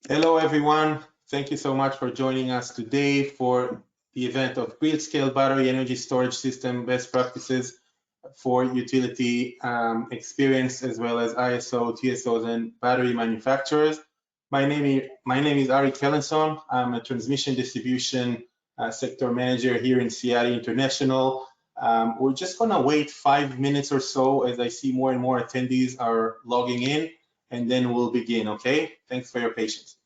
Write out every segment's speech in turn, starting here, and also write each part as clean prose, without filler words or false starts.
Hello, everyone. Thank you so much for joining us today for the event of Grid-Scale Battery Energy Storage System Best Practices for Utility Experience, as well as ISO, TSOs, and battery manufacturers. My name is Ari Kellenson. I'm a transmission distribution sector manager here in Seattle International. We're just going to wait 5 minutes or so as I see more and more attendees are logging in, and then we'll begin, okay? Thanks for your patience.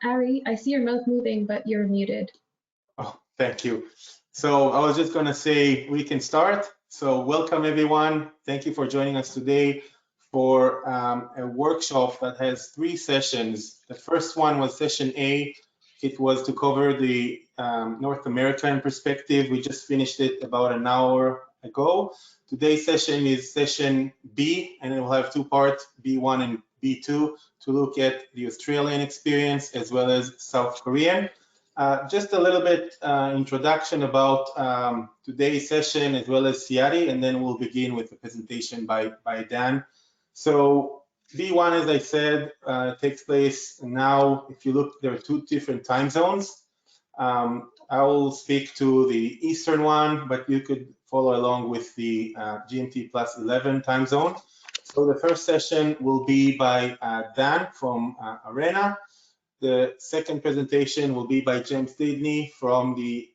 Ari, I see your mouth moving, but you're muted. Oh, thank you. So I was just going to say we can start. So welcome, everyone. Thank you for joining us today for a workshop that has 3 sessions. The first one was session A. It was to cover the North American perspective. We just finished it about an hour ago. Today's session is session B, and it will have 2 parts, B1 and B2, to look at the Australian experience as well as South Korean. Just a little bit introduction about today's session as well as CIATI, and then we'll begin with the presentation by Dan. So B1, as I said, takes place now. If you look, there are 2 different time zones. I will speak to the Eastern one, but you could follow along with the GMT plus 11 time zone. So the first session will be by Dan from ARENA. The second presentation will be by James Didney from the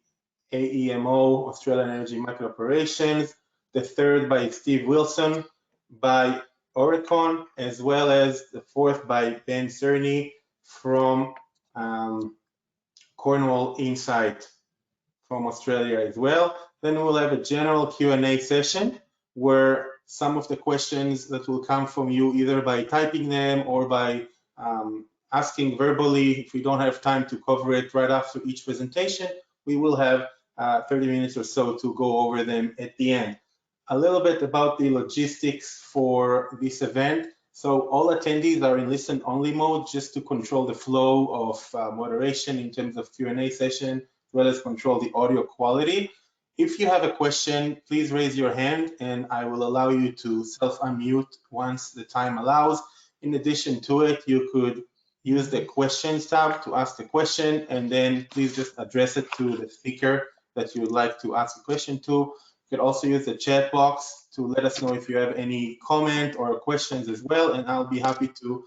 AEMO, Australian Energy Market Operations. The third by Steve Wilson by Oricon, as well as the fourth by Ben Cerny from Cornwall Insight from Australia as well. Then we'll have a general Q&A session where some of the questions that will come from you either by typing them or by asking verbally. If we don't have time to cover it right after each presentation, we will have 30 minutes or so to go over them at the end. A little bit about the logistics for this event. So all attendees are in listen only mode just to control the flow of moderation in terms of Q&A session, as well as control the audio quality. If you have a question, please raise your hand and I will allow you to self-unmute once the time allows. In addition to it, you could use the questions tab to ask the question, and then please just address it to the speaker that you would like to ask a question to. You could also use the chat box to let us know if you have any comment or questions as well, and I'll be happy to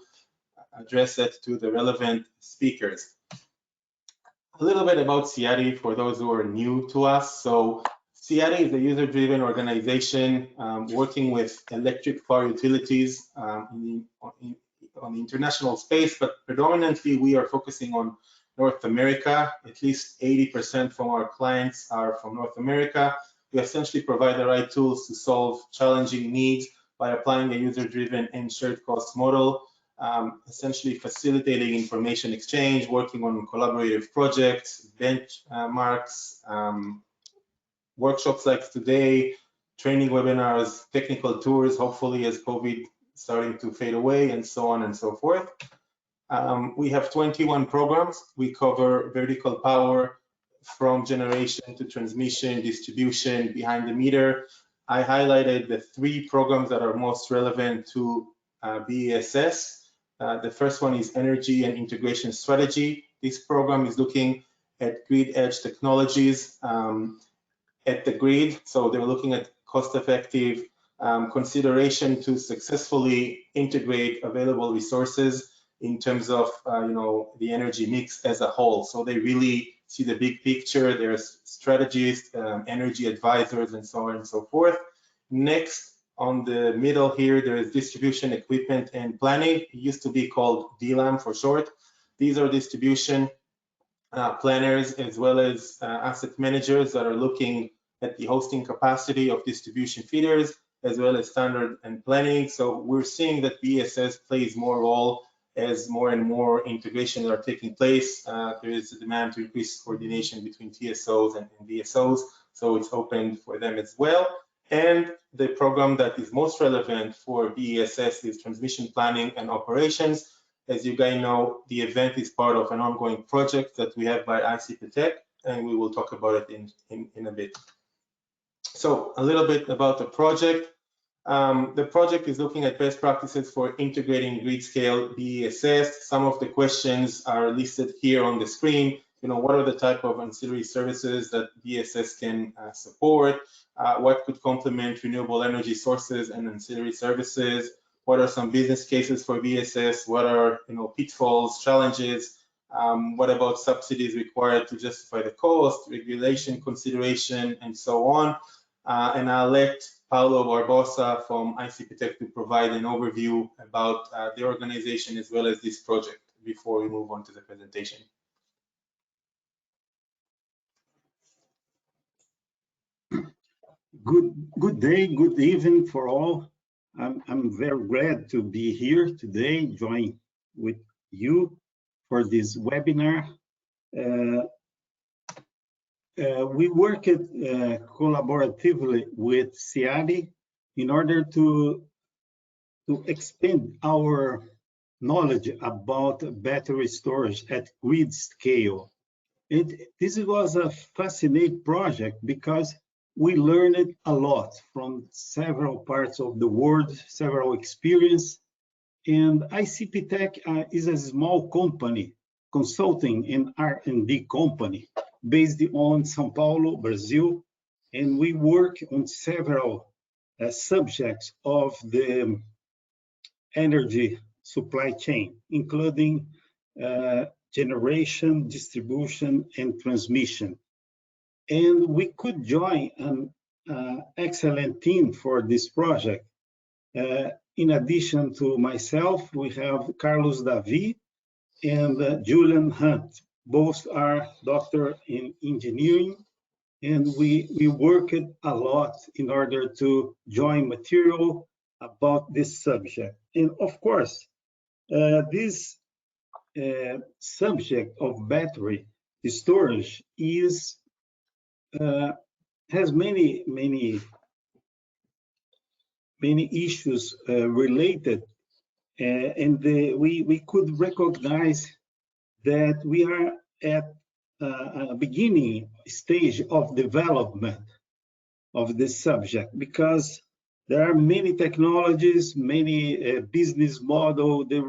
address it to the relevant speakers. A little bit about CIATI for those who are new to us. So CIATI is a user-driven organization working with electric power utilities on the international space, but predominantly we are focusing on North America. At least 80% from our clients are from North America. We essentially provide the right tools to solve challenging needs by applying a user-driven and shared cost model, essentially facilitating information exchange, working on collaborative projects, benchmarks, workshops like today, training webinars, technical tours, hopefully as COVID starting to fade away, and so on and so forth. We have 21 programs. We cover vertical power from generation to transmission, distribution, behind the meter. I highlighted the 3 programs that are most relevant to BESS. The first one is Energy and Integration Strategy. This program is looking at grid edge technologies at the grid. So they're looking at cost-effective consideration to successfully integrate available resources in terms of the energy mix as a whole. So they really see the big picture. There's strategists, energy advisors, and so on and so forth. Next, on the middle here, there is distribution equipment and planning. It used to be called DLAM for short. These are distribution planners as well as asset managers that are looking at the hosting capacity of distribution feeders as well as standard and planning. So we're seeing that BESS plays more role as more and more integrations are taking place. There is a demand to increase coordination between TSOs and DSOs, so it's open for them as well. And the program that is most relevant for BESS is transmission planning and operations. As you guys know, the event is part of an ongoing project that we have by ICP-Tech, and we will talk about it in a bit. So a little bit about the project. The project is looking at best practices for integrating grid scale BESS. Some of the questions are listed here on the screen. What are the type of ancillary services that BESS can support? What could complement renewable energy sources and ancillary services? What are some business cases for BESS? What are pitfalls, challenges? What about subsidies required to justify the cost, regulation consideration, and so on? And I'll let Paulo Barbosa from ICP-Tech to provide an overview about the organization as well as this project before we move on to the presentation. Good day, good evening for all. I'm very glad to be here today, join with you for this webinar. We worked collaboratively with CIADI in order to expand our knowledge about battery storage at grid scale. This was a fascinating project because we learned a lot from several parts of the world, several experience. And ICP-Tech is a small company, consulting and R&D company based on São Paulo, Brazil. And we work on several subjects of the energy supply chain, including generation, distribution, and transmission. And we could join an excellent team for this project. In addition to myself, we have Carlos Davi and Julian Hunt. Both are doctor in engineering, and we worked a lot in order to join material about this subject. And of course, this subject of battery storage is has many issues related, and we could recognize that we are at a beginning stage of development of this subject, because there are many technologies, many business model. The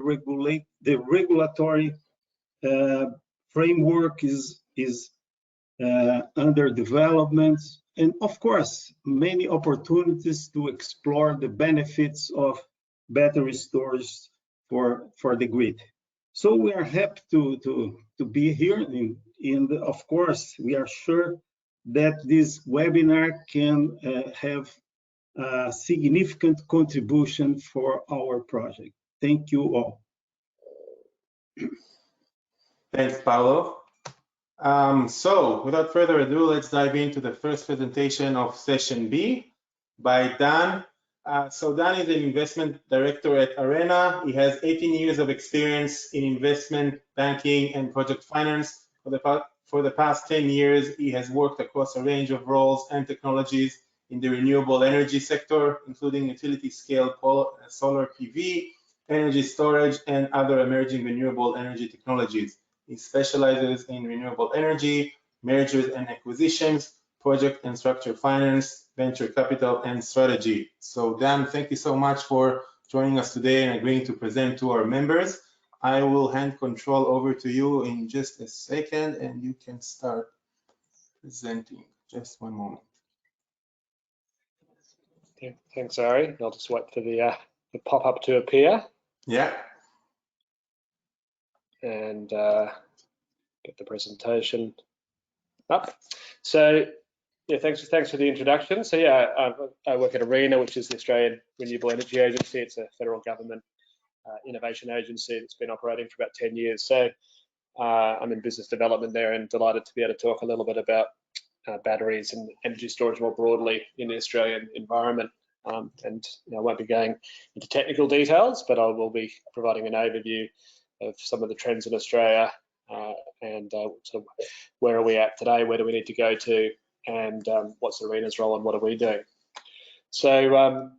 regulatory framework is under development, and of course, many opportunities to explore the benefits of battery storage for the grid. So we are happy to be here, and of course, we are sure that this webinar can have a significant contribution for our project. Thank you all. Thanks, Paulo. So without further ado, let's dive into the first presentation of session B by Dan. So Dan is an investment director at Arena. He has 18 years of experience in investment banking and project finance. For the past 10 years, he has worked across a range of roles and technologies in the renewable energy sector, including utility scale solar PV, energy storage, and other emerging renewable energy technologies. He specializes in renewable energy, mergers and acquisitions, project and structured finance, venture capital, and strategy. So Dan, thank you so much for joining us today and agreeing to present to our members. I will hand control over to you in just a second and you can start presenting. Just one moment. Thanks, Ari. I'll just wait for the pop-up to appear. Yeah. And get the presentation up. So yeah, thanks for the introduction. So yeah, I work at ARENA, which is the Australian Renewable Energy Agency. It's a federal government innovation agency that's been operating for about 10 years. So I'm in business development there and delighted to be able to talk a little bit about batteries and energy storage more broadly in the Australian environment. And I won't be going into technical details, but I will be providing an overview of some of the trends in Australia and sort of where are we at today, where do we need to go to, and what's ARENA's role and what are we doing. So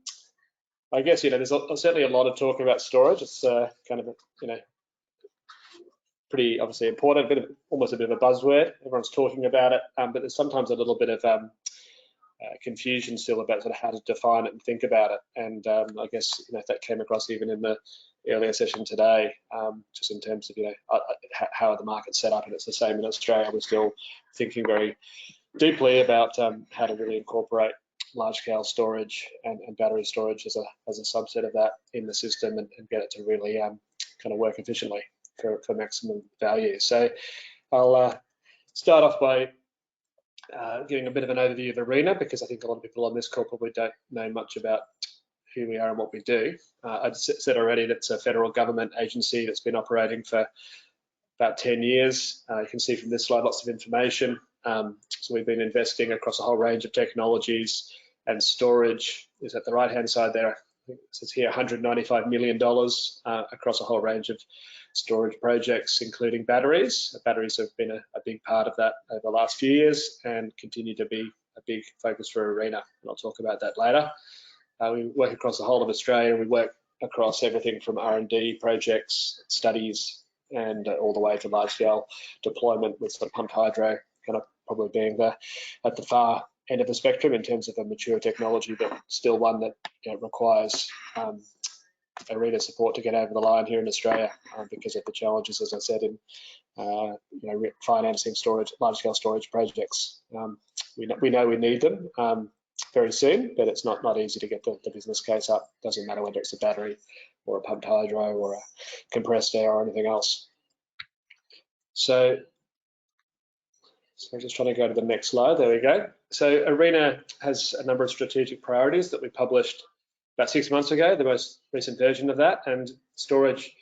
I guess, there's certainly a lot of talk about storage. It's kind of, pretty obviously important, almost a bit of a buzzword. Everyone's talking about it, but there's sometimes a little bit of confusion still about sort of how to define it and think about it. And I guess that came across even in the earlier session today, just in terms of how the market's set up, and it's the same in Australia. We're still thinking very deeply about how to really incorporate large-scale storage and battery storage as a subset of that in the system and get it to really kind of work efficiently for maximum value. So I'll start off by giving a bit of an overview of ARENA, because I think a lot of people on this call probably don't know much about who we are and what we do. I've said already that it's a federal government agency that's been operating for about 10 years. You can see from this slide lots of information. So we've been investing across a whole range of technologies, and storage is at the right-hand side there. I think it says here $195 million across a whole range of storage projects, including batteries. Batteries have been a big part of that over the last few years and continue to be a big focus for ARENA, and I'll talk about that later. We work across the whole of Australia. We work across everything from R&D projects, studies, and all the way to large-scale deployment, with sort of pumped hydro kind of probably being at the far end of the spectrum in terms of a mature technology, but still one that requires ARENA support to get over the line here in Australia because of the challenges, as I said, in financing storage, large-scale storage projects. We know we need them very soon, but it's not easy to get the business case up. Doesn't matter whether it's a battery or a pumped hydro or a compressed air or anything else. So I'm just trying to go to the next slide. There we go. So ARENA has a number of strategic priorities that we published about 6 months ago, the most recent version of that, and storage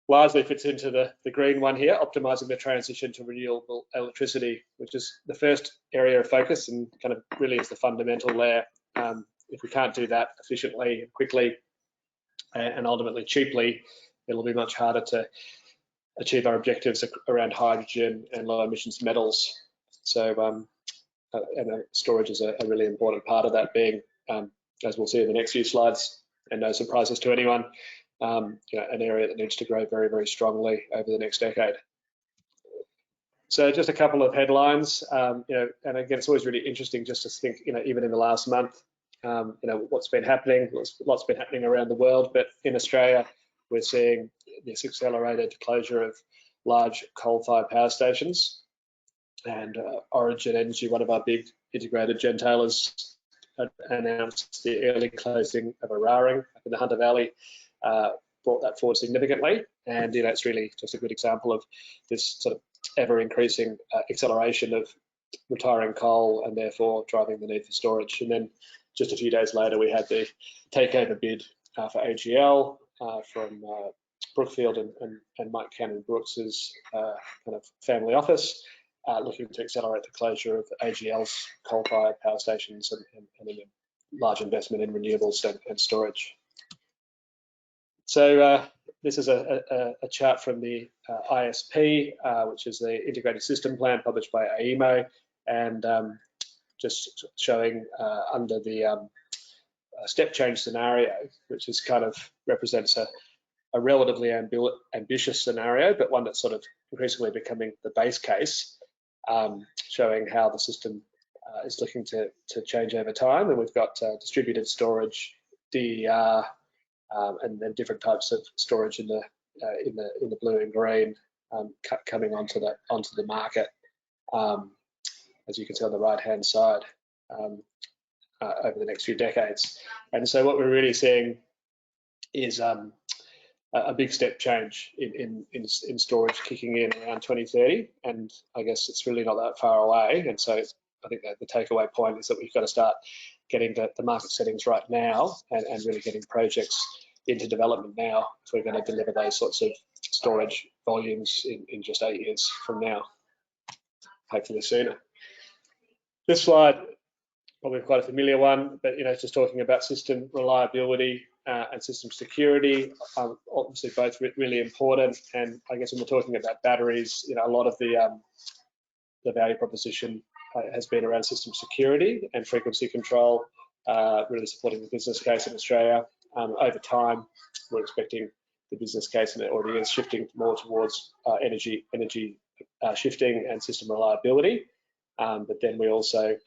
largely fits into the green one here, optimizing the transition to renewable electricity, which is the first area of focus and kind of really is the fundamental there. If we can't do that efficiently, quickly, and ultimately cheaply, it'll be much harder to achieve our objectives around hydrogen and low emissions metals. So storage is a really important part of that, being, as we'll see in the next few slides, and no surprises to anyone, an area that needs to grow very, very strongly over the next decade. So just a couple of headlines, and again, it's always really interesting just to think, even in the last month, what's been happening. Lots been happening around the world, but in Australia, we're seeing this accelerated closure of large coal-fired power stations, and Origin Energy, one of our big integrated gentailers, announced the early closing of Eraring up in the Hunter Valley, brought that forward significantly, and it's really just a good example of this sort of ever-increasing acceleration of retiring coal and therefore driving the need for storage. And then just a few days later, we had the takeover bid for AGL from Brookfield and Mike Cannon Brooks's kind of family office, looking to accelerate the closure of AGL's coal-fired power stations and a large investment in renewables and storage. So this is a chart from the ISP, which is the Integrated System Plan published by AEMO, and just showing under the step change scenario, which is kind of represents a relatively ambitious scenario, but one that's sort of increasingly becoming the base case, showing how the system is looking to change over time. And we've got distributed storage, DER, and then different types of storage in the blue and green coming onto the market, as you can see on the right-hand side, over the next few decades. And so what we're really seeing is a big step change in storage kicking in around 2030, and I guess it's really not that far away. And so I think that the takeaway point is that we've got to start getting the market settings right now and really getting projects into development now if we're going to deliver those sorts of storage volumes in just 8 years from now, hopefully sooner. This slide, probably quite a familiar one, but it's just talking about system reliability and system security, obviously both really important. And I guess when we're talking about batteries, a lot of the value proposition has been around system security and frequency control, really supporting the business case in Australia. Over time, we're expecting the business case, and it already is, shifting more towards energy shifting and system reliability. But then we also,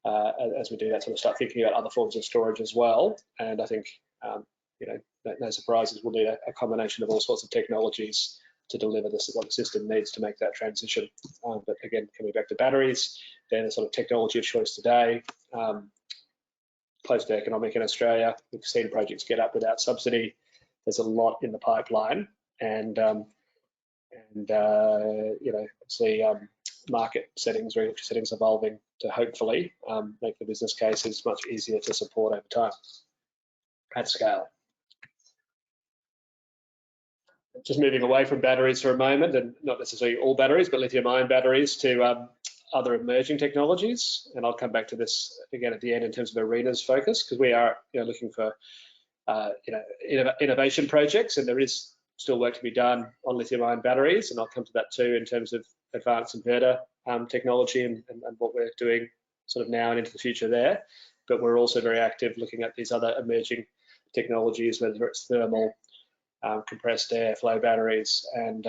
as we do that, sort of start thinking about other forms of storage as well. And I think, no surprises, we'll need a combination of all sorts of technologies to deliver what the system needs to make that transition. But again, coming back to batteries, they're the sort of technology of choice today. Close to economic in Australia, we've seen projects get up without subsidy. There's a lot in the pipeline, and obviously market settings, regulatory settings evolving to hopefully make the business cases much easier to support over time at scale. Just moving away from batteries for a moment, and not necessarily all batteries, but lithium-ion batteries, to other emerging technologies. And I'll come back to this again at the end in terms of ARENA's focus, because we are looking for innovation projects, and there is still work to be done on lithium-ion batteries, and I'll come to that too in terms of advanced inverter technology and what we're doing sort of now and into the future there. But we're also very active looking at these other emerging technologies, whether it's thermal, compressed air, flow batteries, and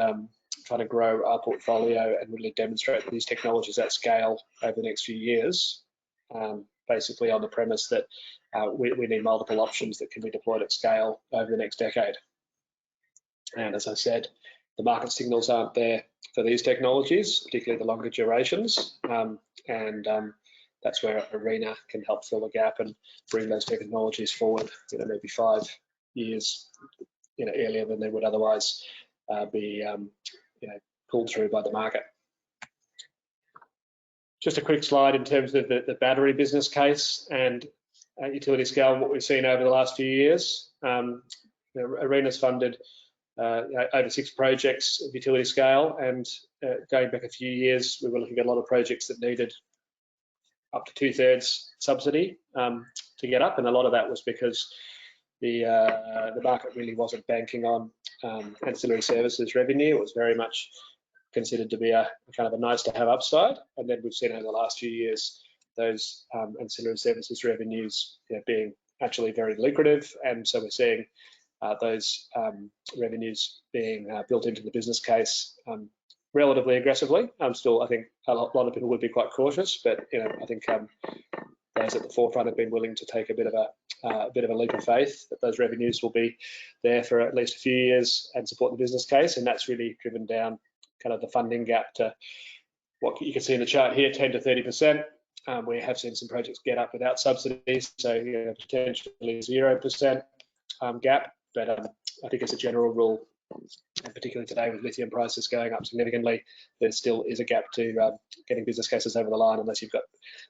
trying to grow our portfolio and really demonstrate these technologies at scale over the next few years, basically on the premise that we need multiple options that can be deployed at scale over the next decade. And as I said, the market signals aren't there for these technologies, particularly the longer durations, and that's where ARENA can help fill the gap and bring those technologies forward, maybe 5 years earlier than they would otherwise be pulled through by the market. Just a quick slide in terms of the battery business case and utility scale and what we've seen over the last few years. ARENA's funded over 6 projects of utility scale, and going back a few years, we were looking at a lot of projects that needed up to 2/3 subsidy to get up, and a lot of that was because the market really wasn't banking on ancillary services revenue. It was very much considered to be a kind of a nice to have upside, and then we've seen over the last few years those ancillary services revenues being actually very lucrative, and so we're seeing those revenues being built into the business case relatively aggressively. Still, I think a lot of people would be quite cautious, but I think those at the forefront have been willing to take a bit of a leap of faith that those revenues will be there for at least a few years and support the business case, and that's really driven down kind of the funding gap to what you can see in the chart here, 10 to 30%. We have seen some projects get up without subsidies, so potentially 0% gap, but I think as a general rule, and particularly today with lithium prices going up significantly, there still is a gap to getting business cases over the line unless you've got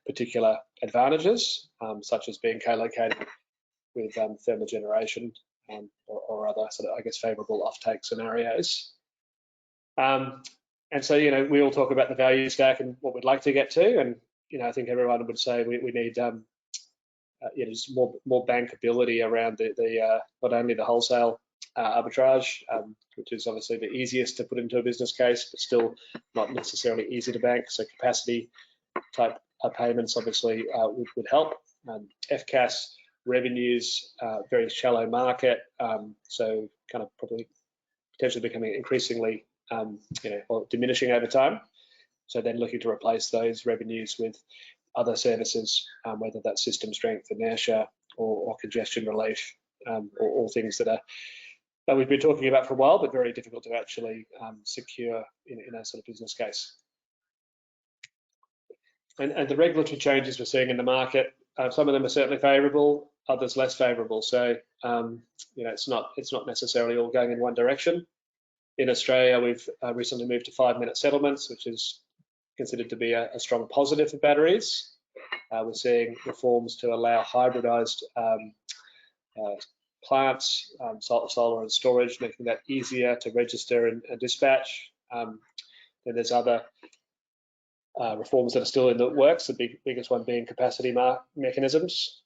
particular advantages, such as being co-located with thermal generation or other sort of, I guess, favourable offtake scenarios. And so, we all talk about the value stack and what we'd like to get to, and I think everyone would say we need just more bankability around the not only the wholesale arbitrage, which is obviously the easiest to put into a business case, but still not necessarily easy to bank. So capacity type payments obviously would help. FCAS revenues, very shallow market, so kind of probably potentially becoming increasingly, or diminishing over time. So then looking to replace those revenues with other services, whether that's system strength, inertia, or congestion relief, or all things that we've been talking about for a while, but very difficult to actually secure in a sort of business case. And the regulatory changes we're seeing in the market, some of them are certainly favourable, others less favourable. So it's not necessarily all going in one direction. In Australia, we've recently moved to 5-minute settlements, which is considered to be a strong positive for batteries. We're seeing reforms to allow hybridized plants, solar and storage, making that easier to register and dispatch. Then there's other reforms that are still in the works, the biggest one being capacity mechanisms.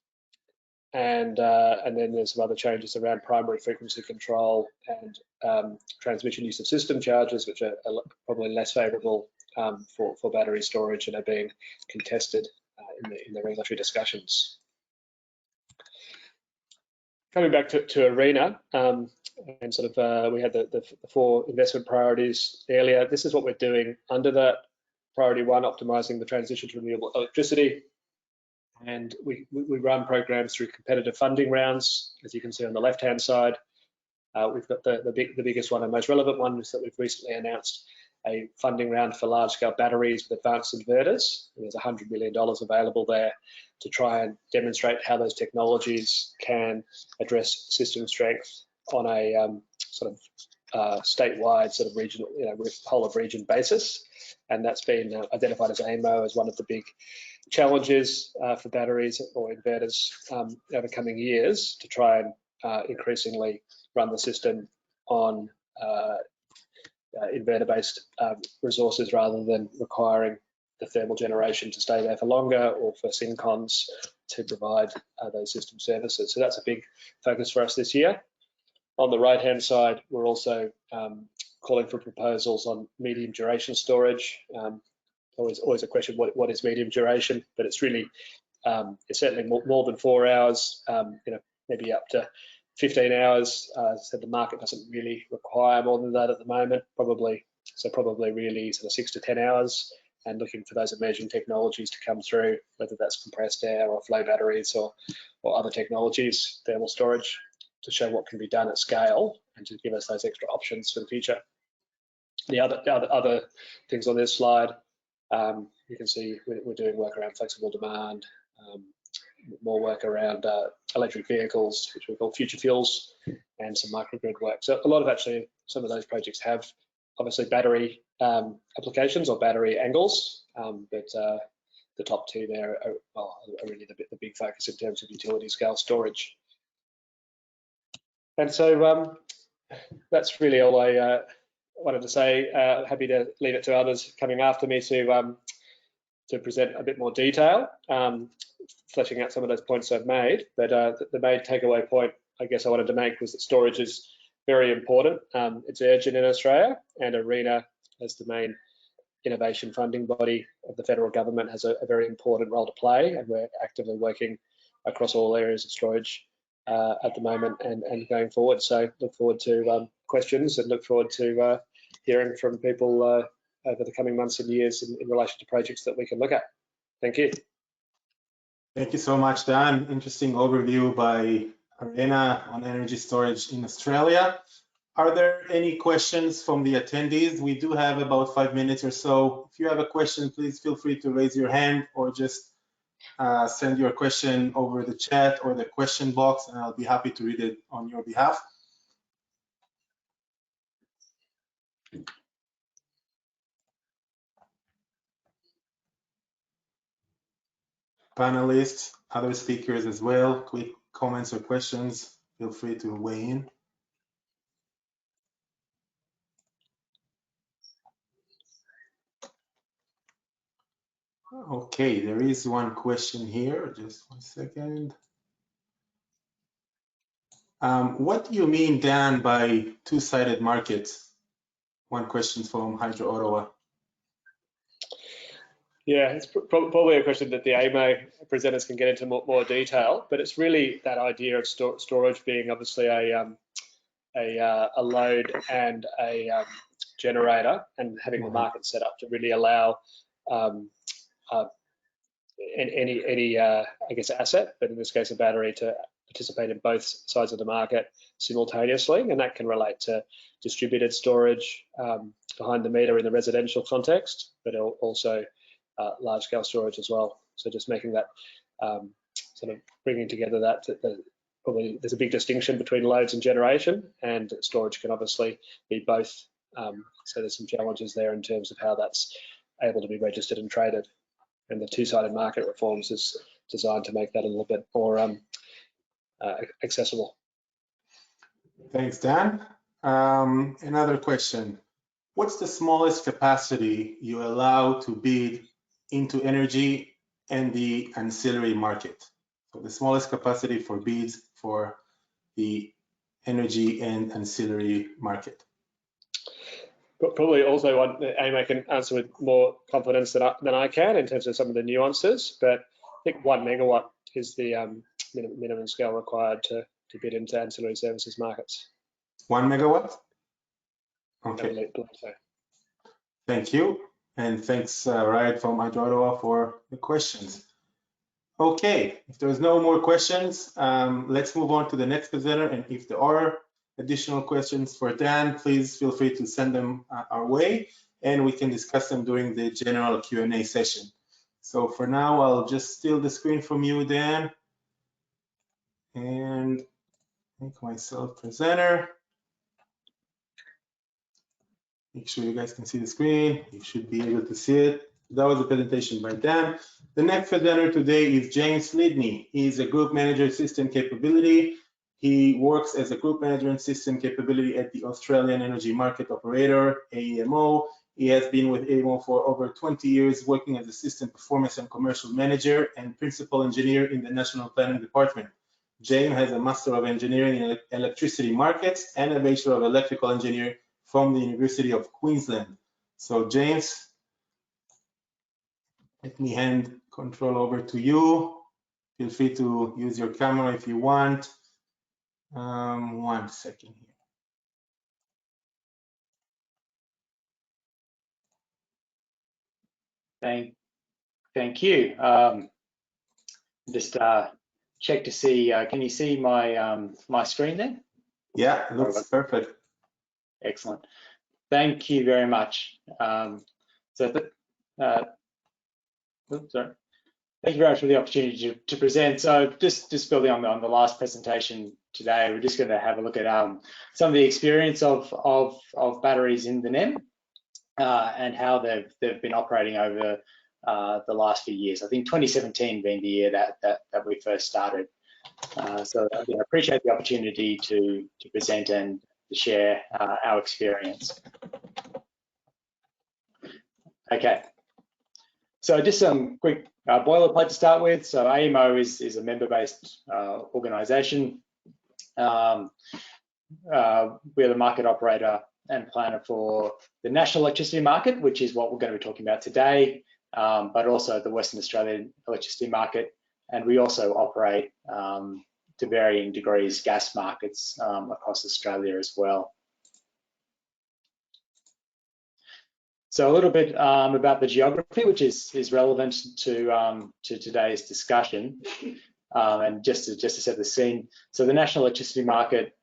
And then there's some other changes around primary frequency control and transmission use of system charges, which are probably less favourable for battery storage and are being contested in the regulatory discussions. Coming back to ARENA, and sort of we had the 4 investment priorities earlier. This is what we're doing under that. Priority 1, optimising the transition to renewable electricity. And we run programs through competitive funding rounds, as you can see on the left-hand side. We've got the biggest one and most relevant one is that we've recently announced a funding round for large-scale batteries with advanced inverters. And there's $100 million available there to try and demonstrate how those technologies can address system strength on a sort of statewide, sort of regional, whole of region basis. And that's been identified as AMO as one of the big challenges for batteries or inverters over coming years to try and increasingly run the system on inverter-based resources rather than requiring the thermal generation to stay there for longer or for syncons to provide those system services. So that's a big focus for us this year. On the right-hand side, we're also calling for proposals on medium duration storage. Always a question, what is medium duration? But it's really, it's certainly more than 4 hours, maybe up to 15 hours. As I said, the market doesn't really require more than that at the moment, probably really sort of 6 to 10 hours, and looking for those emerging technologies to come through, whether that's compressed air or flow batteries or other technologies, thermal storage, to show what can be done at scale and to give us those extra options for the future. The other things on this slide, you can see we're doing work around flexible demand, more work around electric vehicles, which we call future fuels, and some microgrid work. So a lot of actually, some of those projects have obviously battery applications or battery angles, but the top 2 there are really the big focus in terms of utility scale storage. And so that's really all I wanted to say. Happy to leave it to others coming after me to present a bit more detail, fleshing out some of those points I've made. But the main takeaway point I guess I wanted to make was that storage is very important. It's urgent in Australia, and ARENA, as the main innovation funding body of the federal government, has a very important role to play, and we're actively working across all areas of storage at the moment and going forward. So look forward to questions and look forward to hearing from people over the coming months and years in relation to projects that we can look at. Thank you. Thank you so much, Dan. Interesting overview by ARENA on energy storage in Australia. Are there any questions from the attendees? We do have about 5 minutes or so. If you have a question, please feel free to raise your hand or just send your question over the chat or the question box, and I'll be happy to read it on your behalf. Panelists, other speakers as well, quick comments or questions, feel free to weigh in. Okay, there is one question here, just 1 second. What do you mean, Dan, by two-sided markets? One question from Hydro Ottawa. Yeah, it's probably a question that the AMO presenters can get into more detail, but it's really that idea of storage being obviously a load and a generator, and having the market set up to really allow any I guess asset, but in this case a battery, to participate in both sides of the market simultaneously, and that can relate to distributed storage behind the meter in the residential context, but also large-scale storage as well. So just making that sort of bringing together that probably there's a big distinction between loads and generation, and storage can obviously be both. So there's some challenges there in terms of how that's able to be registered and traded. And the two-sided market reforms is designed to make that a little bit more accessible. Thanks, Dan. Another question. What's the smallest capacity you allow to bid into energy and the ancillary market? So the smallest capacity for bids for the energy and ancillary market. Probably also one that AMO can answer with more confidence than I can in terms of some of the nuances, but I think 1 megawatt is the minimum scale required to bid into ancillary services markets. 1 megawatt? Okay. Thank you. And thanks, Riot from Hydro for the questions. Okay, if there's no more questions, let's move on to the next presenter. And if there are additional questions for Dan, please feel free to send them our way, and we can discuss them during the general Q&A session. So for now, I'll just steal the screen from you, Dan, and make myself presenter. Make sure you guys can see the screen. You should be able to see it. That was a presentation by Dan. The next presenter today is James Lidney. He's a group manager system capability. He works as a group manager and system capability at the Australian Energy Market Operator, AEMO. He has been with AEMO for over 20 years, working as a system performance and commercial manager and principal engineer in the National Planning Department. James has a Master of Engineering in Electricity Markets and a Bachelor of Electrical Engineer from the University of Queensland. So James, let me hand control over to you. Feel free to use your camera if you want. 1 second here. Thank you. Just check to see. Can you see my my screen there? Yeah, it looks perfect. Excellent. Thank you very much. Sorry. Thank you very much for the opportunity to present. So just building on the last presentation today, we're just going to have a look at some of the experience of batteries in the NEM and how they've been operating over the last few years. I think 2017 being the year that we first started. So I appreciate the opportunity to present and to share our experience. Okay. So just some quick boilerplate to start with. So AEMO is a member-based organisation. We're the market operator and planner for the national electricity market, which is what we're going to be talking about today, but also the Western Australian electricity market. And we also operate to varying degrees gas markets across Australia as well. So a little bit about the geography, which is relevant to today's discussion, and just to set the scene. So the national electricity market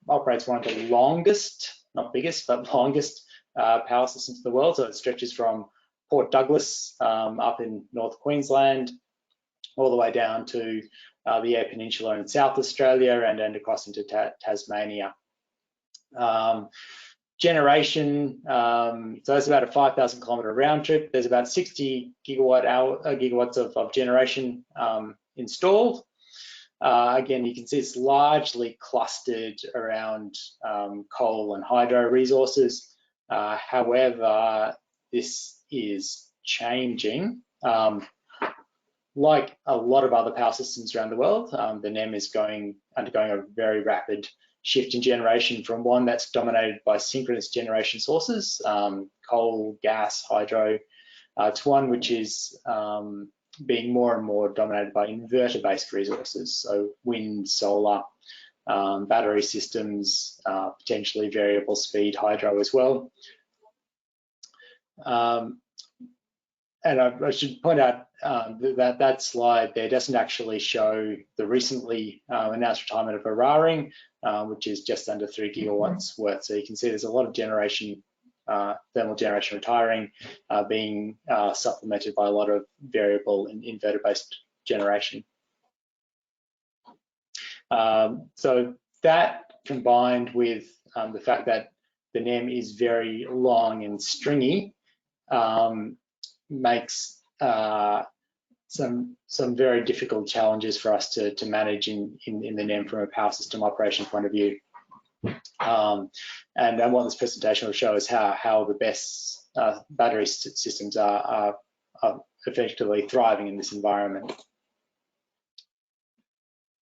operates one of the longest, not biggest, but longest power systems in the world. So it stretches from Port Douglas up in North Queensland, all the way down to the Eyre Peninsula in South Australia and across into Tasmania. Generation, so it's about a 5,000 kilometre round trip. There's about 60 gigawatts of generation installed. Again, you can see it's largely clustered around coal and hydro resources. However, this is changing. Like a lot of other power systems around the world, the NEM is undergoing a very rapid shift in generation from one that's dominated by synchronous generation sources, coal, gas, hydro, to one which is being more and more dominated by inverter-based resources, so wind, solar, battery systems, potentially variable speed hydro as well. And I should point out that slide there doesn't actually show the recently announced retirement of Eraring, which is just under 3 gigawatts worth. So you can see there's a lot of generation, thermal generation retiring, being supplemented by a lot of variable and inverter-based generation. So that combined with the fact that the NEM is very long and stringy, makes some very difficult challenges for us to manage in the NEM from a power system operation point of view. And what this presentation will show is how the BESS battery systems are effectively thriving in this environment.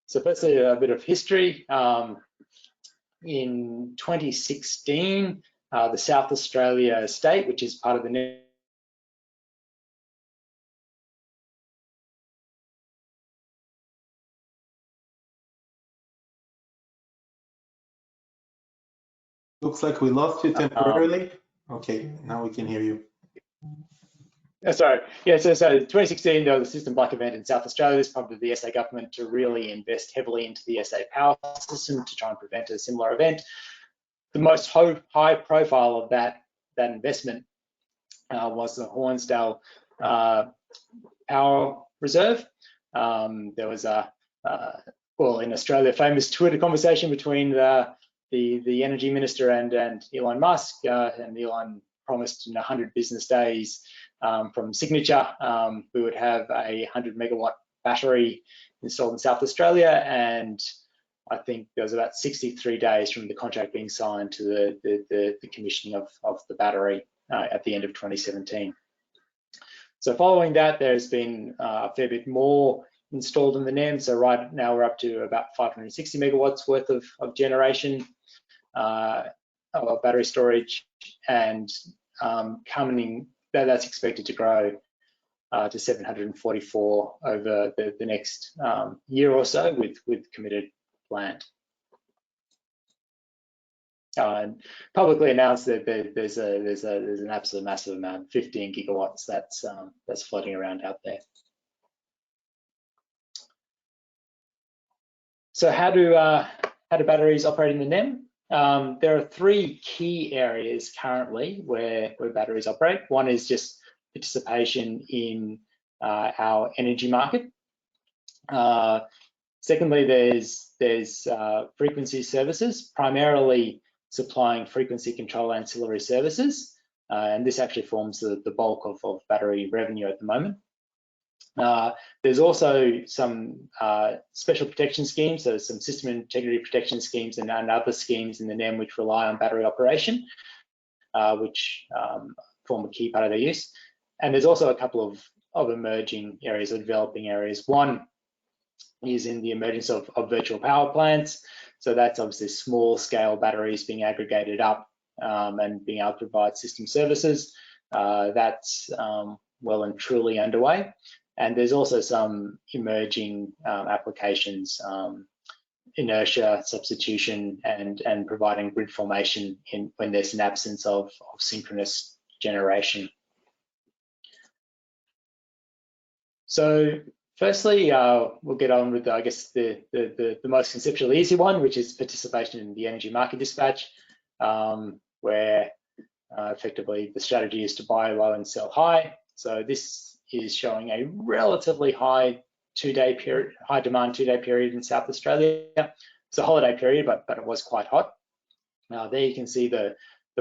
So firstly, a bit of history. In 2016, the South Australia state, which is part of the NEM, Looks like we lost you temporarily. Okay, now we can hear you. Sorry, yeah, so 2016, there was a system block event in South Australia. This prompted the SA government to really invest heavily into the SA power system to try and prevent a similar event. The most high profile of that investment was the Hornsdale Power Reserve. There was well, in Australia, famous Twitter conversation between the energy minister and Elon Musk, and Elon promised in 100 business days from signature, we would have a 100 megawatt battery installed in South Australia, and I think there was about 63 days from the contract being signed to the commissioning of the battery at the end of 2017. So following that, there's been a fair bit more installed in the NEM. So right now we're up to about 560 megawatts worth of generation of battery storage, and that's expected to grow to 744 over the next year or so with committed plant. And publicly announced that there's an absolute massive amount, 15 gigawatts that's floating around out there. So how do batteries operate in the NEM? There are three key areas currently where batteries operate. One is just participation in our energy market. Secondly, there's frequency services, primarily supplying frequency control ancillary services, and this actually forms the bulk of battery revenue at the moment. There's also some special protection schemes, so some system integrity protection schemes and other schemes in the NEM which rely on battery operation, which form a key part of their use. And there's also a couple of emerging areas or developing areas. One is in the emergence of virtual power plants. So that's obviously small scale batteries being aggregated up and being able to provide system services. That's well and truly underway. And there's also some emerging applications, inertia substitution and providing grid formation when there's an absence of synchronous generation. So firstly, we'll get on with, I guess, the most conceptually easy one, which is participation in the energy market dispatch, where effectively the strategy is to buy low and sell high. So this is showing a relatively high demand two-day period in South Australia. It's a holiday period, but it was quite hot. There you can see the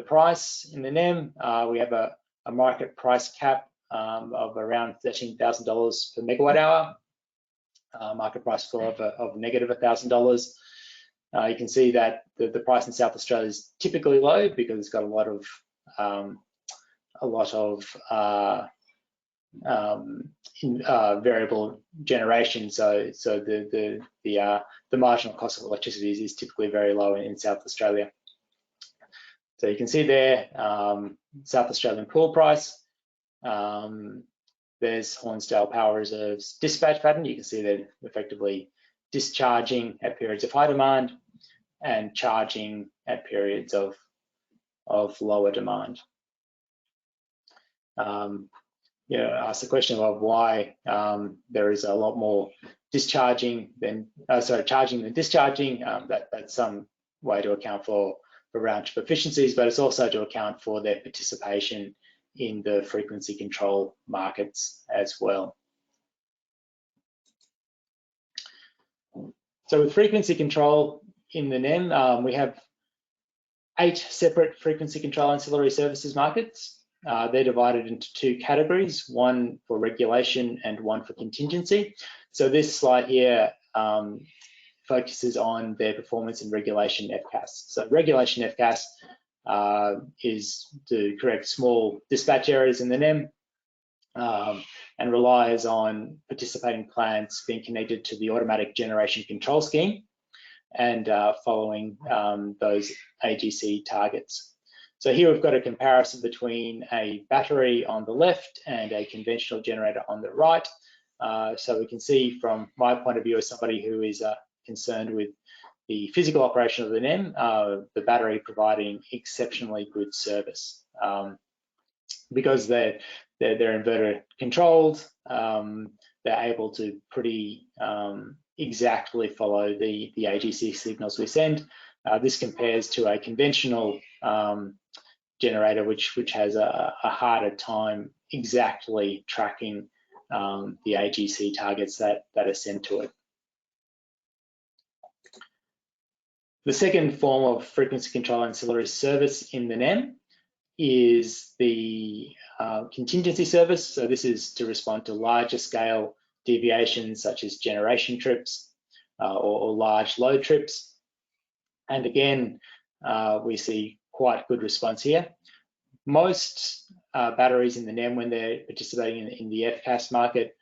price in the NEM. We have a market price cap of around $13,000 per megawatt hour. Market price floor of negative $1,000. You can see that the price in South Australia is typically low because it's got a lot of variable generation. So the marginal cost of electricity is typically very low in South Australia. So you can see there South Australian pool price. there's Hornsdale Power Reserve's dispatch pattern. You can see they're effectively discharging at periods of high demand and charging at periods of lower demand. Ask the question of why there is a lot more charging than discharging. That's some way to account for round trip efficiencies, but it's also to account for their participation in the frequency control markets as well. So with frequency control in the NEM, we have 8 separate frequency control ancillary services markets. They're divided into 2 categories, one for regulation and one for contingency. So this slide here focuses on their performance in regulation FCAS. So regulation FCAS is to correct small dispatch errors in the NEM and relies on participating plants being connected to the automatic generation control scheme and following those AGC targets. So here we've got a comparison between a battery on the left and a conventional generator on the right. So we can see from my point of view as somebody who is concerned with the physical operation of the NEM, the battery providing exceptionally good service. Because they're inverter controlled, they're able to pretty exactly follow the AGC signals we send. This compares to a conventional generator, which has a harder time exactly tracking the AGC targets that are sent to it. The second form of frequency control ancillary service in the NEM is the contingency service. So this is to respond to larger scale deviations such as generation trips or large load trips. And again, we see quite good response here. Most batteries in the NEM, when they're participating in the FCAS market,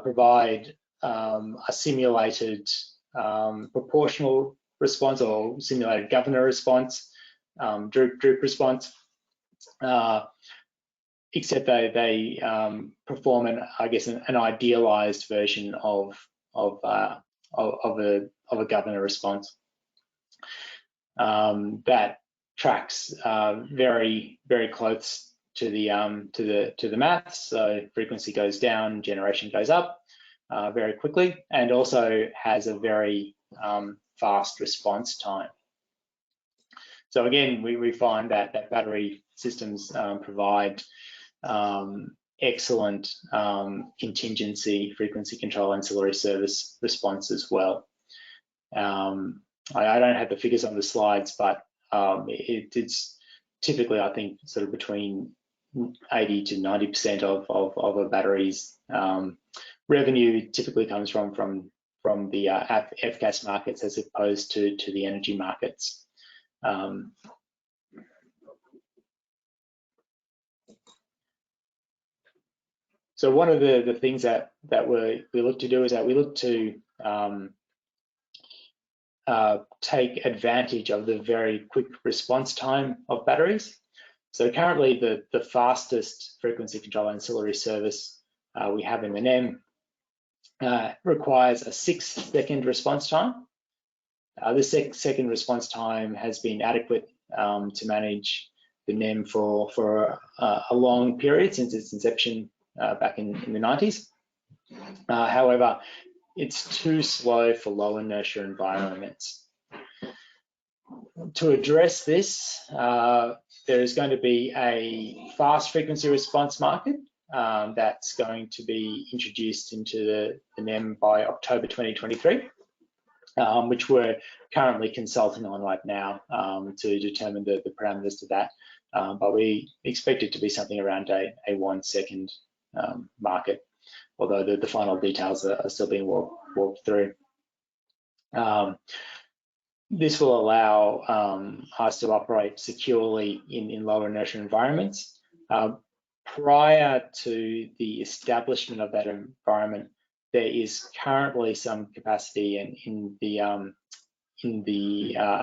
provide a simulated proportional response or simulated governor response, droop response, except they perform an idealized version of a governor response that tracks very close to the maths. So frequency goes down, generation goes up very quickly, and also has a very fast response time. So again, we find that battery systems provide excellent contingency frequency control ancillary service response as well. I don't have the figures on the slides, but it's typically, I think, sort of between 80 to 90% of a battery's revenue typically comes from the FCAS markets as opposed to the energy markets. So one of the things that we look to do is that we look to take advantage of the very quick response time of batteries. So currently the fastest frequency control ancillary service we have in the NEM requires a 6-second response time. This second response time has been adequate to manage the NEM for a long period since its inception back in the 90s. However, it's too slow for low inertia environments. To address this, there is going to be a fast frequency response market that's going to be introduced into the NEM by October 2023, which we're currently consulting on right now to determine the parameters to that. But we expect it to be something around a 1-second market, although the final details are still being walked through. This will allow us to operate securely in lower inertia environments. Prior to the establishment of that environment, there is currently some capacity in the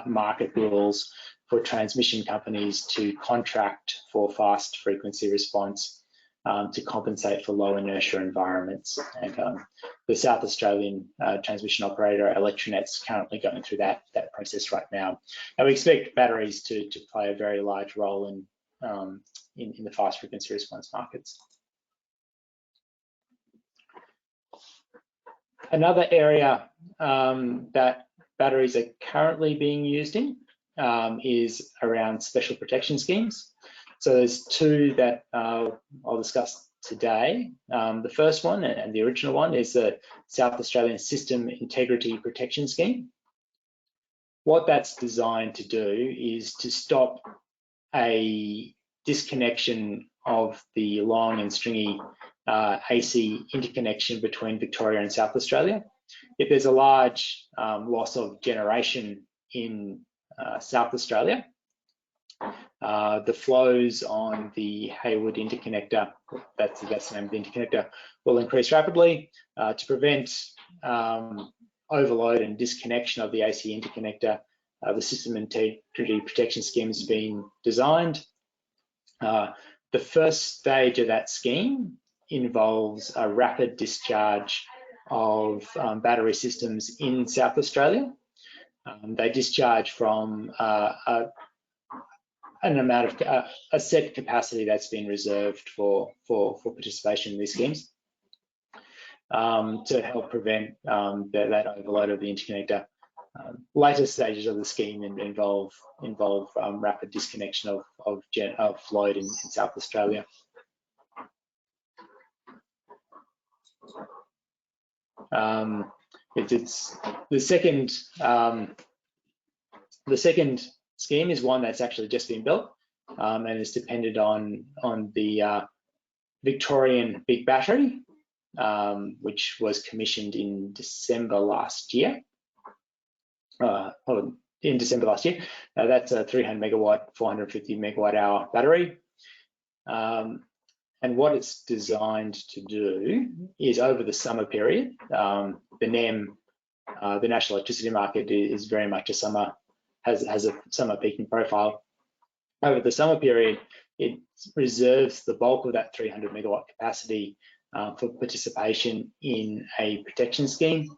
market rules for transmission companies to contract for fast frequency response to compensate for low inertia environments. And the South Australian transmission operator Electronet's currently going through that process right now. And we expect batteries to play a very large role in the fast frequency response markets. Another area that batteries are currently being used in is around special protection schemes. So there's two that I'll discuss today. The first one and the original one is the South Australian System Integrity Protection Scheme. What that's designed to do is to stop a disconnection of the long and stringy AC interconnection between Victoria and South Australia. If there's a large loss of generation in South Australia, the flows on the Hayward interconnector, that's the name of the interconnector, will increase rapidly. To prevent overload and disconnection of the AC interconnector, the System Integrity Protection Scheme has been designed. The first stage of that scheme involves a rapid discharge of battery systems in South Australia. They discharge from an amount of a set capacity that's been reserved for participation in these schemes to help prevent that overload of the interconnector. Later stages of the scheme involve rapid disconnection of load in South Australia. It's the second scheme is one that's actually just been built and is dependent on the Victorian Big Battery, which was commissioned in December last year. That's a 300 megawatt, 450 megawatt hour battery. And what it's designed to do is over the summer period, the NEM, the National Electricity Market, is very much a summer, has a summer peaking profile. Over the summer period, it reserves the bulk of that 300 megawatt capacity for participation in a protection scheme.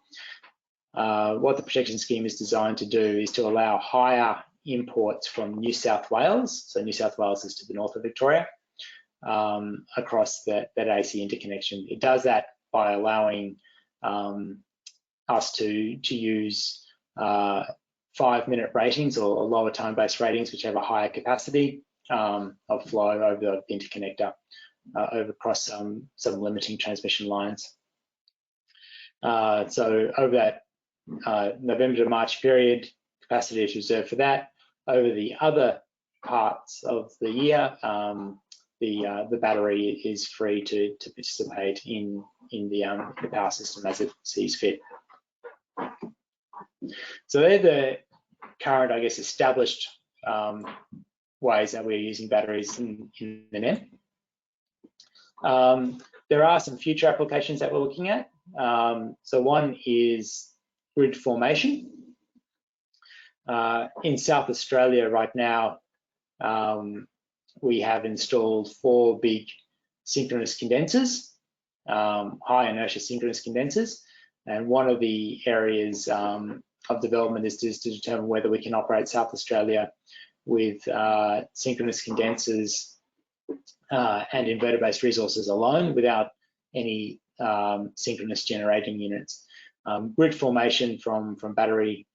What the protection scheme is designed to do is to allow higher imports from New South Wales. So New South Wales is to the north of Victoria, across that AC interconnection. It does that by allowing us to use 5-minute ratings or lower time-based ratings, which have a higher capacity of flow over the interconnector across some limiting transmission lines. So over that November to March period, capacity is reserved for that. Over the other parts of the year, the battery is free to participate in the power system as it sees fit. So they're the current, I guess, established ways that we're using batteries in the NEM. There are some future applications that we're looking at. So one is grid formation. In South Australia right now, we have installed 4 big synchronous condensers, high inertia synchronous condensers. And one of the areas of development is to determine whether we can operate South Australia with synchronous condensers and inverter-based resources alone without any synchronous generating units. Grid formation from battery,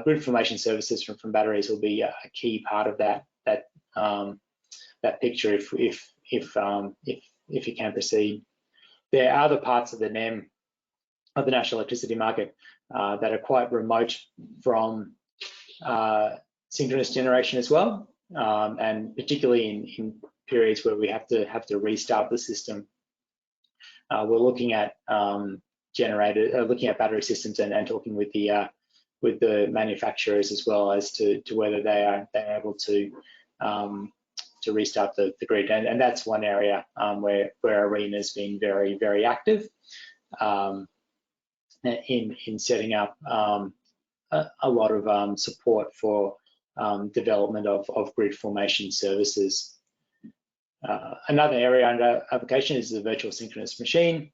grid formation services from batteries will be a key part of that picture if you can proceed. There are other parts of the NEM, of the National Electricity Market, that are quite remote from synchronous generation as well, and particularly in periods where we have to restart the system. We're looking at looking at battery systems and talking with the manufacturers as well as to whether they're able to restart the grid, and that's one area where ARENA's been very, very active in setting up a lot of support for development of grid formation services. Another area under application is the virtual synchronous machine.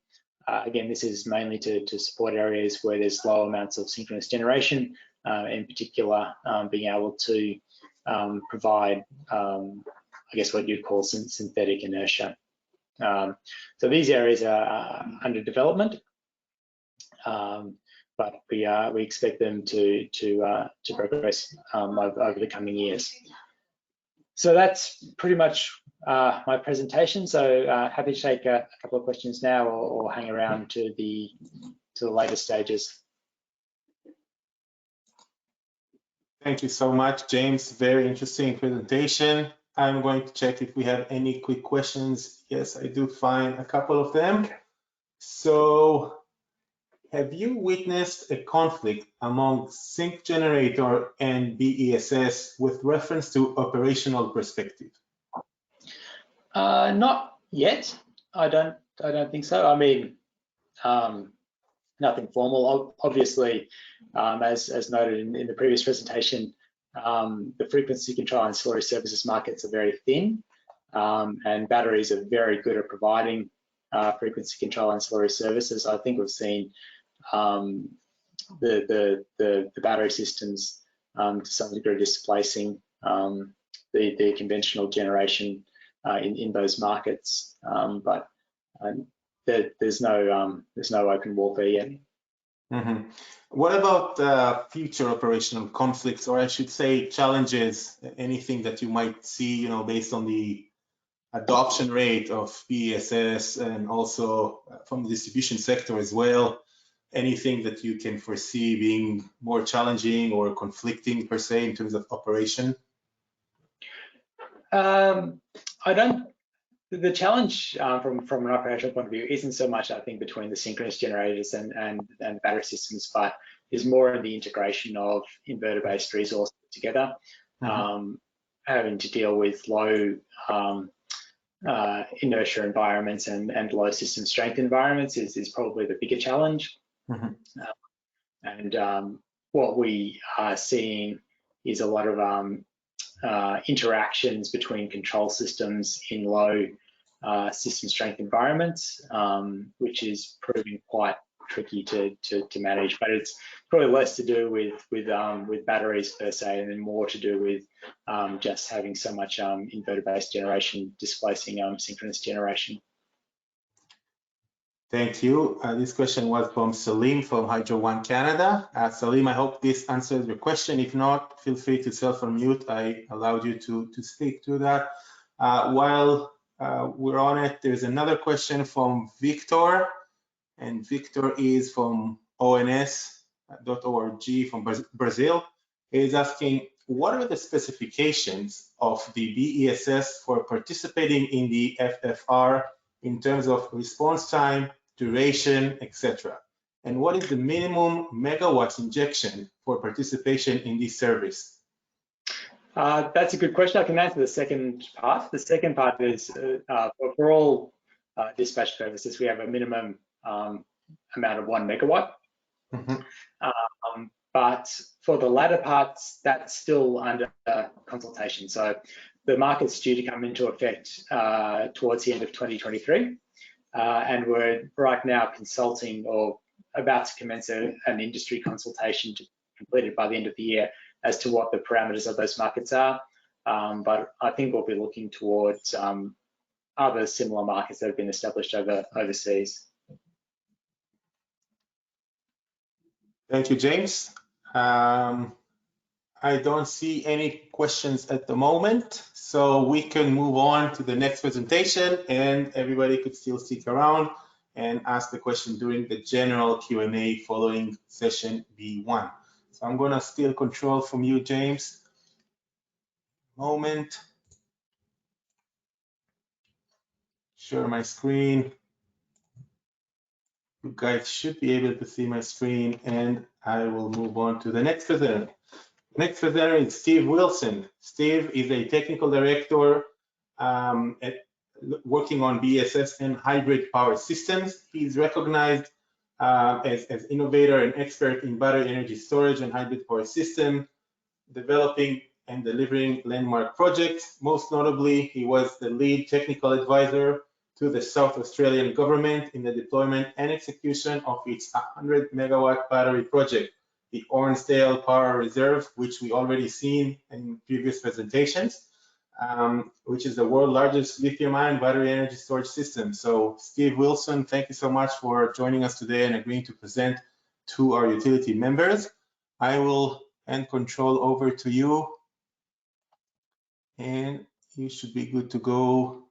Again, this is mainly to support areas where there's low amounts of synchronous generation, in particular being able to provide, I guess, what you'd call synthetic inertia. So these areas are under development, but we expect them to progress over the coming years. So that's pretty much my presentation. So happy to take a couple of questions now, or hang around to the later stages. Thank you so much, James. Very interesting presentation. I'm going to check if we have any quick questions. Yes, I do find a couple of them. So, have you witnessed a conflict among sync generator and BESS with reference to operational perspective? Not yet. I don't think so. I mean, nothing formal. Obviously, as noted in the previous presentation, the frequency control and ancillary services markets are very thin, and batteries are very good at providing frequency control ancillary services. I think we've seen the battery systems to some degree displacing the conventional generation in those markets, but there's no open warfare yet. Mm-hmm. What about future operational conflicts, or I should say challenges? Anything that you might see, based on the adoption rate of BESS and also from the distribution sector as well? Anything that you can foresee being more challenging or conflicting per se in terms of operation? The challenge from an operational point of view isn't so much, I think, between the synchronous generators and battery systems, but is more in the integration of inverter-based resources together. Mm-hmm. Having to deal with low inertia environments and low system strength environments is probably the bigger challenge. Mm-hmm. What we are seeing is a lot of interactions between control systems in low system strength environments, which is proving quite tricky to manage. But it's probably less to do with batteries per se, and then more to do with just having so much inverter-based generation displacing synchronous generation. Thank you. This question was from Salim from Hydro One Canada. Salim, I hope this answers your question. If not, feel free to self-unmute. I allowed you to speak to that. While we're on it, there's another question from Victor, and Victor is from ons.org from Brazil. He's asking, what are the specifications of the BESS for participating in the FFR in terms of response time, duration, etc.? And what is the minimum megawatts injection for participation in this service? That's a good question. I can answer the second part. The second part is for all dispatch services, we have a minimum amount of 1 megawatt. Mm-hmm. But for the latter parts, that's still under consultation. So the market's due to come into effect towards the end of 2023. And we're right now consulting or about to commence an industry consultation to be completed by the end of the year as to what the parameters of those markets are. But I think we'll be looking towards other similar markets that have been established overseas. Thank you, James. I don't see any questions at the moment, so we can move on to the next presentation, and everybody could still stick around and ask the question during the general Q&A following session B1. So I'm going to steal control from you, James. Moment. Share my screen. You guys should be able to see my screen, and I will move on to the next presenter. Next presenter is Steve Wilson. Steve is a technical director working on BESS and hybrid power systems. He's recognized as innovator and expert in battery energy storage and hybrid power system, developing and delivering landmark projects. Most notably, he was the lead technical advisor to the South Australian government in the deployment and execution of its 100 megawatt battery project, the Ornsdale Power Reserve, which we already seen in previous presentations, which is the world's largest lithium-ion battery energy storage system. So Steve Wilson, thank you so much for joining us today and agreeing to present to our utility members. I will hand control over to you, and you should be good to go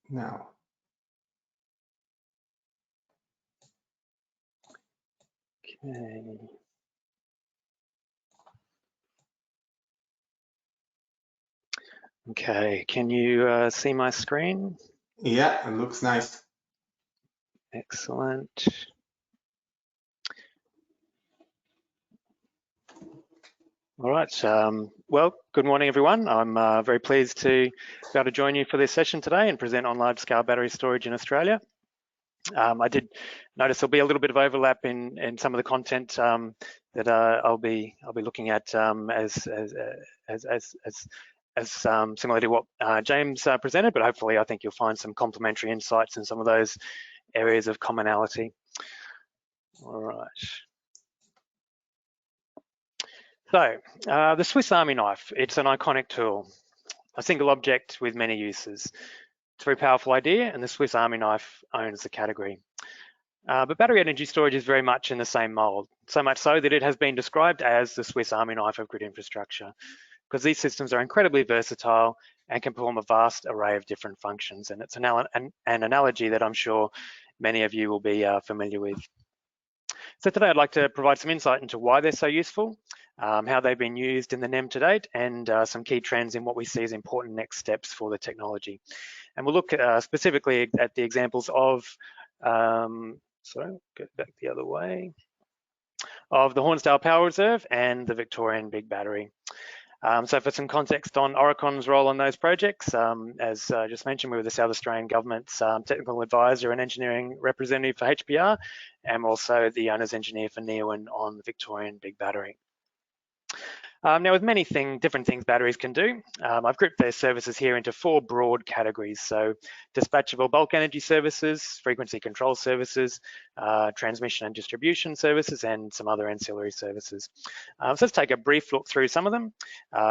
now. Okay. Okay, can you see my screen? Yeah, it looks nice. Excellent. All right. Well, good morning, everyone. I'm very pleased to be able to join you for this session today and present on large-scale battery storage in Australia. I did notice there'll be a little bit of overlap in some of the content that I'll be looking at similar to what James presented, but hopefully I think you'll find some complementary insights in some of those areas of commonality. All right. So the Swiss Army knife, it's an iconic tool, a single object with many uses. It's a very powerful idea, and the Swiss Army knife owns the category. But battery energy storage is very much in the same mold, so much so that it has been described as the Swiss Army knife of grid infrastructure, because these systems are incredibly versatile and can perform a vast array of different functions. And it's an analogy that I'm sure many of you will be familiar with. So today I'd like to provide some insight into why they're so useful, how they've been used in the NEM to date, and some key trends in what we see as important next steps for the technology. And we'll look specifically at the examples of, sorry, go back the other way, of the Hornsdale Power Reserve and the Victorian Big Battery. So for some context on Aurecon's role on those projects, as I just mentioned, we were the South Australian Government's technical advisor and engineering representative for HPR, and also the owner's engineer for Neoen on the Victorian Big Battery. Now, with many different things batteries can do, I've grouped their services here into 4 broad categories. So dispatchable bulk energy services, frequency control services, transmission and distribution services, and some other ancillary services. So let's take a brief look through some of them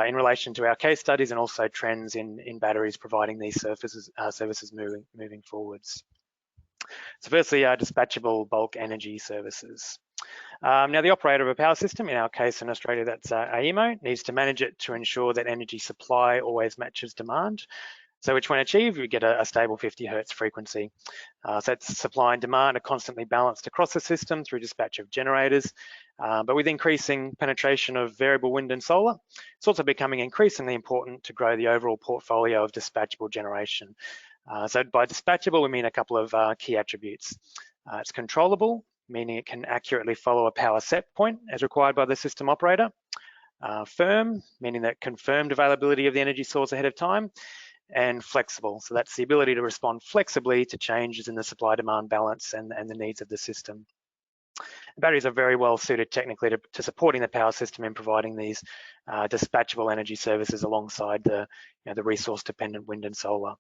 in relation to our case studies and also trends in batteries providing these services moving forwards. So firstly, dispatchable bulk energy services. Now, the operator of a power system, in our case in Australia, that's AEMO, needs to manage it to ensure that energy supply always matches demand. So which when achieved, we get a stable 50 Hertz frequency. So that's supply and demand are constantly balanced across the system through dispatch of generators. But with increasing penetration of variable wind and solar, it's also becoming increasingly important to grow the overall portfolio of dispatchable generation. So by dispatchable, we mean a couple of key attributes. It's controllable, meaning it can accurately follow a power set point as required by the system operator. Firm, meaning that confirmed availability of the energy source ahead of time. And flexible, so that's the ability to respond flexibly to changes in the supply-demand balance and the needs of the system. Batteries are very well suited technically to supporting the power system in providing these dispatchable energy services alongside the resource-dependent wind and solar.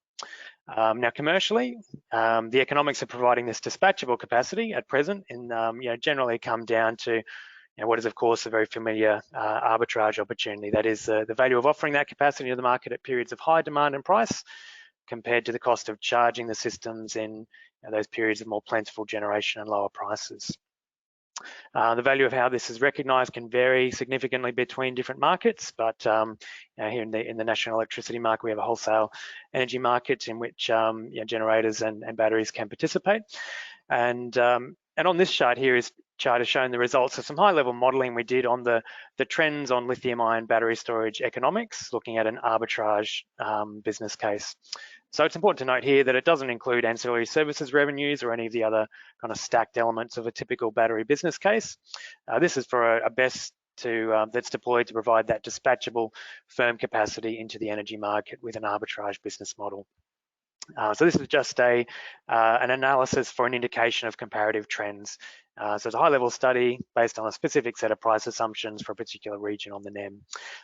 Now, commercially, the economics of providing this dispatchable capacity at present generally come down to what is, of course, a very familiar arbitrage opportunity. That is the value of offering that capacity to the market at periods of high demand and price compared to the cost of charging the systems in those periods of more plentiful generation and lower prices. The value of how this is recognised can vary significantly between different markets, but here in the national electricity market, we have a wholesale energy market in which generators and batteries can participate. And on this chart here is showing the results of some high-level modelling we did on the trends on lithium-ion battery storage economics, looking at an arbitrage business case. So it's important to note here that it doesn't include ancillary services revenues or any of the other kind of stacked elements of a typical battery business case. This is for a BESS that's deployed to provide that dispatchable firm capacity into the energy market with an arbitrage business model. So this is just an analysis for an indication of comparative trends. So it's a high-level study based on a specific set of price assumptions for a particular region on the NEM.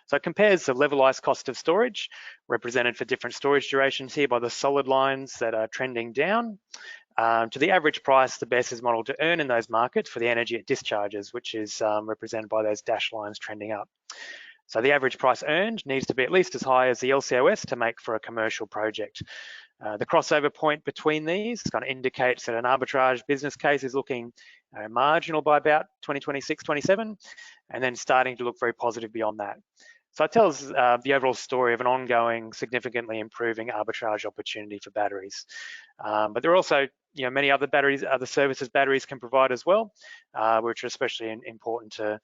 So it compares the levelized cost of storage, represented for different storage durations here by the solid lines that are trending down, to the average price the BESS is modelled to earn in those markets for the energy it discharges, which is represented by those dashed lines trending up. So the average price earned needs to be at least as high as the LCOS to make for a commercial project. The crossover point between these kind of indicates that an arbitrage business case is looking marginal by about 2026, 27, and then starting to look very positive beyond that. So it tells the overall story of an ongoing, significantly improving arbitrage opportunity for batteries. But there are also many other services batteries can provide as well, which are especially important to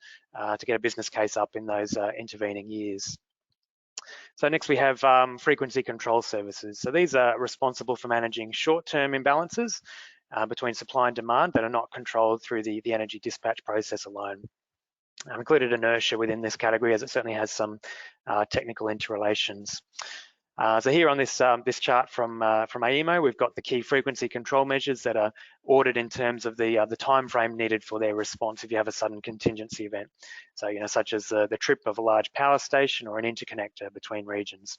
get a business case up in those intervening years. So next we have frequency control services. So these are responsible for managing short-term imbalances between supply and demand that are not controlled through the energy dispatch process alone. I've included inertia within this category as it certainly has some technical interrelations. So here on this chart from AEMO, we've got the key frequency control measures that are ordered in terms of the time frame needed for their response if you have a sudden contingency event. So such as the trip of a large power station or an interconnector between regions.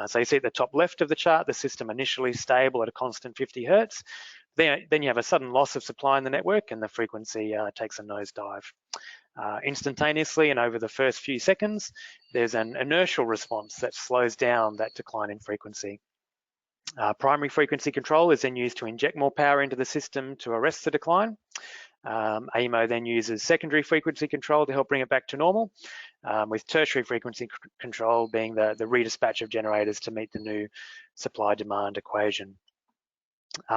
So you see at the top left of the chart, the system initially stable at a constant 50 Hertz. Then you have a sudden loss of supply in the network and the frequency takes a nosedive. Instantaneously and over the first few seconds, there's an inertial response that slows down that decline in frequency. Primary frequency control is then used to inject more power into the system to arrest the decline. AEMO then uses secondary frequency control to help bring it back to normal, with tertiary frequency control being the redispatch of generators to meet the new supply-demand equation.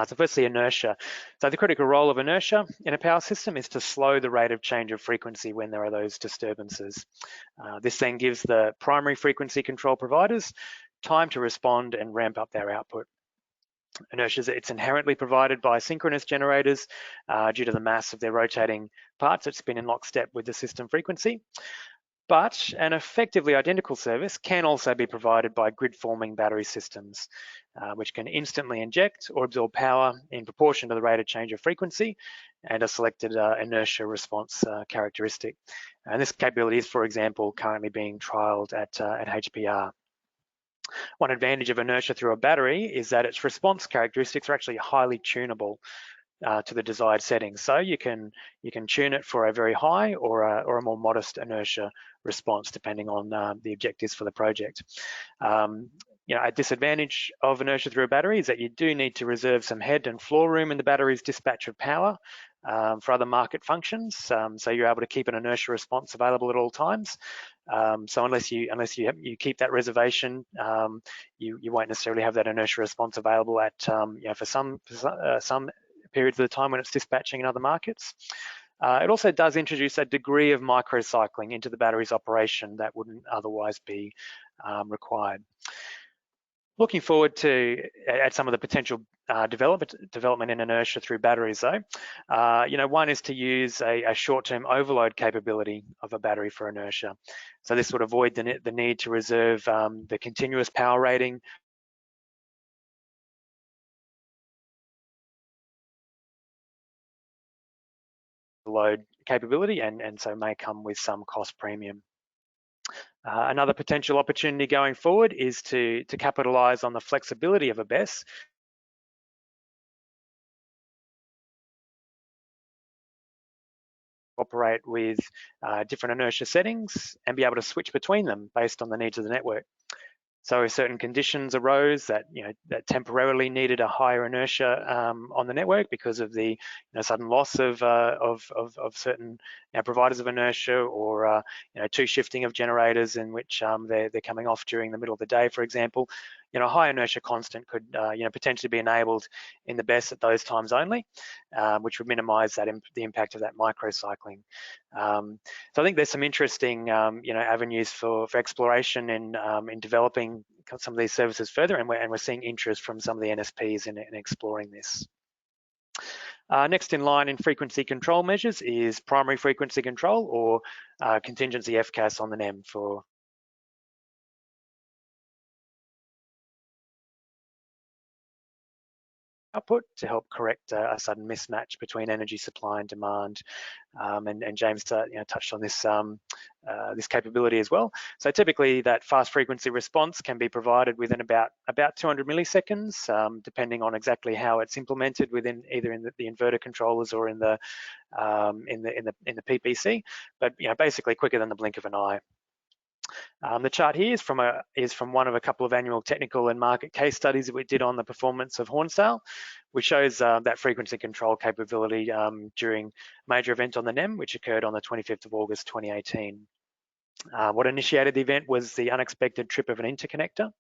So firstly, inertia. So the critical role of inertia in a power system is to slow the rate of change of frequency when there are those disturbances. This then gives the primary frequency control providers time to respond and ramp up their output. Inertia, it's inherently provided by synchronous generators due to the mass of their rotating parts that spin in lockstep with the system frequency. But an effectively identical service can also be provided by grid-forming battery systems, which can instantly inject or absorb power in proportion to the rate of change of frequency and a selected inertia response characteristic. And this capability is, for example, currently being trialled at HPR. One advantage of inertia through a battery is that its response characteristics are actually highly tunable to the desired settings. So you can tune it for a very high or a more modest inertia response, depending on the objectives for the project. A disadvantage of inertia through a battery is that you do need to reserve some head and floor room in the battery's dispatch of power for other market functions. So you're able to keep an inertia response available at all times. So unless you keep that reservation, you won't necessarily have that inertia response available at for some periods of the time when it's dispatching in other markets. It also does introduce a degree of microcycling into the battery's operation that wouldn't otherwise be required. Looking forward at some of the potential development in inertia through batteries though, one is to use a short-term overload capability of a battery for inertia. So this would avoid the need to reserve the continuous power rating load capability and so may come with some cost premium. Another potential opportunity going forward is to capitalise on the flexibility of a BESS operate with different inertia settings and be able to switch between them based on the needs of the network. So if certain conditions arose that that temporarily needed a higher inertia on the network because of the sudden loss of certain providers of inertia, or two shifting of generators in which they're coming off during the middle of the day, for example, high inertia constant could potentially be enabled in the BESS at those times only, which would minimise the impact of that microcycling. So I think there's some interesting avenues for exploration in developing some of these services further, and we're seeing interest from some of the NSPs in exploring this. Next in line in frequency control measures is primary frequency control, or contingency FCAS on the NEM for output to help correct a sudden mismatch between energy supply and demand. And James touched on this this capability as well. So typically that fast frequency response can be provided within about 200 milliseconds, depending on exactly how it's implemented within either in the inverter controllers or in the PPC, but basically quicker than the blink of an eye. The chart here is from one of a couple of annual technical and market case studies that we did on the performance of Hornsdale, which shows that frequency control capability during a major event on the NEM, which occurred on the 25th of August 2018. What initiated the event was the unexpected trip of an interconnector,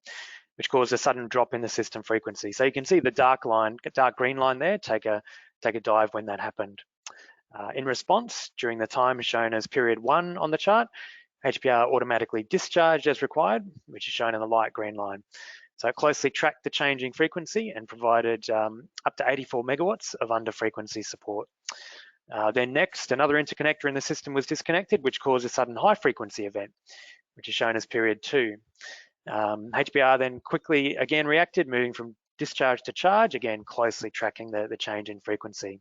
which caused a sudden drop in the system frequency. So you can see the dark green line there take a dive when that happened. In response, during the time shown as period 1 on the chart, HPR automatically discharged as required, which is shown in the light green line. So it closely tracked the changing frequency and provided up to 84 megawatts of under frequency support. Then next, another interconnector in the system was disconnected, which caused a sudden high frequency event, which is shown as period 2. HPR then quickly again reacted, moving from discharge to charge, again closely tracking the change in frequency.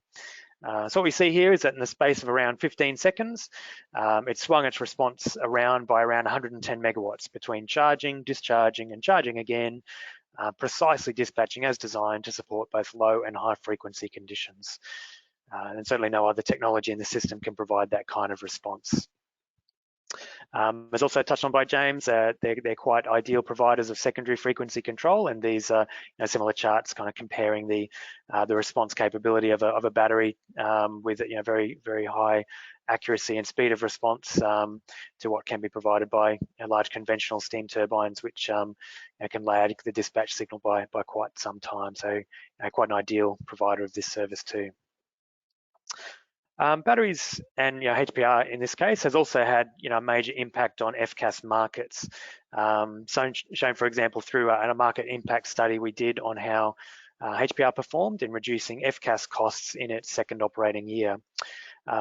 So what we see here is that in the space of around 15 seconds, it swung its response around by around 110 megawatts between charging, discharging, and charging again, precisely dispatching as designed to support both low and high frequency conditions. And certainly no other technology in the system can provide that kind of response. As also touched on by James, they're quite ideal providers of secondary frequency control, and these are similar charts kind of comparing the response capability of a battery with very, very high accuracy and speed of response to what can be provided by large conventional steam turbines, which can lag the dispatch signal by quite some time. So quite an ideal provider of this service too. Batteries and HPR in this case has also had a major impact on FCAS markets. Shown for example through a market impact study we did on how HPR performed in reducing FCAS costs in its second operating year.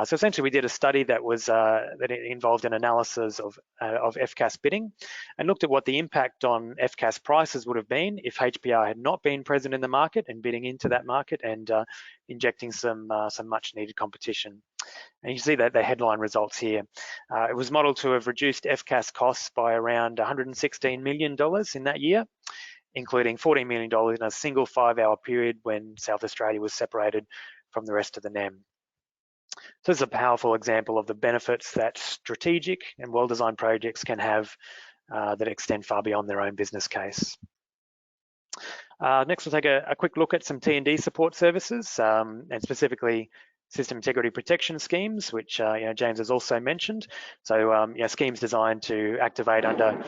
So essentially we did a study that was that involved an analysis of FCAS bidding and looked at what the impact on FCAS prices would have been if HPR had not been present in the market and bidding into that market and injecting some much needed competition. And you see that the headline results here. It was modelled to have reduced FCAS costs by around $116 million in that year, including $14 million in a single 5-hour period when South Australia was separated from the rest of the NEM. So this is a powerful example of the benefits that strategic and well-designed projects can have that extend far beyond their own business case. Next, we'll take a quick look at some T&D support services and specifically system integrity protection schemes, which James has also mentioned. So schemes designed to activate under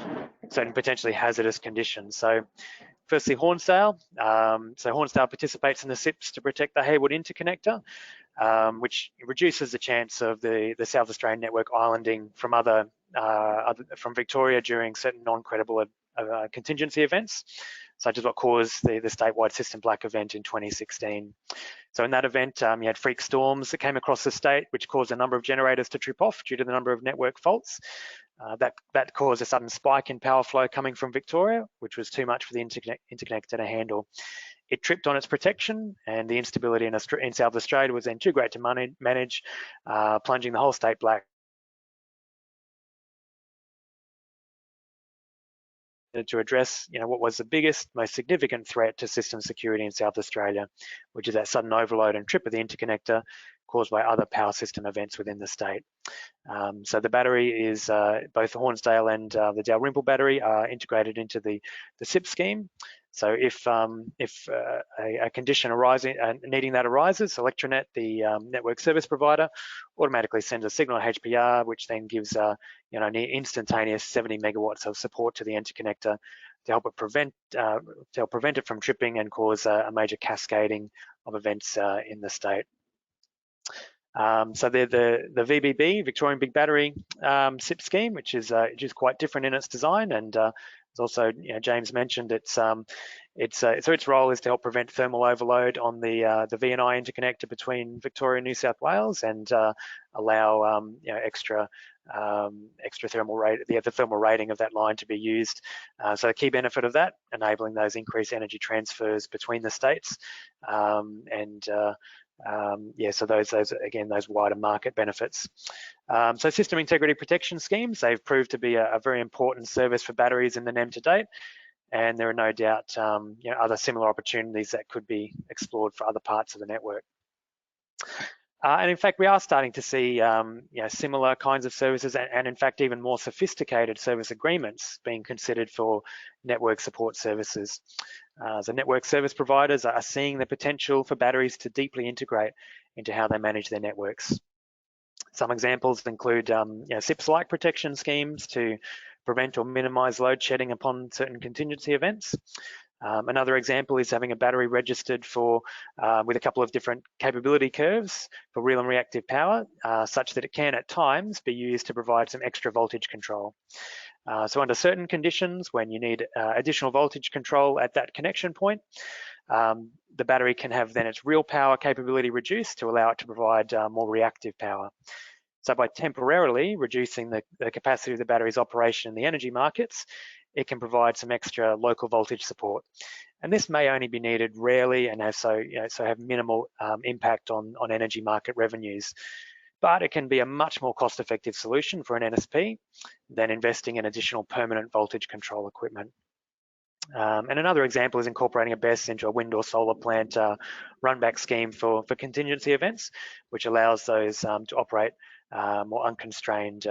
certain potentially hazardous conditions. So firstly, Hornsdale. So Hornsdale participates in the SIPs to protect the Hayward interconnector, which reduces the chance of the South Australian network islanding from from Victoria during certain non-credible contingency events, such as what caused the statewide system black event in 2016. So in that event, you had freak storms that came across the state, which caused a number of generators to trip off due to the number of network faults. That caused a sudden spike in power flow coming from Victoria, which was too much for the interconnector to handle. It tripped on its protection, and the instability in South Australia was then too great to manage, plunging the whole state black. To address what was the biggest, most significant threat to system security in South Australia, which is that sudden overload and trip of the interconnector caused by other power system events within the state. So the battery is both the Hornsdale and the Dalrymple battery are integrated into the SIP scheme. So if a condition arising needing that arises, Electronet, the network service provider, automatically sends a signal to HPR, which then gives near instantaneous 70 megawatts of support to the interconnector to help prevent it from tripping and cause a major cascading of events in the state. So they're the VBB, Victorian Big Battery SIP scheme, which is quite different in its design and As also, James mentioned, its role is to help prevent thermal overload on the V&I interconnector between Victoria and New South Wales, and allow extra thermal rate, the thermal rating of that line to be used. So a key benefit of that, enabling those increased energy transfers between the states, so those wider market benefits. So system integrity protection schemes, they've proved to be a very important service for batteries in the NEM to date, and there are no doubt other similar opportunities that could be explored for other parts of the network. And in fact, we are starting to see similar kinds of services, and in fact even more sophisticated service agreements being considered for network support services. So network service providers are seeing the potential for batteries to deeply integrate into how they manage their networks. Some examples include SIPS-like protection schemes to prevent or minimize load shedding upon certain contingency events. Another example is having a battery registered for with a couple of different capability curves for real and reactive power, such that it can at times be used to provide some extra voltage control. So under certain conditions, when you need additional voltage control at that connection point, the battery can have then its real power capability reduced to allow it to provide more reactive power. So by temporarily reducing the capacity of the battery's operation in the energy markets, it can provide some extra local voltage support. And this may only be needed rarely, and so have minimal impact on energy market revenues. But it can be a much more cost-effective solution for an NSP than investing in additional permanent voltage control equipment. And another example is incorporating a BESS into a wind or solar plant run-back scheme for contingency events, which allows those to operate more unconstrained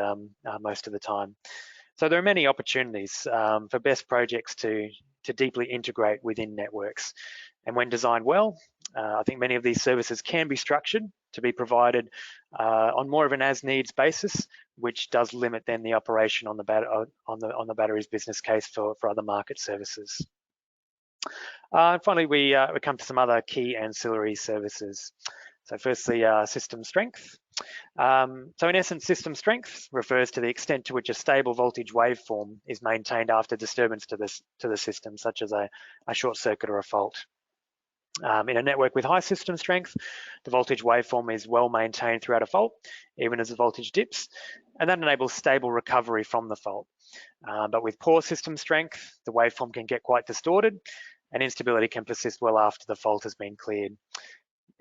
most of the time. So there are many opportunities for BESS projects to deeply integrate within networks. And when designed well, I think many of these services can be structured to be provided on more of an as-needs basis, which does limit then the operation on the battery's business case for other market services. Finally, we come to some other key ancillary services. So firstly, system strength. So in essence, system strength refers to the extent to which a stable voltage waveform is maintained after disturbance to the system, such as a short circuit or a fault. In a network with high system strength, the voltage waveform is well maintained throughout a fault, even as the voltage dips, and that enables stable recovery from the fault. But with poor system strength, the waveform can get quite distorted, and instability can persist well after the fault has been cleared.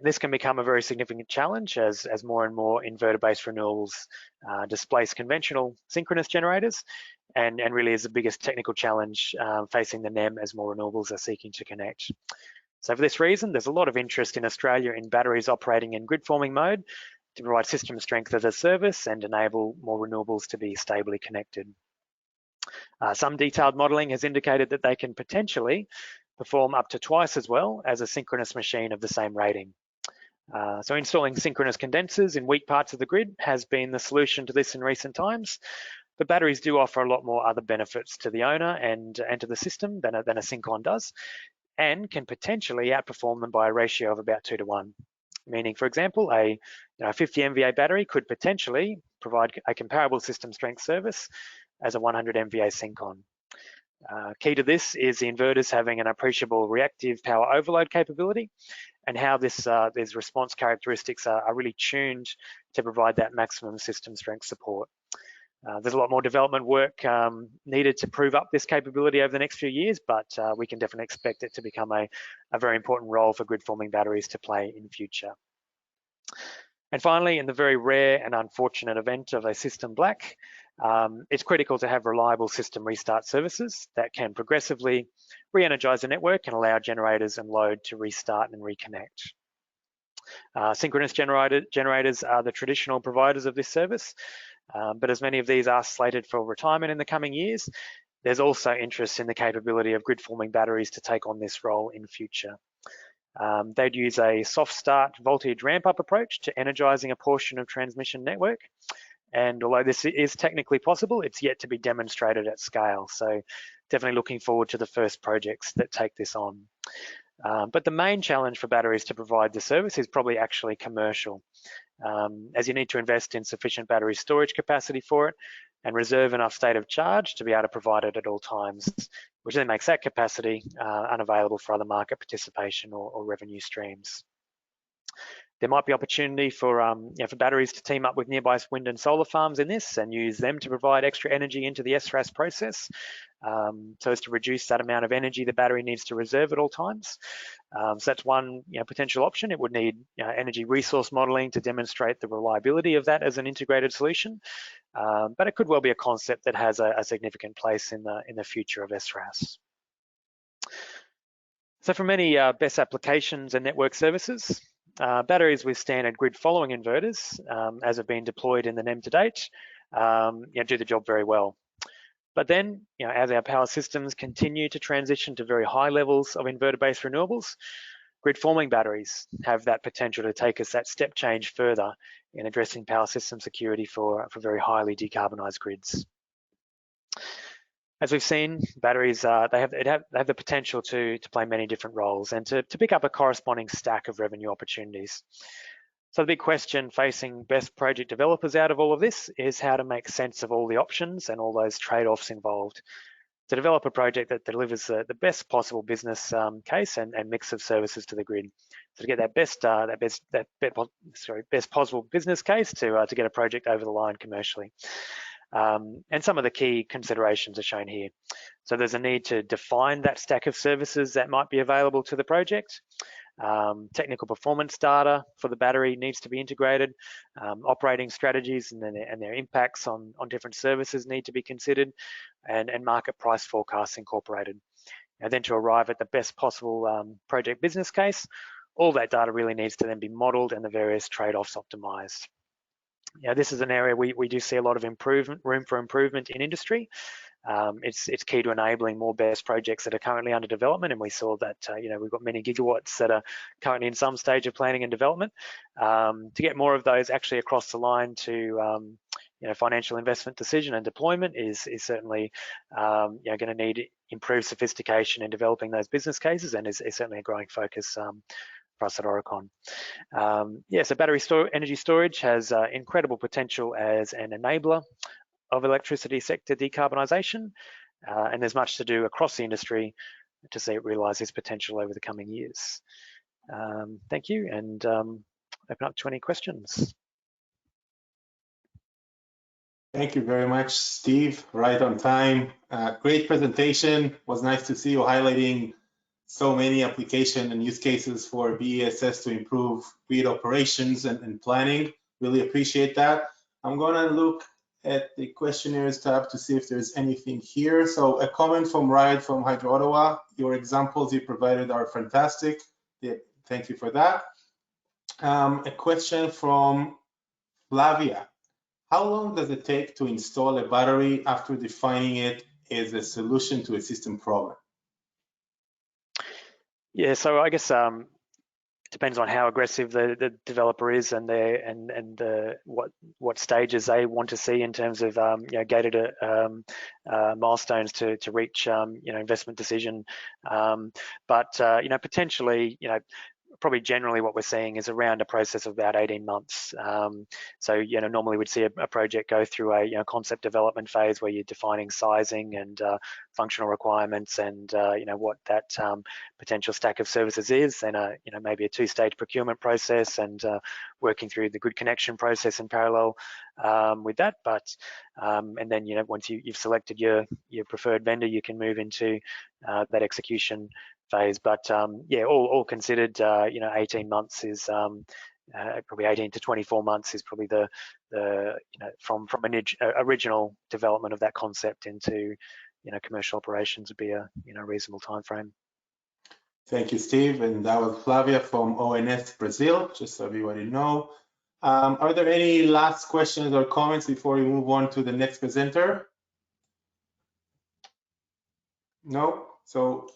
This can become a very significant challenge as more and more inverter-based renewables displace conventional synchronous generators, and really is the biggest technical challenge facing the NEM as more renewables are seeking to connect. So for this reason, there's a lot of interest in Australia in batteries operating in grid forming mode to provide system strength as a service and enable more renewables to be stably connected. Some detailed modelling has indicated that they can potentially perform up to twice as well as a synchronous machine of the same rating. So installing synchronous condensers in weak parts of the grid has been the solution to this in recent times. But batteries do offer a lot more other benefits to the owner and to the system than a sync-on does, and can potentially outperform them by a ratio of about 2 to 1. Meaning, for example, a 50 MVA battery could potentially provide a comparable system strength service as a 100 MVA sync-on. Key to this is the inverters having an appreciable reactive power overload capability, and how these response characteristics are really tuned to provide that maximum system strength support. There's a lot more development work needed to prove up this capability over the next few years, but we can definitely expect it to become a very important role for grid forming batteries to play in future. And finally, in the very rare and unfortunate event of a system black, it's critical to have reliable system restart services that can progressively re-energize the network and allow generators and load to restart and reconnect. Synchronous generators are the traditional providers of this service, but as many of these are slated for retirement in the coming years, there's also interest in the capability of grid forming batteries to take on this role in future. They'd use a soft start voltage ramp up approach to energizing a portion of transmission network. And although this is technically possible, it's yet to be demonstrated at scale. So definitely looking forward to the first projects that take this on. But the main challenge for batteries to provide the service is probably actually commercial, as you need to invest in sufficient battery storage capacity for it and reserve enough state of charge to be able to provide it at all times, which then makes that capacity unavailable for other market participation or revenue streams. There might be opportunity for batteries to team up with nearby wind and solar farms in this and use them to provide extra energy into the SRAS process, so as to reduce that amount of energy the battery needs to reserve at all times. So that's one potential option. It would need energy resource modelling to demonstrate the reliability of that as an integrated solution, but it could well be a concept that has a significant place in the future of SRAS. So for many BESS applications and network services, batteries with standard grid following inverters, as have been deployed in the NEM to date, do the job very well. But then, as our power systems continue to transition to very high levels of inverter-based renewables, grid-forming batteries have that potential to take us that step change further in addressing power system security for very highly decarbonised grids. As we've seen, batteries they have the potential to play many different roles and to pick up a corresponding stack of revenue opportunities. So the big question facing BESS project developers out of all of this is how to make sense of all the options and all those trade-offs involved to develop a project that delivers the best possible business case and mix of services to the grid. So to get that best possible business case to get a project over the line commercially. And some of the key considerations are shown here. So there's a need to define that stack of services that might be available to the project. Technical performance data for the battery needs to be integrated. Operating strategies and their impacts on different services need to be considered, and market price forecasts incorporated. And then to arrive at the best possible project business case, all that data really needs to then be modelled and the various trade-offs optimised. This is an area we do see a lot of room for improvement in industry. It's key to enabling more BESS projects that are currently under development, and we saw that we've got many gigawatts that are currently in some stage of planning and development. To get more of those actually across the line to financial investment decision and deployment is certainly going to need improved sophistication in developing those business cases, and is certainly a growing focus for us at Oricon. So battery energy storage has incredible potential as an enabler of electricity sector decarbonisation, and there's much to do across the industry to see it realise this potential over the coming years. Thank you, and open up to any questions. Thank you very much, Steve. Right on time. Great presentation. Was nice to see you highlighting so many application and use cases for BESS to improve grid operations and planning. Really appreciate that. I'm going to look at the questionnaires tab to see if there's anything here. So a comment from Ryan from Hydro Ottawa. Your examples you provided are fantastic. Yeah, thank you for that. A question from Flavia. How long does it take to install a battery after defining it as a solution to a system problem? Yeah, so I guess depends on how aggressive the developer is and what stages they want to see in terms of gated milestones to reach investment decision. But potentially probably generally what we're seeing is around a process of about 18 months. So normally we'd see a project go through a concept development phase where you're defining sizing and functional requirements and what that potential stack of services is, and maybe a two-stage procurement process and working through the grid connection process in parallel with that. But and then once you've selected your preferred vendor, you can move into that execution phase. But all considered, 18 months is probably 18 to 24 months is probably the from an original development of that concept into commercial operations would be a reasonable time frame. Thank you, Steve. And that was Flavia from ONS Brazil, just so everybody know. Are there any last questions or comments before we move on to the next presenter? No. So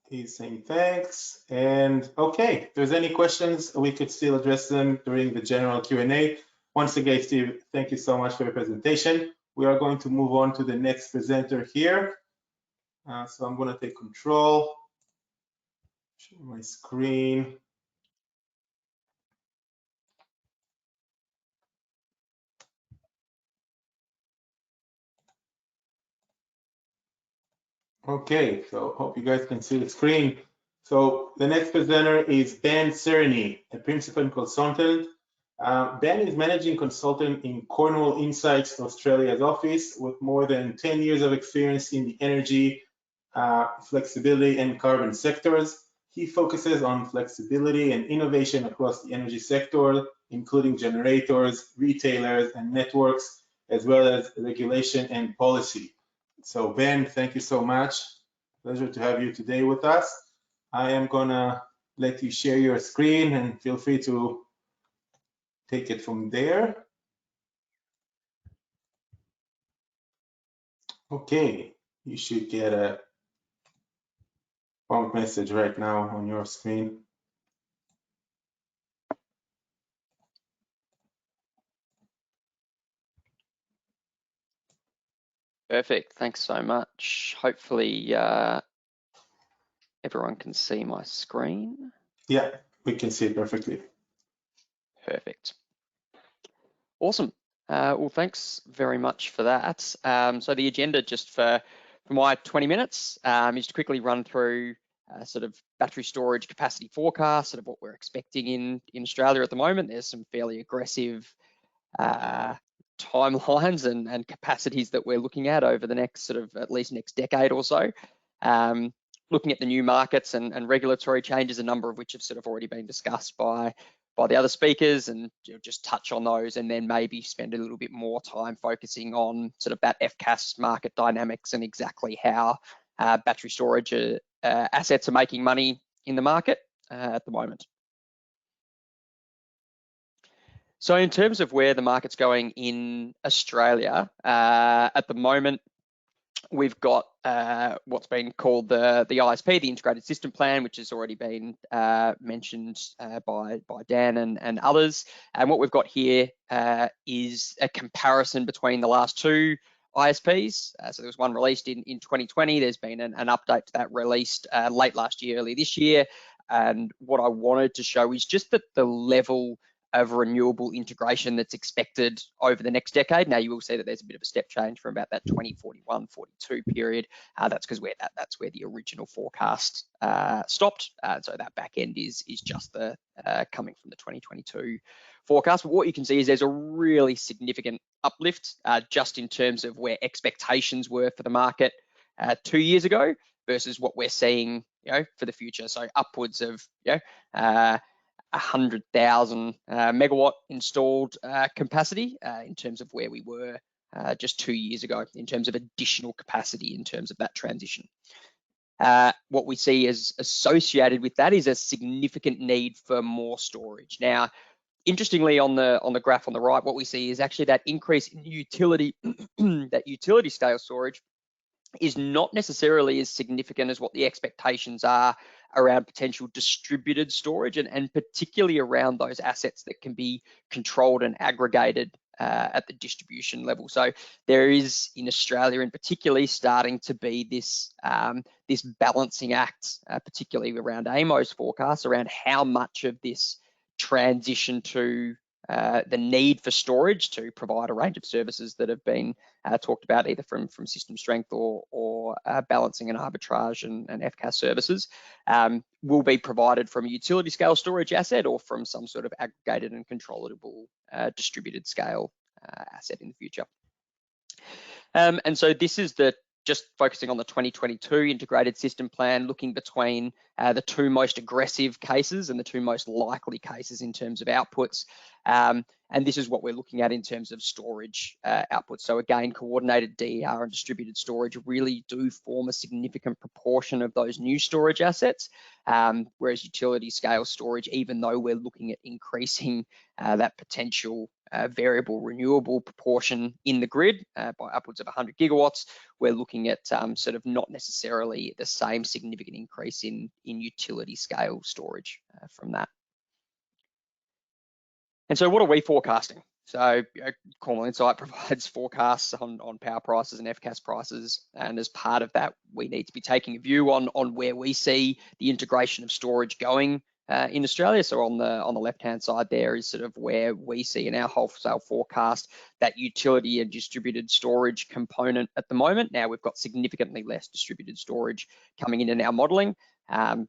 he's saying thanks. And okay, if there's any questions, we could still address them during the general Q&A. Once again, Steve, thank you so much for your presentation. We are going to move on to the next presenter here. So I'm going to take control, Share my screen. Okay, so hope you guys can see the screen. So the next presenter is Ben Cerny, a principal consultant. Ben is managing consultant in Cornwall Insights, Australia's office, with more than 10 years of experience in the energy, flexibility, and carbon sectors. He focuses on flexibility and innovation across the energy sector, including generators, retailers, and networks, as well as regulation and policy. So Ben, thank you so much. Pleasure to have you today with us. I am gonna let you share your screen and feel free to take it from there. Okay, you should get a prompt message right now on your screen. Perfect. Thanks so much. Hopefully everyone can see my screen. Yeah, we can see it perfectly. Perfect. Awesome. Well, thanks very much for that. So the agenda just for my 20 minutes is to quickly run through sort of battery storage capacity forecast, sort of what we're expecting in Australia at the moment. There's some fairly aggressive timelines and capacities that we're looking at over the next sort of at least next decade or so. Looking at the new markets and regulatory changes, a number of which have sort of already been discussed by the other speakers, and just touch on those, and then maybe spend a little bit more time focusing on sort of that FCAS market dynamics and exactly how battery storage assets are making money in the market at the moment. So in terms of where the market's going in Australia, at the moment, we've got what's been called the ISP, the Integrated System Plan, which has already been mentioned by Dan and others. And what we've got here is a comparison between the last two ISPs. So there was one released in 2020. There's been an update to that released late last year, early this year. And what I wanted to show is just that the level of renewable integration that's expected over the next decade. Now you will see that there's a bit of a step change from about that 2041-42 period. That's because that's where the original forecast stopped. So that back end is just the coming from the 2022 forecast. But what you can see is there's a really significant uplift just in terms of where expectations were for the market 2 years ago versus what we're seeing, for the future. So upwards of 100,000 megawatt installed capacity in terms of where we were just 2 years ago in terms of additional capacity in terms of that transition. What we see as associated with that is a significant need for more storage. Now, interestingly, on the graph on the right, what we see is actually that increase in utility, that utility scale storage is not necessarily as significant as what the expectations are around potential distributed storage, and particularly around those assets that can be controlled and aggregated at the distribution level. So there is in Australia in particular starting to be this balancing act, particularly around AEMO's forecast, around how much of this transition to the need for storage to provide a range of services that have been talked about either from system strength or balancing and arbitrage and FCAS services will be provided from a utility scale storage asset or from some sort of aggregated and controllable distributed scale asset in the future. And so this is just focusing on the 2022 integrated system plan, looking between the two most aggressive cases and the two most likely cases in terms of outputs. And this is what we're looking at in terms of storage outputs. So again, coordinated DER and distributed storage really do form a significant proportion of those new storage assets, whereas utility scale storage, even though we're looking at increasing that potential variable renewable proportion in the grid by upwards of 100 gigawatts, we're looking at sort of not necessarily the same significant increase in utility scale storage from that. And so what are we forecasting? So Cornwall Insight provides forecasts on power prices and FCAS prices, and as part of that, we need to be taking a view on where we see the integration of storage going in Australia. So on the left-hand side there is sort of where we see in our wholesale forecast that utility and distributed storage component at the moment. Now we've got significantly less distributed storage coming in our modelling. Now,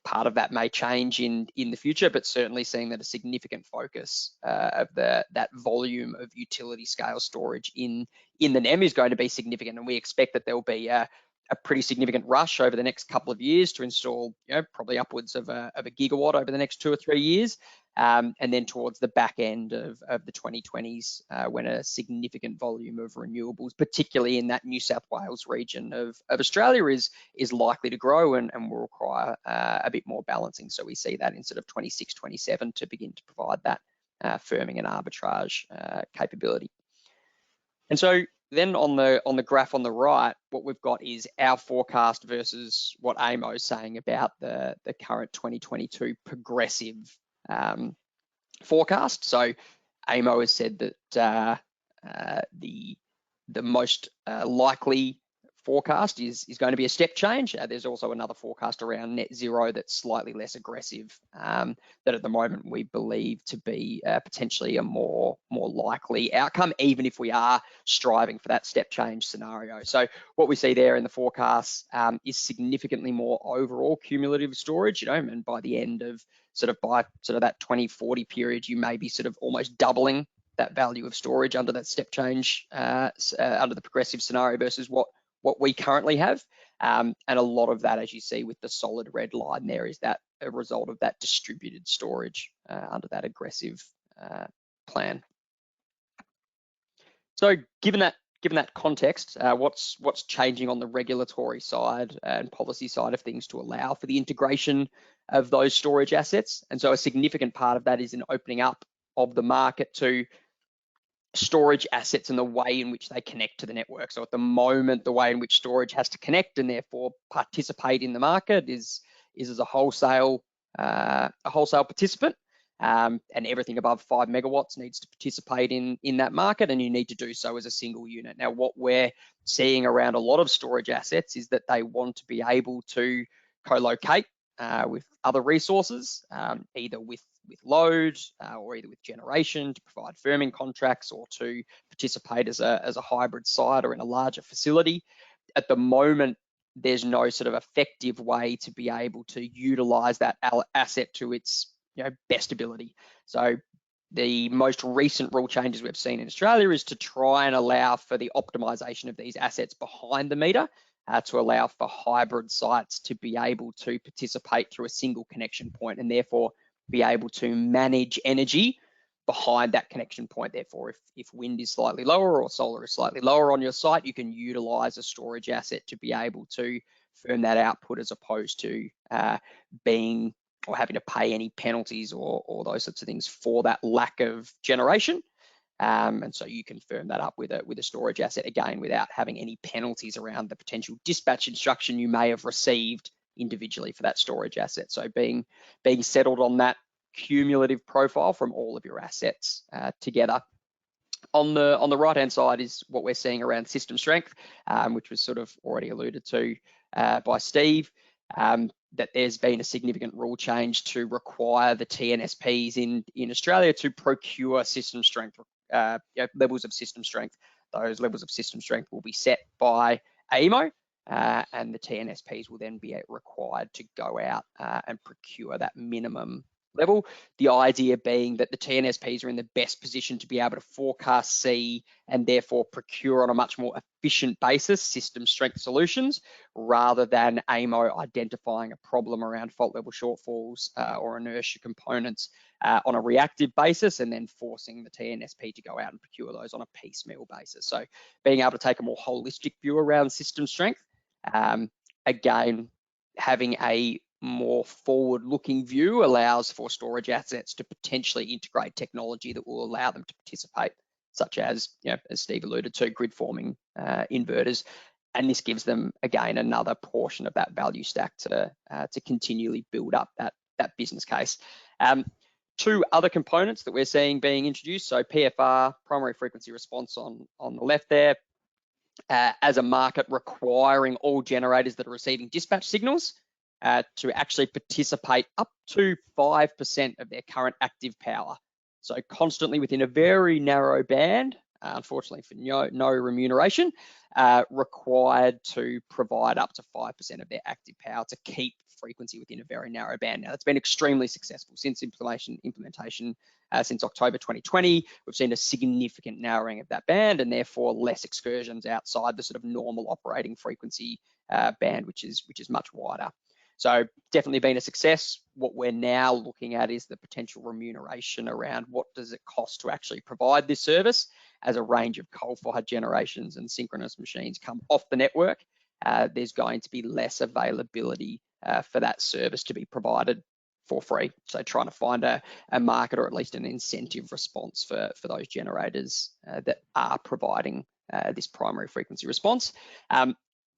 part of that may change in the future, but certainly seeing that a significant focus of that volume of utility scale storage in the NEM is going to be significant, and we expect that there will be a pretty significant rush over the next couple of years to install, probably upwards of a gigawatt over the next 2 or 3 years, and then towards the back end of the 2020s, when a significant volume of renewables, particularly in that New South Wales region of Australia, is likely to grow and will require a bit more balancing. So we see that in sort of 26, 27 to begin to provide that firming and arbitrage capability. And so then on the graph on the right, what we've got is our forecast versus what AEMO is saying about the current 2022 progressive forecast. So AEMO has said that the most likely forecast is going to be a step change. There's also another forecast around net zero that's slightly less aggressive, that at the moment we believe to be potentially a more likely outcome, even if we are striving for that step change scenario. So what we see there in the forecast is significantly more overall cumulative storage, and by the end of that 2040 period, you may be sort of almost doubling that value of storage under that step change, under the progressive scenario versus what we currently have. And a lot of that, as you see with the solid red line there, is that a result of that distributed storage under that aggressive plan. So given that context, what's changing on the regulatory side and policy side of things to allow for the integration of those storage assets? And so a significant part of that is an opening up of the market to storage assets and the way in which they connect to the network. So at the moment, the way in which storage has to connect and therefore participate in the market is as a wholesale participant, and everything above 5 megawatts needs to participate in that market, and you need to do so as a single unit. Now, what we're seeing around a lot of storage assets is that they want to be able to co-locate with other resources, either with load or either with generation to provide firming contracts or to participate as a hybrid site or in a larger facility. At the moment, there's no sort of effective way to be able to utilize that asset to its best ability. So the most recent rule changes we've seen in Australia is to try and allow for the optimization of these assets behind the meter, to allow for hybrid sites to be able to participate through a single connection point and therefore be able to manage energy behind that connection point. Therefore, if wind is slightly lower or solar is slightly lower on your site, you can utilize a storage asset to be able to firm that output, as opposed to being or having to pay any penalties or those sorts of things for that lack of generation. And so you can firm that up with a storage asset, again, without having any penalties around the potential dispatch instruction you may have received individually for that storage asset. So being settled on that cumulative profile from all of your assets together. On the right hand side is what we're seeing around system strength, which was sort of already alluded to by Steve, that there's been a significant rule change to require the TNSPs in Australia to procure system strength, levels of system strength. Those levels of system strength will be set by AEMO, and the TNSPs will then be required to go out and procure that minimum level. The idea being that the TNSPs are in the best position to be able to forecast, see, and therefore procure on a much more efficient basis system strength solutions, rather than AEMO identifying a problem around fault level shortfalls or inertia components on a reactive basis and then forcing the TNSP to go out and procure those on a piecemeal basis. So being able to take a more holistic view around system strength, again, having a more forward-looking view allows for storage assets to potentially integrate technology that will allow them to participate, such as, as Steve alluded to, grid forming inverters. And this gives them, again, another portion of that value stack to continually build up that business case. two other components that we're seeing being introduced. So PFR, primary frequency response on the left there, as a market requiring all generators that are receiving dispatch signals to actually participate up to 5% of their current active power. So constantly within a very narrow band, unfortunately for no remuneration, required to provide up to 5% of their active power to keep frequency within a very narrow band. Now, that's been extremely successful since implementation since October 2020. We've seen a significant narrowing of that band and therefore less excursions outside the sort of normal operating frequency band, which is much wider. So definitely been a success. What we're now looking at is the potential remuneration around what does it cost to actually provide this service as a range of coal-fired generations and synchronous machines come off the network. There's going to be less availability for that service to be provided for free. So trying to find a market or at least an incentive response for those generators that are providing this primary frequency response.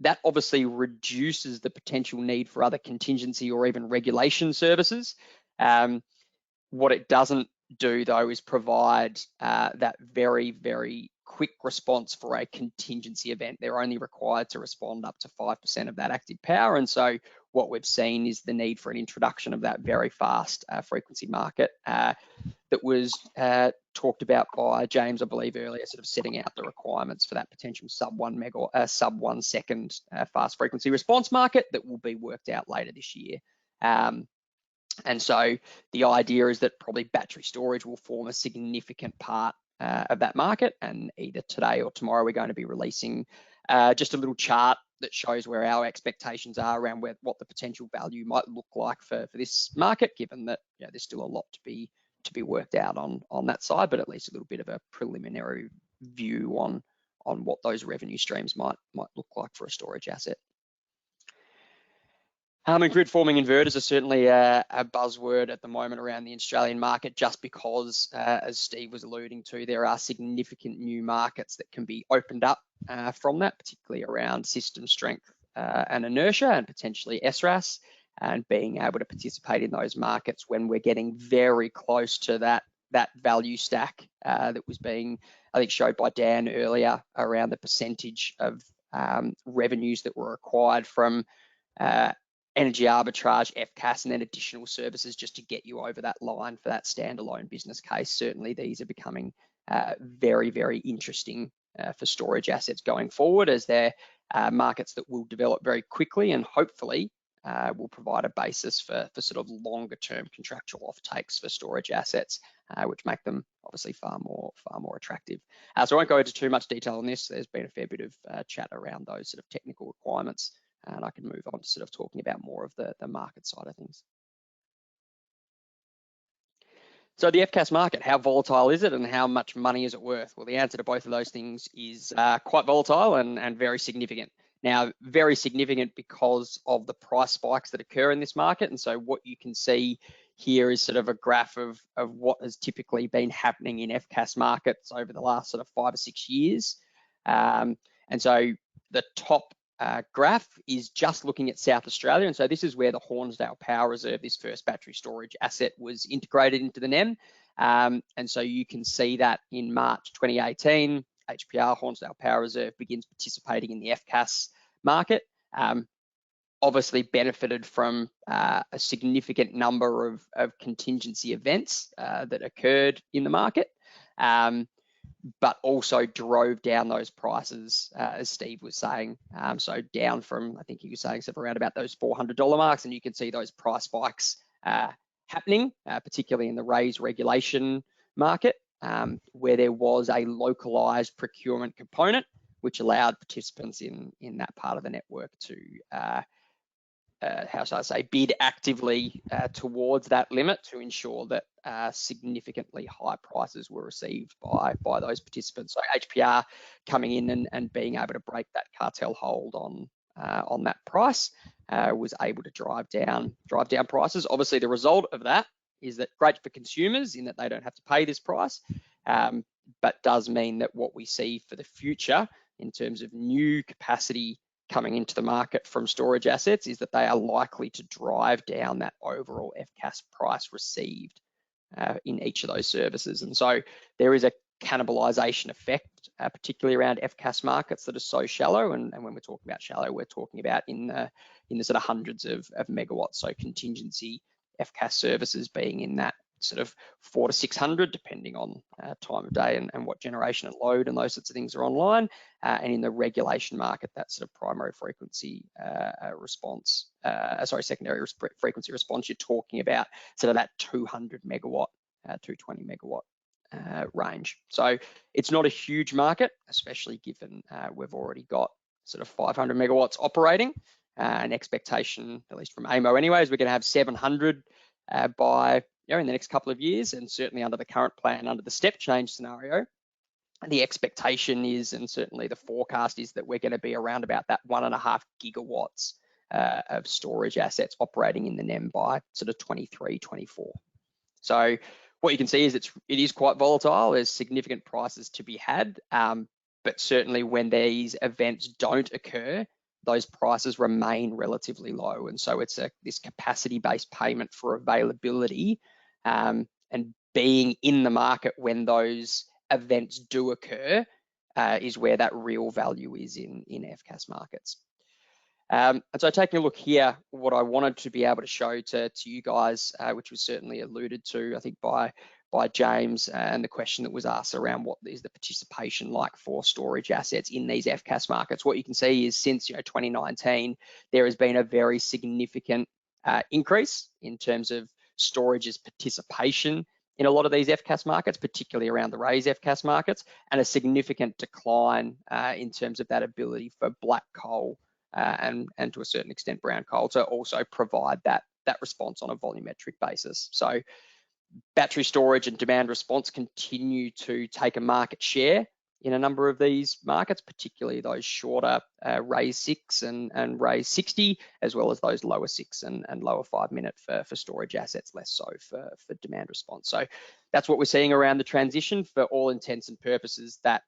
That obviously reduces the potential need for other contingency or even regulation services. What it doesn't do though is provide that very, very quick response for a contingency event. They're only required to respond up to 5% of that active power. And so what we've seen is the need for an introduction of that very fast frequency market that was talked about by James, I believe, earlier, sort of setting out the requirements for that potential sub 1 second fast frequency response market that will be worked out later this year. And so the idea is that probably battery storage will form a significant part of that market, and either today or tomorrow we're going to be releasing just a little chart that shows where our expectations are around what the potential value might look like for this market, given that there's still a lot to be worked out on that side, but at least a little bit of a preliminary view on what those revenue streams might look like for a storage asset. And grid forming inverters are certainly a buzzword at the moment around the Australian market, just because, as Steve was alluding to, there are significant new markets that can be opened up from that, particularly around system strength and inertia and potentially SRAS, and being able to participate in those markets when we're getting very close to that value stack that was being, I think, showed by Dan earlier around the percentage of revenues that were acquired from energy arbitrage, FCAS, and then additional services just to get you over that line for that standalone business case. Certainly these are becoming very, very interesting for storage assets going forward, as they're markets that will develop very quickly and hopefully will provide a basis for sort of longer term contractual offtakes for storage assets, which make them obviously far more attractive. So I won't go into too much detail on this. There's been a fair bit of chat around those sort of technical requirements, and I can move on to sort of talking about more of the market side of things. So the FCAS market, how volatile is it and how much money is it worth? Well, the answer to both of those things is quite volatile and very significant. Now, very significant because of the price spikes that occur in this market. And so what you can see here is sort of a graph of what has typically been happening in FCAS markets over the last sort of 5 or 6 years. And so the top graph is just looking at South Australia, and so this is where the Hornsdale Power Reserve, this first battery storage asset, was integrated into the NEM. And so you can see that in March 2018, HPR, Hornsdale Power Reserve, begins participating in the FCAS market. Obviously benefited from a significant number of contingency events that occurred in the market, but also drove down those prices, as Steve was saying. So down from, I think he was saying, sort of around about those $400 marks, and you can see those price spikes happening, particularly in the raised regulation market, where there was a localized procurement component, which allowed participants in that part of the network to, how should I say, bid actively towards that limit to ensure that significantly high prices were received by those participants. So HPR coming in and being able to break that cartel hold on that price was able to drive down prices. Obviously, the result of that is that great for consumers in that they don't have to pay this price, but does mean that what we see for the future in terms of new capacity coming into the market from storage assets is that they are likely to drive down that overall FCAS price received in each of those services. And so there is a cannibalization effect, particularly around FCAS markets that are so shallow. And when we're talking about shallow, we're talking about in the sort of hundreds of megawatts. So contingency FCAS services being in that sort of 400 to 600, depending on time of day and what generation and load and those sorts of things are online. And in the regulation market, that sort of primary frequency response, secondary frequency response, you're talking about sort of that 200 megawatt, 220 megawatt range. So it's not a huge market, especially given we've already got sort of 500 megawatts operating. An expectation, at least from AMO anyway, is we're going to have 700 by in the next couple of years, and certainly under the current plan, under the step change scenario, the expectation is, and certainly the forecast is, that we're going to be around about that 1.5 gigawatts of storage assets operating in the NEM by sort of 23, 24. So what you can see is it is quite volatile. There's significant prices to be had, but certainly when these events don't occur, those prices remain relatively low. And so it's this capacity-based payment for availability, and being in the market when those events do occur is where that real value is in FCAS markets. And so taking a look here, what I wanted to be able to show to you guys, which was certainly alluded to, I think, by James, and the question that was asked around what is the participation like for storage assets in these FCAS markets. What you can see is since 2019, there has been a very significant increase in terms of storage's participation in a lot of these FCAS markets, particularly around the RAISE FCAS markets, and a significant decline in terms of that ability for black coal and to a certain extent brown coal to also provide that response on a volumetric basis. So battery storage and demand response continue to take a market share in a number of these markets, particularly those shorter RAISE 6 and RAISE 60, as well as those lower 6 and lower 5 minute for storage assets, less so for demand response. So that's what we're seeing around the transition. For all intents and purposes, that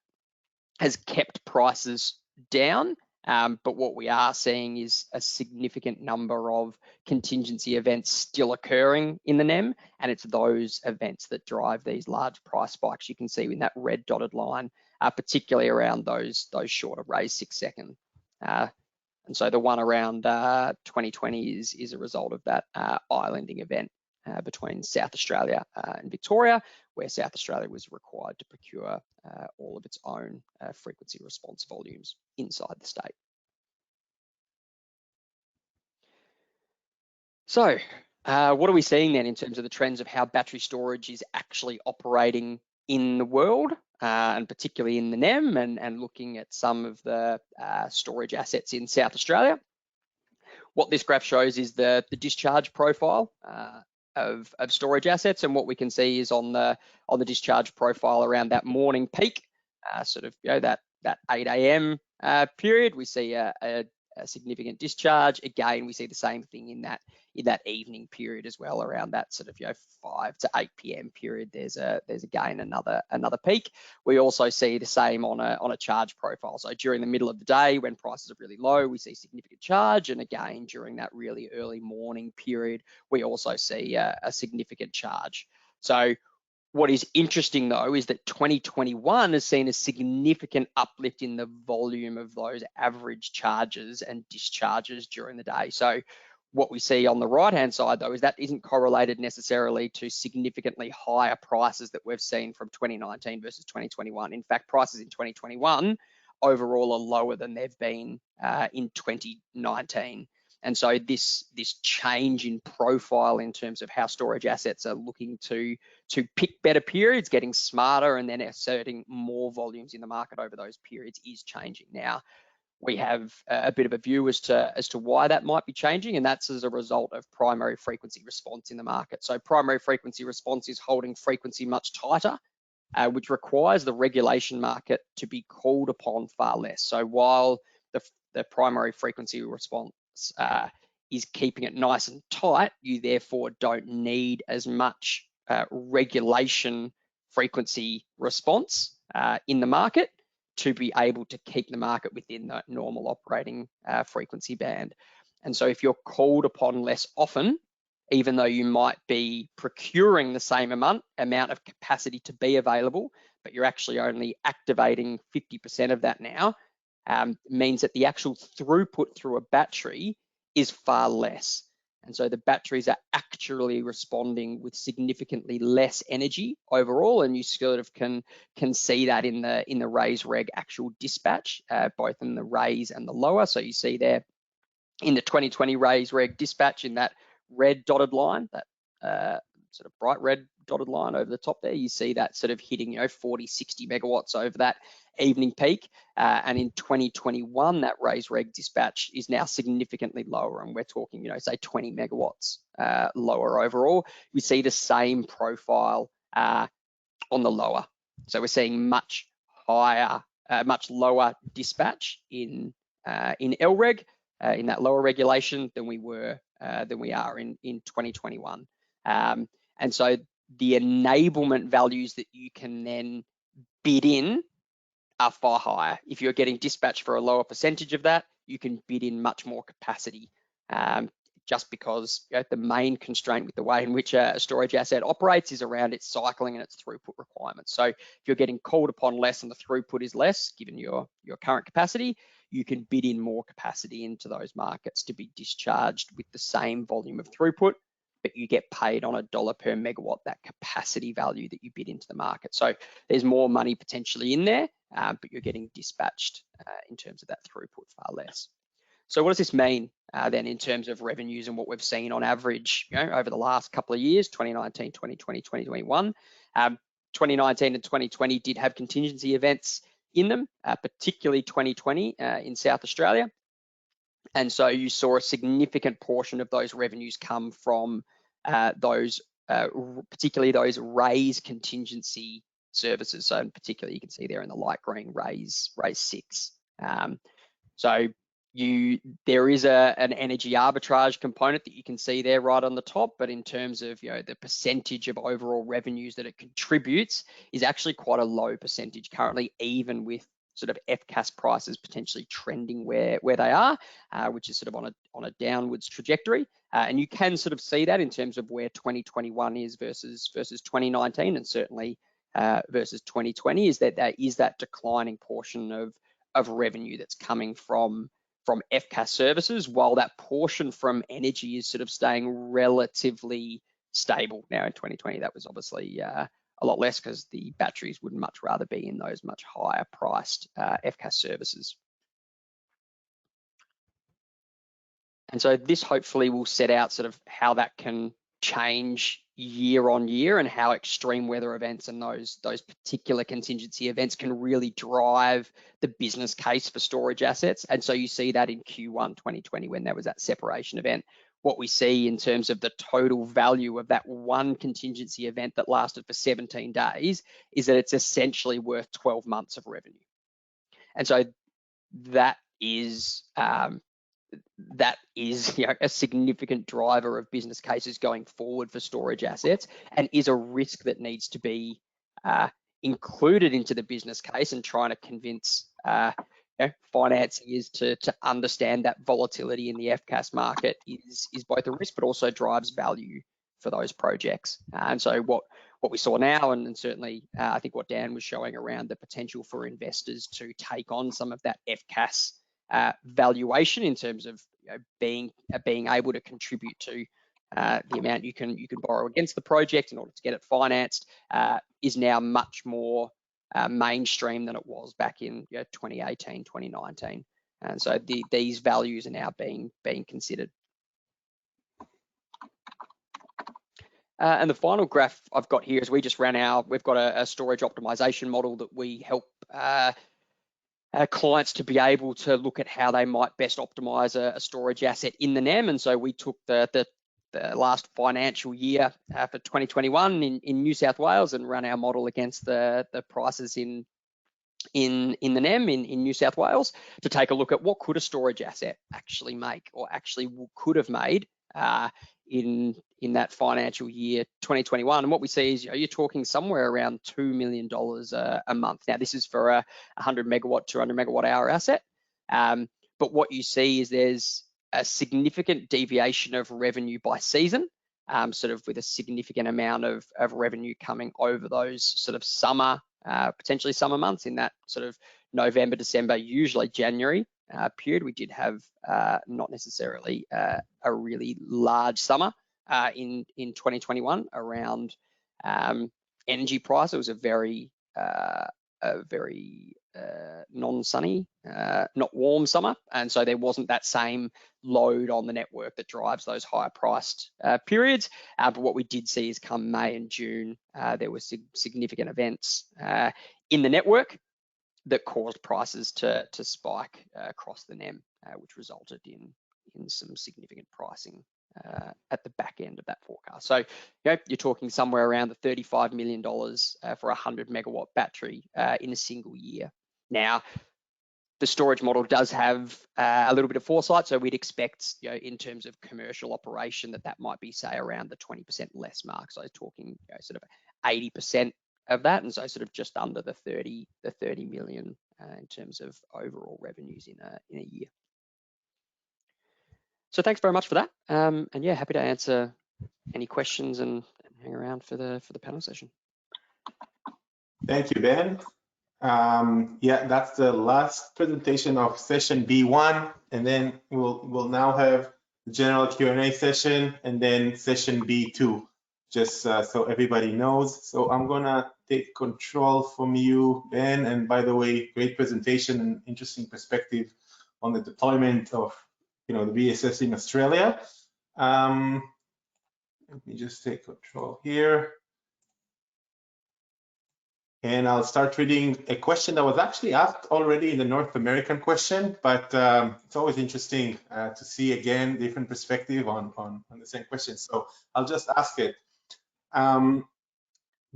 has kept prices down. But what we are seeing is a significant number of contingency events still occurring in the NEM, and it's those events that drive these large price spikes you can see in that red dotted line, particularly around those shorter RAISE 6 second. And so the one around 2020 is a result of that islanding event between South Australia and Victoria, where South Australia was required to procure all of its own frequency response volumes inside the state. So what are we seeing then in terms of the trends of how battery storage is actually operating in the world, and particularly in the NEM, and looking at some of the storage assets in South Australia? What this graph shows is the discharge profile of storage assets, and what we can see is on the discharge profile around that morning peak, that 8 a.m. period, we see a significant discharge. Again, we see the same thing in that evening period as well, around that sort of 5 to 8 p.m. period. There's again another peak. We also see the same on a charge profile. So during the middle of the day, when prices are really low, we see significant charge, and again during that really early morning period, we also see a significant charge. So what is interesting though is that 2021 has seen a significant uplift in the volume of those average charges and discharges during the day. So what we see on the right hand side though is that isn't correlated necessarily to significantly higher prices that we've seen from 2019 versus 2021. In fact, prices in 2021 overall are lower than they've been in 2019. And so this change in profile in terms of how storage assets are looking to pick better periods, getting smarter, and then asserting more volumes in the market over those periods is changing. Now, we have a bit of a view as to why that might be changing, and that's as a result of primary frequency response in the market. So primary frequency response is holding frequency much tighter, which requires the regulation market to be called upon far less. So while the primary frequency response is keeping it nice and tight, you therefore don't need as much regulation frequency response in the market to be able to keep the market within that normal operating frequency band. And so if you're called upon less often, even though you might be procuring the same amount of capacity to be available, but you're actually only activating 50% of that now, means that the actual throughput through a battery is far less. And so the batteries are actually responding with significantly less energy overall, and you sort of can see that in the raise reg actual dispatch, both in the raise and the lower. So you see there in the 2020 raise reg dispatch in that red dotted line, that sort of bright red dotted line over the top there, you see that sort of hitting 40, 60 megawatts over that evening peak. And in 2021, that raise reg dispatch is now significantly lower, and we're talking, say 20 megawatts lower overall. We see the same profile on the lower. So we're seeing much higher, much lower dispatch in LREG, in that lower regulation than we are in 2021. And so the enablement values that you can then bid in are far higher. If you're getting dispatched for a lower percentage of that, you can bid in much more capacity, just because the main constraint with the way in which a storage asset operates is around its cycling and its throughput requirements. So if you're getting called upon less and the throughput is less, given your current capacity, you can bid in more capacity into those markets to be discharged with the same volume of throughput, but you get paid on $1 per megawatt, that capacity value that you bid into the market. So there's more money potentially in there, but you're getting dispatched in terms of that throughput far less. So what does this mean then in terms of revenues and what we've seen on average over the last couple of years, 2019, 2020, 2021? 2019 and 2020 did have contingency events in them, particularly 2020 in South Australia. And so you saw a significant portion of those revenues come from particularly those raise contingency services. So in particular, you can see there in the light green, raise 6. So there is an energy arbitrage component that you can see there right on the top, but in terms of the percentage of overall revenues that it contributes is actually quite a low percentage currently, even with sort of FCAS prices potentially trending where they are, which is sort of on a downwards trajectory. And you can sort of see that in terms of where 2021 is versus 2019, and certainly versus 2020, is that there is that declining portion of revenue that's coming from FCAS services, while that portion from energy is sort of staying relatively stable. Now in 2020, that was obviously a lot less because the batteries would much rather be in those much higher priced FCAS services. And so this hopefully will set out sort of how that can change year on year, and how extreme weather events and those particular contingency events can really drive the business case for storage assets. And so you see that in Q1 2020 when there was that separation event. What we see in terms of the total value of that one contingency event that lasted for 17 days is that it's essentially worth 12 months of revenue. And so that is a significant driver of business cases going forward for storage assets, and is a risk that needs to be included into the business case, and trying to convince financiers to understand that volatility in the FCAS market is both a risk but also drives value for those projects. And so what we saw now, and certainly I think what Dan was showing around the potential for investors to take on some of that FCAS valuation in terms of being able to contribute to the amount you can borrow against the project in order to get it financed, is now much more mainstream than it was back in 2018, 2019. And so these values are now being considered. And the final graph I've got here is we've got a storage optimization model that we help clients to be able to look at how they might best optimize a storage asset in the NEM. And so we took the last financial year for 2021 in New South Wales and run our model against the prices in the NEM in New South Wales to take a look at what could a storage asset actually make, or actually could have made in that financial year 2021. And what we see is you're talking somewhere around $2 million a month. Now this is for a 100 megawatt, 200 megawatt hour asset. But what you see is there's a significant deviation of revenue by season. sort of with a significant amount of revenue coming over those sort of summer, potentially summer months in that sort of November, December, usually January period. We did have not necessarily a really large summer in 2021 around energy price. It was a very non-sunny, not warm summer, and so there wasn't that same load on the network that drives those higher priced periods. But what we did see is come May and June, there were significant events in the network that caused prices to spike across the NEM, which resulted in some significant pricing at the back end of that forecast. So you're talking somewhere around the $35 million for a 100 megawatt battery in a single year. Now, the storage model does have a little bit of foresight, so we'd expect, in terms of commercial operation, that might be, say, around the 20% less mark. So talking sort of 80% of that, and so sort of just under the 30 million in terms of overall revenues in a year. So thanks very much for that, and yeah, happy to answer any questions and hang around for the panel session. Thank you, Ben. Yeah, that's the last presentation of session B1, and then we'll now have the general Q&A session and then session B2, just so everybody knows. So I'm gonna take control from you, Ben, and by the way, great presentation and interesting perspective on the deployment of the BESS in Australia. Let me just take control here. And I'll start reading a question that was actually asked already in the North American question, but it's always interesting to see again different perspective on the same question. So I'll just ask it.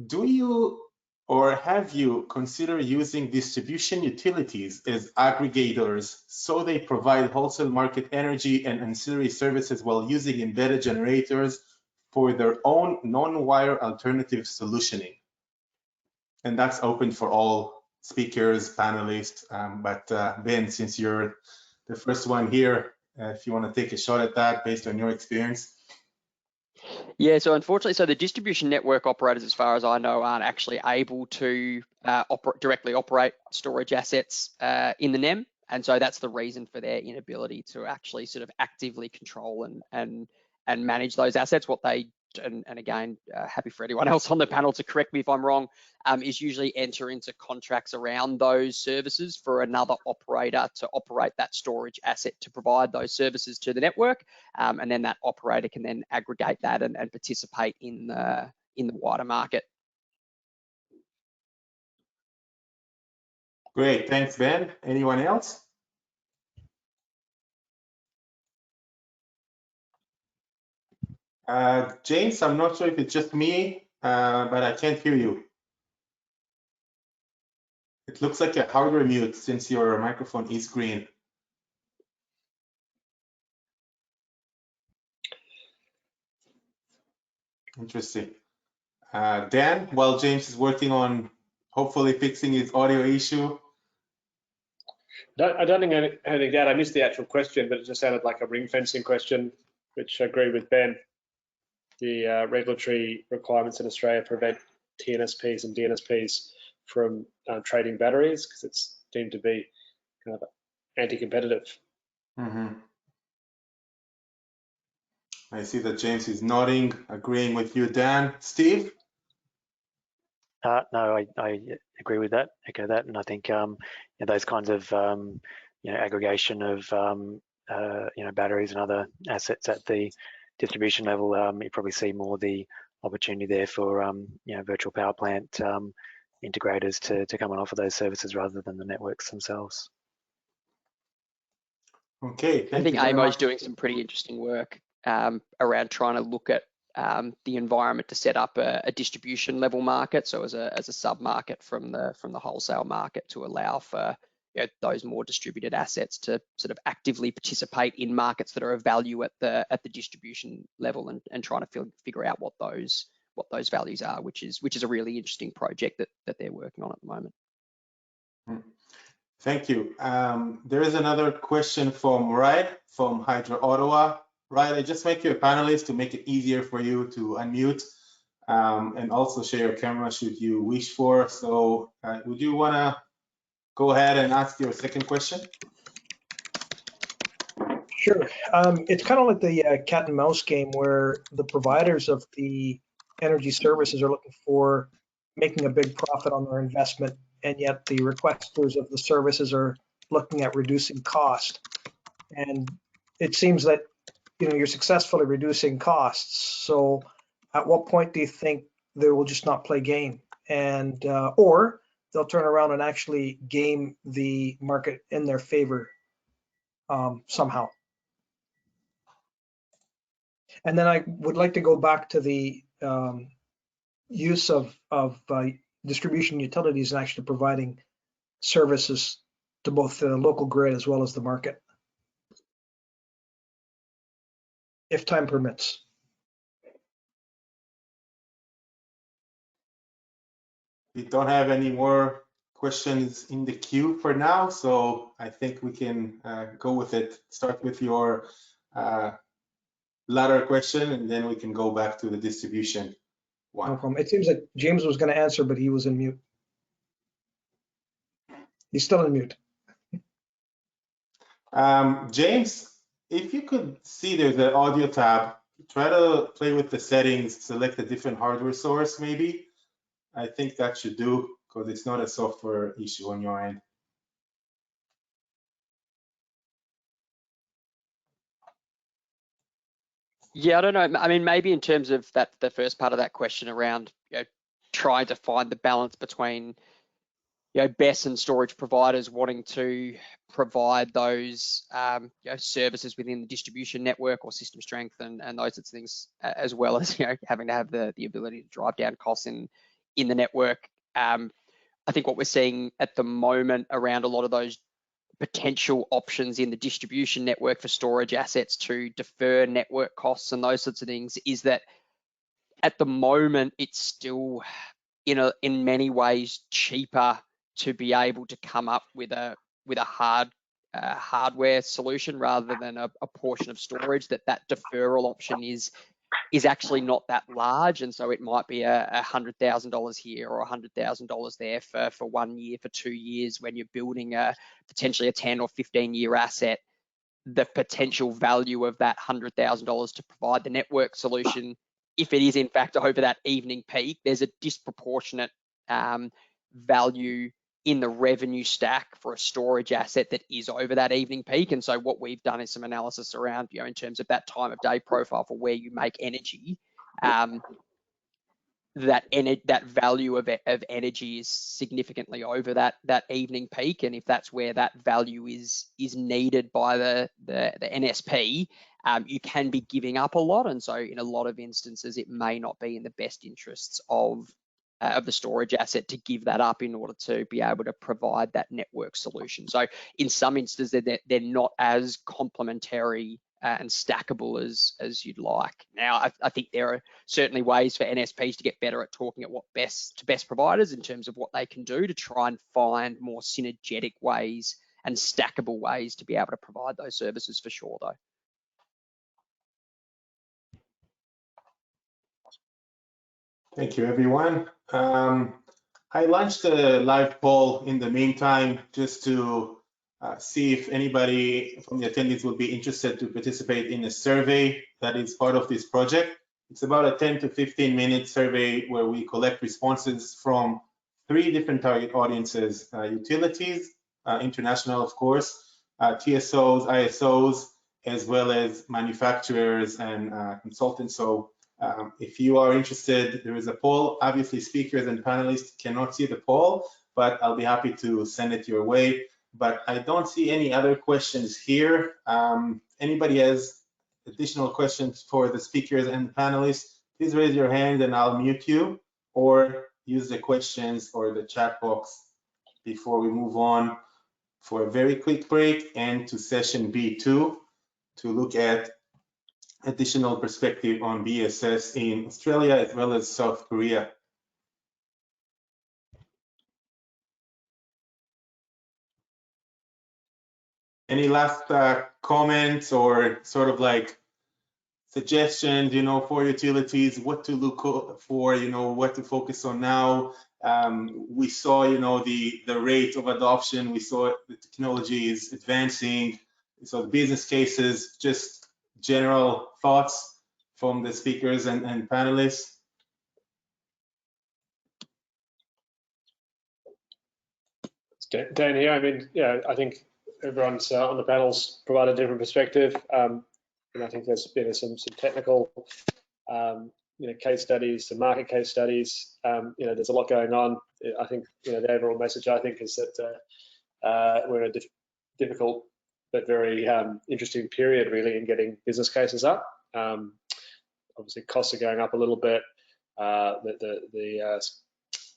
Do you or have you considered using distribution utilities as aggregators so they provide wholesale market energy and ancillary services while using embedded generators for their own non-wire alternative solutioning? And that's open for all speakers, panelists, but Ben, since you're the first one here, if you want to take a shot at that based on your experience. Yeah, so unfortunately, the distribution network operators, as far as I know, aren't actually able to directly operate storage assets in the NEM, and so that's the reason for their inability to actually sort of actively control and manage those assets. What they and again, happy for anyone else on the panel to correct me if I'm wrong, is usually enter into contracts around those services for another operator to operate that storage asset to provide those services to the network, and then that operator can then aggregate that and participate in the wider market. Great, thanks, Ben. Anyone else? James, I'm not sure if it's just me, but I can't hear you. It looks like a hardware mute since your microphone is green. Interesting. Dan, while James is working on hopefully fixing his audio issue. I don't think anything that I missed the actual question, but it just sounded like a ring fencing question, which I agree with Ben. The regulatory requirements in Australia prevent TNSPs and DNSPs from trading batteries because it's deemed to be kind of anti-competitive. Mm-hmm. I see that James is nodding, agreeing with you, Dan. Steve? No, I agree with that, echo that, and I think those kinds of aggregation of batteries and other assets at the distribution level, you probably see more the opportunity there for virtual power plant integrators to come and offer those services rather than the networks themselves. Okay, I think AEMO's doing some pretty interesting work around trying to look at the environment to set up a distribution level market, so as a sub market from the wholesale market to allow for those more distributed assets to sort of actively participate in markets that are of value at the distribution level, and trying to figure out what those values are, which is a really interesting project that they're working on at the moment. Thank you. There is another question from Ryan from Hydro Ottawa. right, I just make you a panelist to make it easier for you to unmute and also share your camera should you wish for. So would you want to go ahead and ask your second question? Sure. It's kind of like the cat and mouse game where the providers of the energy services are looking for making a big profit on their investment, and yet the requesters of the services are looking at reducing cost. And it seems that you're successfully reducing costs. So at what point do you think they will just not play game, and or they'll turn around and actually game the market in their favor somehow? And then I would like to go back to the use of distribution utilities and actually providing services to both the local grid as well as the market, if time permits. We don't have any more questions in the queue for now, so I think we can go with it. Start with your latter question, and then we can go back to the distribution one. No problem. It seems like James was going to answer, but he was in mute. He's still in mute. James, if you could see there's an audio tab, try to play with the settings, select a different hardware source maybe. I think that should do, because it's not a software issue on your end. Yeah, I don't know. I mean, maybe in terms of that, the first part of that question around trying to find the balance between BESS and storage providers wanting to provide those services within the distribution network or system strength and those sorts of things, as well as having to have the ability to drive down costs in the network. I think what we're seeing at the moment around a lot of those potential options in the distribution network for storage assets to defer network costs and those sorts of things is that at the moment it's still in many ways cheaper to be able to come up with a hardware solution rather than a portion of storage. That deferral option is actually not that large, and so it might be $100,000 here or $100,000 there for 1 year, for 2 years. When you're building potentially a 10 or 15 year asset, the potential value of that $100,000 to provide the network solution, if it is in fact over that evening peak, there's a disproportionate value in the revenue stack for a storage asset that is over that evening peak. And so what we've done is some analysis around, in terms of that time of day profile for where you make energy, that value of energy is significantly over that evening peak. And if that's where that value is needed by the NSP, you can be giving up a lot. And so in a lot of instances, it may not be in the best interests of the storage asset to give that up in order to be able to provide that network solution. So in some instances, they're not as complementary and stackable as you'd like. Now, I think there are certainly ways for NSPs to get better at talking at what best providers in terms of what they can do to try and find more synergetic ways and stackable ways to be able to provide those services, for sure, though. Thank you, everyone. I launched a live poll in the meantime just to see if anybody from the attendees would be interested to participate in a survey that is part of this project. It's about a 10 to 15 minute survey where we collect responses from 3 different target audiences: utilities, international, of course, TSOs, ISOs, as well as manufacturers and consultants. So if you are interested, there is a poll. Obviously, speakers and panelists cannot see the poll, but I'll be happy to send it your way. But I don't see any other questions here. Anybody has additional questions for the speakers and panelists, please raise your hand and I'll mute you, or use the questions or the chat box before we move on for a very quick break and to session B2 to look at additional perspective on BESS in Australia as well as South Korea. Any last comments or sort of like suggestions, for utilities, what to look for, what to focus on now. We saw, the rate of adoption. We saw the technology is advancing. So the business cases, just general thoughts from the speakers and panelists. Dan here. I mean, yeah, I think everyone's on the panels provided a different perspective. And I think there's been some technical, case studies, some market case studies. There's a lot going on. I think, the overall message, I think, is that we're in a difficult but very interesting period, really, in getting business cases up. Obviously, costs are going up a little bit. The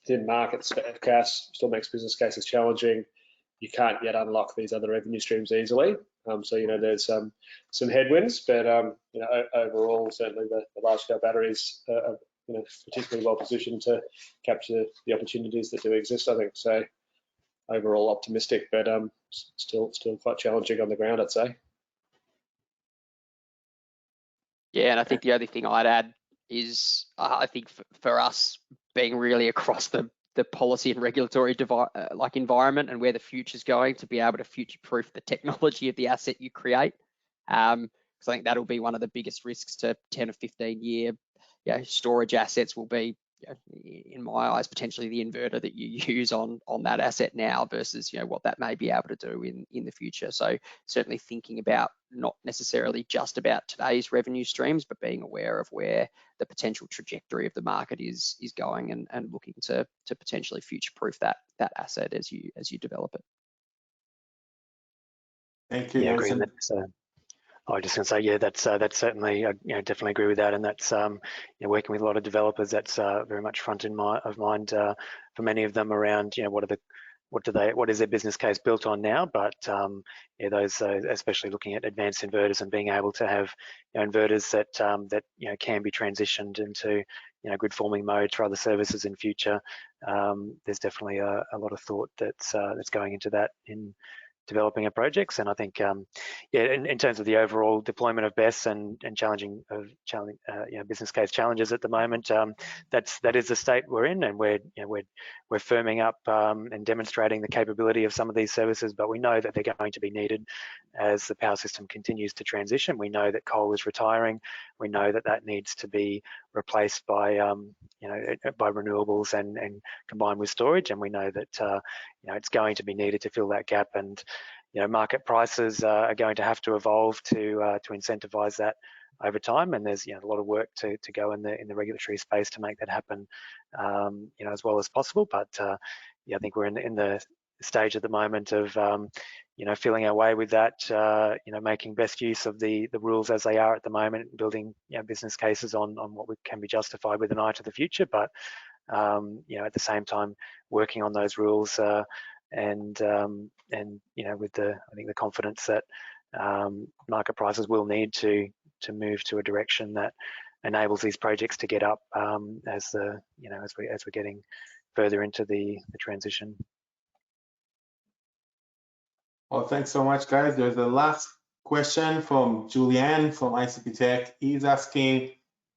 thin markets for FCAS still makes business cases challenging. You can't yet unlock these other revenue streams easily. So, there's some headwinds, but, overall, certainly the large-scale batteries are, particularly well positioned to capture the opportunities that do exist, I think. So, overall optimistic, but still quite challenging on the ground, I'd say. Yeah, and I think the other thing I'd add is I think for us being really across the policy and regulatory environment and where the future's going, to be able to future-proof the technology of the asset you create. Because I think that'll be one of the biggest risks to 10 or 15 year storage assets will be, in my eyes, potentially the inverter that you use on that asset now versus what that may be able to do in the future. So certainly thinking about not necessarily just about today's revenue streams, but being aware of where the potential trajectory of the market is going and looking to potentially future-proof that asset as you develop it. Thank you. Yeah, I agree on that. So I was just going to say, yeah, that's certainly, definitely agree with that. And that's, working with a lot of developers, that's very much front of mind for many of them around, what is their business case built on now? But those, especially looking at advanced inverters and being able to have inverters that can be transitioned into grid forming modes for other services in future. There's definitely a lot of thought that's going into that in developing our projects. And I think, in terms of the overall deployment of BESS and challenging business case challenges at the moment, that is the state we're in, and we're firming up and demonstrating the capability of some of these services. But we know that they're going to be needed as the power system continues to transition. We know that coal is retiring. We know that needs to be replaced by by renewables and combined with storage. And we know that it's going to be needed to fill that gap. And market prices are going to have to evolve to incentivize that over time. And there's a lot of work to go in the regulatory space to make that happen, as well as possible. But I think we're in the stage at the moment of feeling our way with that, making best use of the rules as they are at the moment, building business cases on what can be justified with an eye to the future. But at the same time, working on those rules and with the confidence that market prices will need to move to a direction that enables these projects to get up as we're getting further into the transition. Well, thanks so much, guys. There's a last question from Julianne from ICP Tech. He's asking,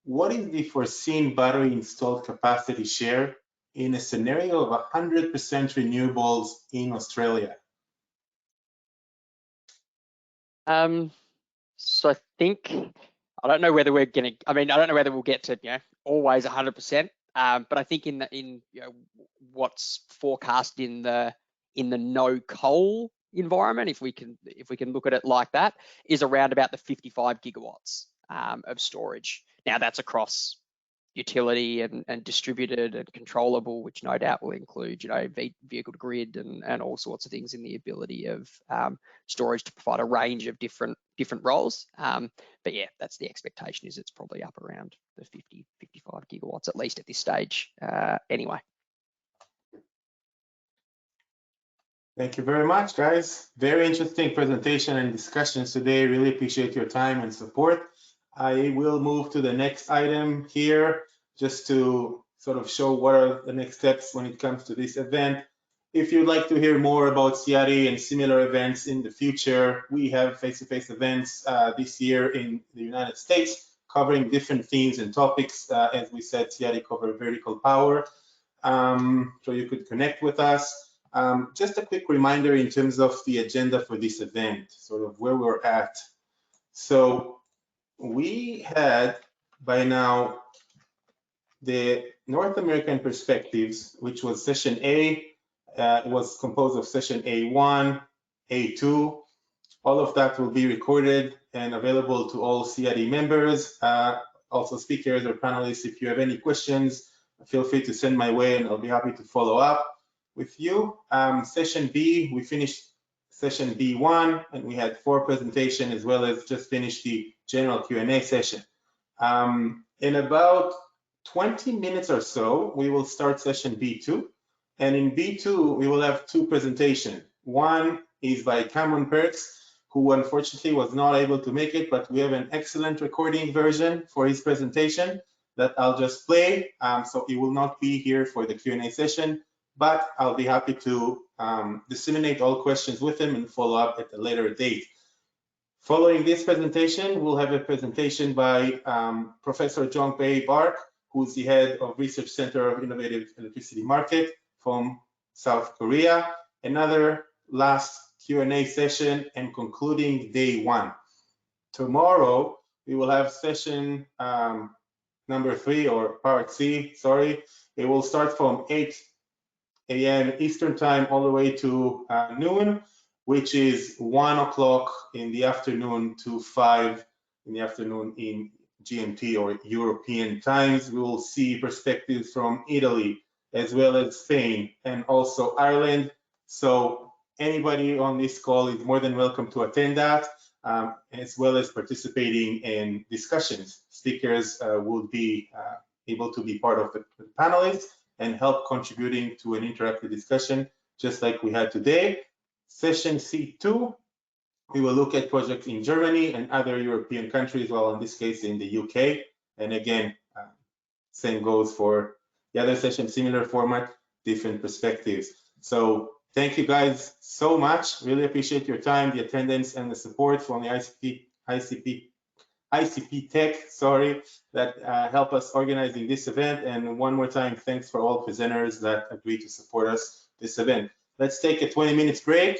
what is the foreseen battery installed capacity share in a scenario of 100% renewables in Australia? So I think, I don't know whether we're going to, I don't know whether we'll get to always 100%, but I think in what's forecast in the no coal environment, if we can look at it like that, is around about the 55 gigawatts of storage. Now that's across utility and distributed and controllable, which no doubt will include vehicle to grid and all sorts of things in the ability of storage to provide a range of different roles. But yeah, that's the expectation, is it's probably up around the 55 gigawatts, at least at this stage anyway. Thank you very much, guys. Very interesting presentation and discussions today. Really appreciate your time and support. I will move to the next item here, just to sort of show what are the next steps when it comes to this event. If you'd like to hear more about CIADI and similar events in the future, we have face-to-face events this year in the United States. covering different themes and topics. As we said, CIADI cover vertical power, so you could connect with us. Just a quick reminder in terms of the agenda for this event, sort of where we're at. So we had by now the North American perspectives, which was session A. It was composed of session A1, A2. All of that will be recorded and available to all CIADI members, also speakers or panelists. If you have any questions, feel free to send my way and I'll be happy to follow up with you. Session B, we finished session B1 and we had 4 presentations as well as just finished the general Q&A session. In about 20 minutes or so, we will start session B2. And in B2, we will have 2 presentations. One is by Cameron Perks, who unfortunately was not able to make it, but we have an excellent recording version for his presentation that I'll just play. So he will not be here for the Q&A session, but I'll be happy to disseminate all questions with him and follow up at a later date. Following this presentation, we'll have a presentation by Professor Jong Bae Park, who's the head of Research Center of Innovative Electricity Market from South Korea. Another last Q&A session and concluding day 1. Tomorrow, we will have session number 3 or part C, sorry. It will start from 8 a.m. Eastern time all the way to noon, which is 1 o'clock in the afternoon to 5 in the afternoon in GMT or European times. We will see perspectives from Italy as well as Spain and also Ireland. So anybody on this call is more than welcome to attend that, as well as participating in discussions. Speakers will be able to be part of the panelists and help contributing to an interactive discussion, just like we had today. Session C2, we will look at projects in Germany and other European countries, well, in this case, in the UK. And again, same goes for the other session, similar format, different perspectives. So thank you guys so much. Really appreciate your time, the attendance, and the support from the ICP Tech, sorry, that help us organizing this event. And one more time, thanks for all presenters that agreed to support us this event. Let's take a 20 minutes break,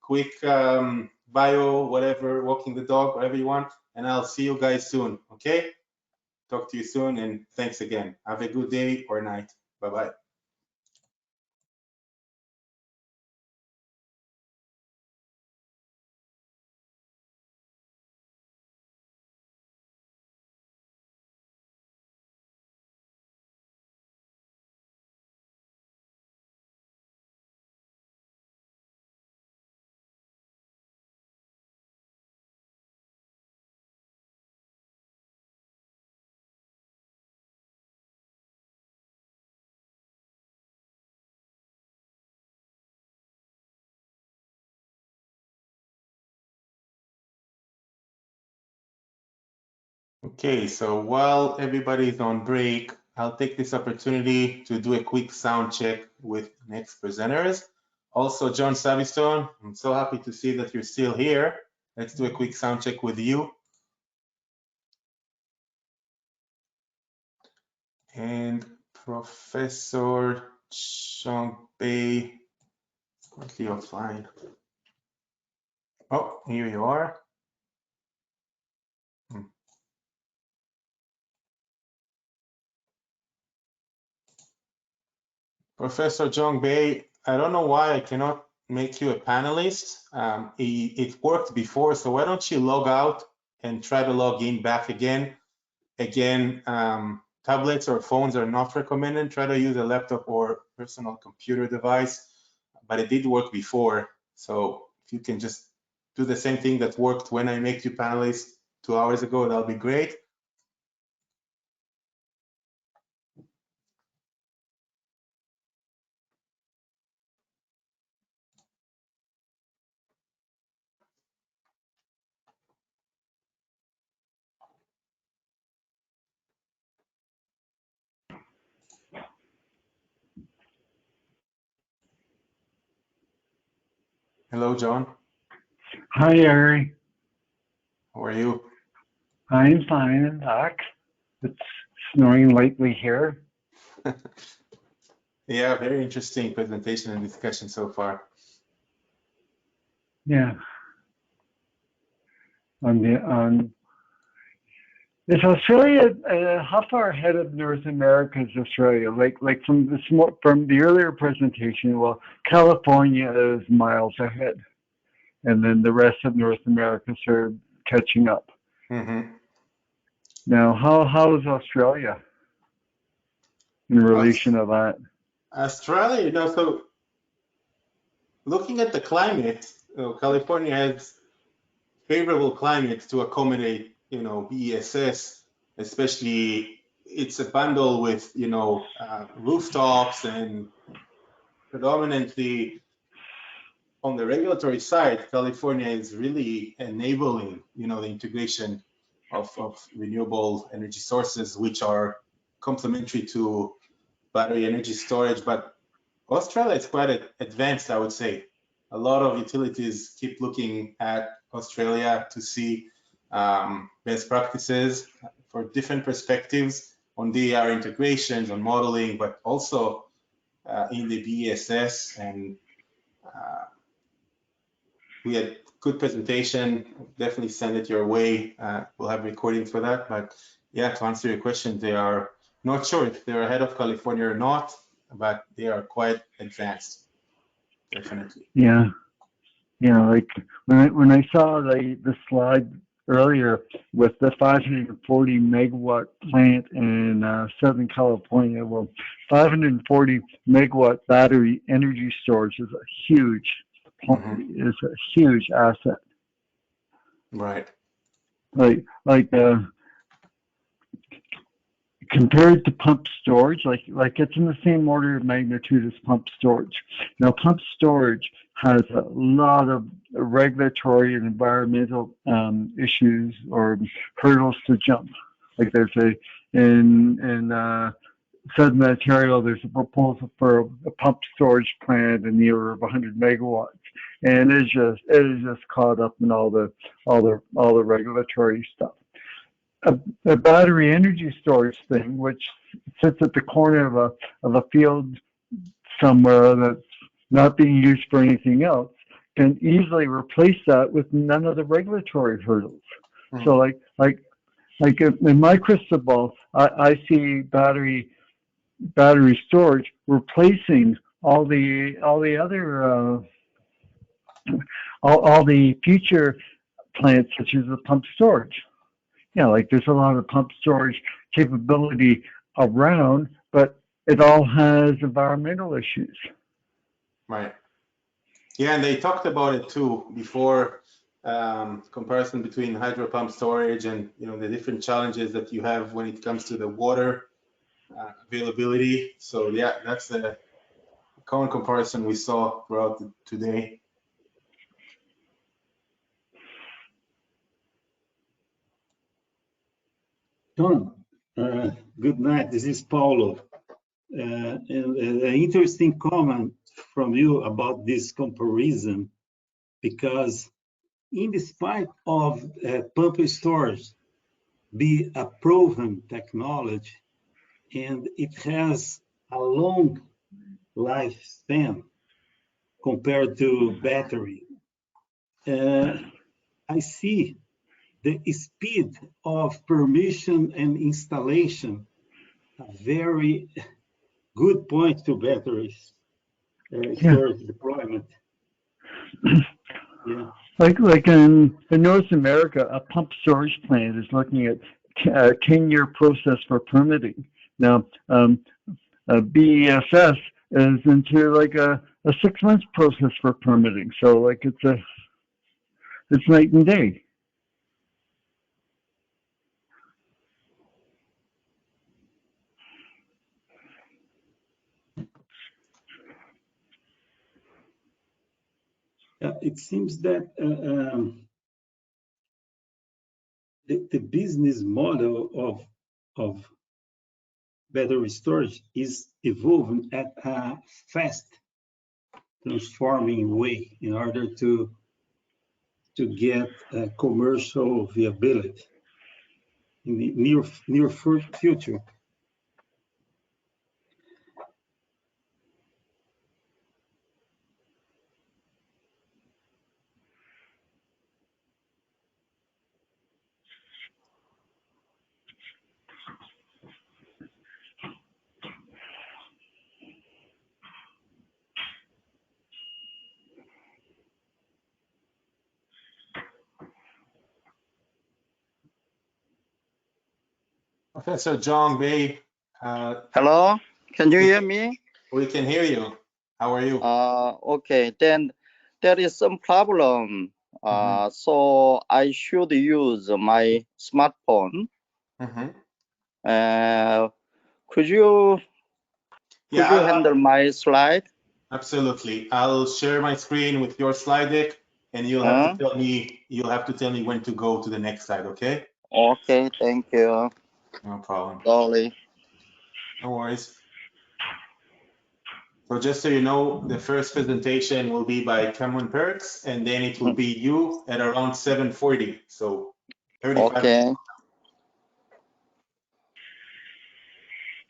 quick bio, whatever, walking the dog, whatever you want, and I'll see you guys soon, okay? Talk to you soon, and thanks again. Have a good day or night. Bye-bye. Okay, so while everybody's on break, I'll take this opportunity to do a quick sound check with next presenters. Also, John Savistone, I'm so happy to see that you're still here. Let's do a quick sound check with you. And Professor Jong Bae, currently offline. Oh, here you are. Professor Jong Bae, I don't know why I cannot make you a panelist. It worked before, so why don't you log out and try to log in back again. Again, tablets or phones are not recommended. Try to use a laptop or personal computer device, but it did work before. So if you can just do the same thing that worked when I made you panelist 2 hours ago, that'll be great. Hello, John. Hi, Ari. How are you? I'm fine and back. It's snoring lightly here. Yeah, very interesting presentation and discussion so far. Yeah. Is Australia how far ahead of North America is Australia? Like from the earlier presentation, well, California is miles ahead, and then the rest of North America are catching up. Mm-hmm. Now, how is Australia in relation to that? Australia, so looking at the climate, California has favorable climate to accommodate, BESS, especially it's a bundle with, rooftops, and predominantly on the regulatory side, California is really enabling, the integration of renewable energy sources, which are complementary to battery energy storage. But Australia is quite advanced, I would say. A lot of utilities keep looking at Australia to see best practices for different perspectives on DER integrations, on modeling, but also in the BESS. And we had good presentation. Definitely send it your way. We'll have recordings for that. But yeah, to answer your question, they are not sure if they're ahead of California or not, but they are quite advanced. Definitely. Yeah, like when I saw the slide earlier with the 540 megawatt plant in Southern California, well, 540 megawatt battery energy storage is a huge asset. Right. Like compared to pump storage, like it's in the same order of magnitude as pump storage. Now, pump storage has a lot of regulatory and environmental issues or hurdles to jump. Like in Southern Ontario, there's a proposal for a pump storage plant in the order of 100 megawatts, and it is just caught up in all the regulatory stuff. A battery energy storage thing, which sits at the corner of a field somewhere that's not being used for anything else, can easily replace that with none of the regulatory hurdles. Mm-hmm. So like in my crystal ball, I see battery storage replacing all the other all the future plants such as the pump storage. Like there's a lot of pump storage capability around, but it all has environmental issues. Right. Yeah, and they talked about it too before, comparison between hydro pump storage and the different challenges that you have when it comes to the water availability. So yeah, that's a common comparison we saw throughout today. John, good night. This is Paulo. An interesting comment from you about this comparison, because in despite of pump storage be a proven technology and it has a long lifespan compared to battery, I see the speed of permission and installation a very good point to batteries storage deployment. Yeah. Like in North America, a pump storage plant is looking at a 10-year process for permitting. Now, BESS is into like a 6-month process for permitting. So like it's night and day. It seems that the business model of battery storage is evolving at a fast transforming way in order to get commercial viability. in the near future. Professor John Bay, Hello, can you hear me? we can hear you. How are you? Okay, then there is some problem. So I should use my smartphone. Could you handle my slide? Absolutely. I'll share my screen with your slide deck, and you'll have to tell me when to go to the next slide, okay? Okay, thank you. No problem. Sorry. No worries. So just so you know, the first presentation will be by Cameron Perks, and then it will be you at around 7:40. So 35 Okay. minutes.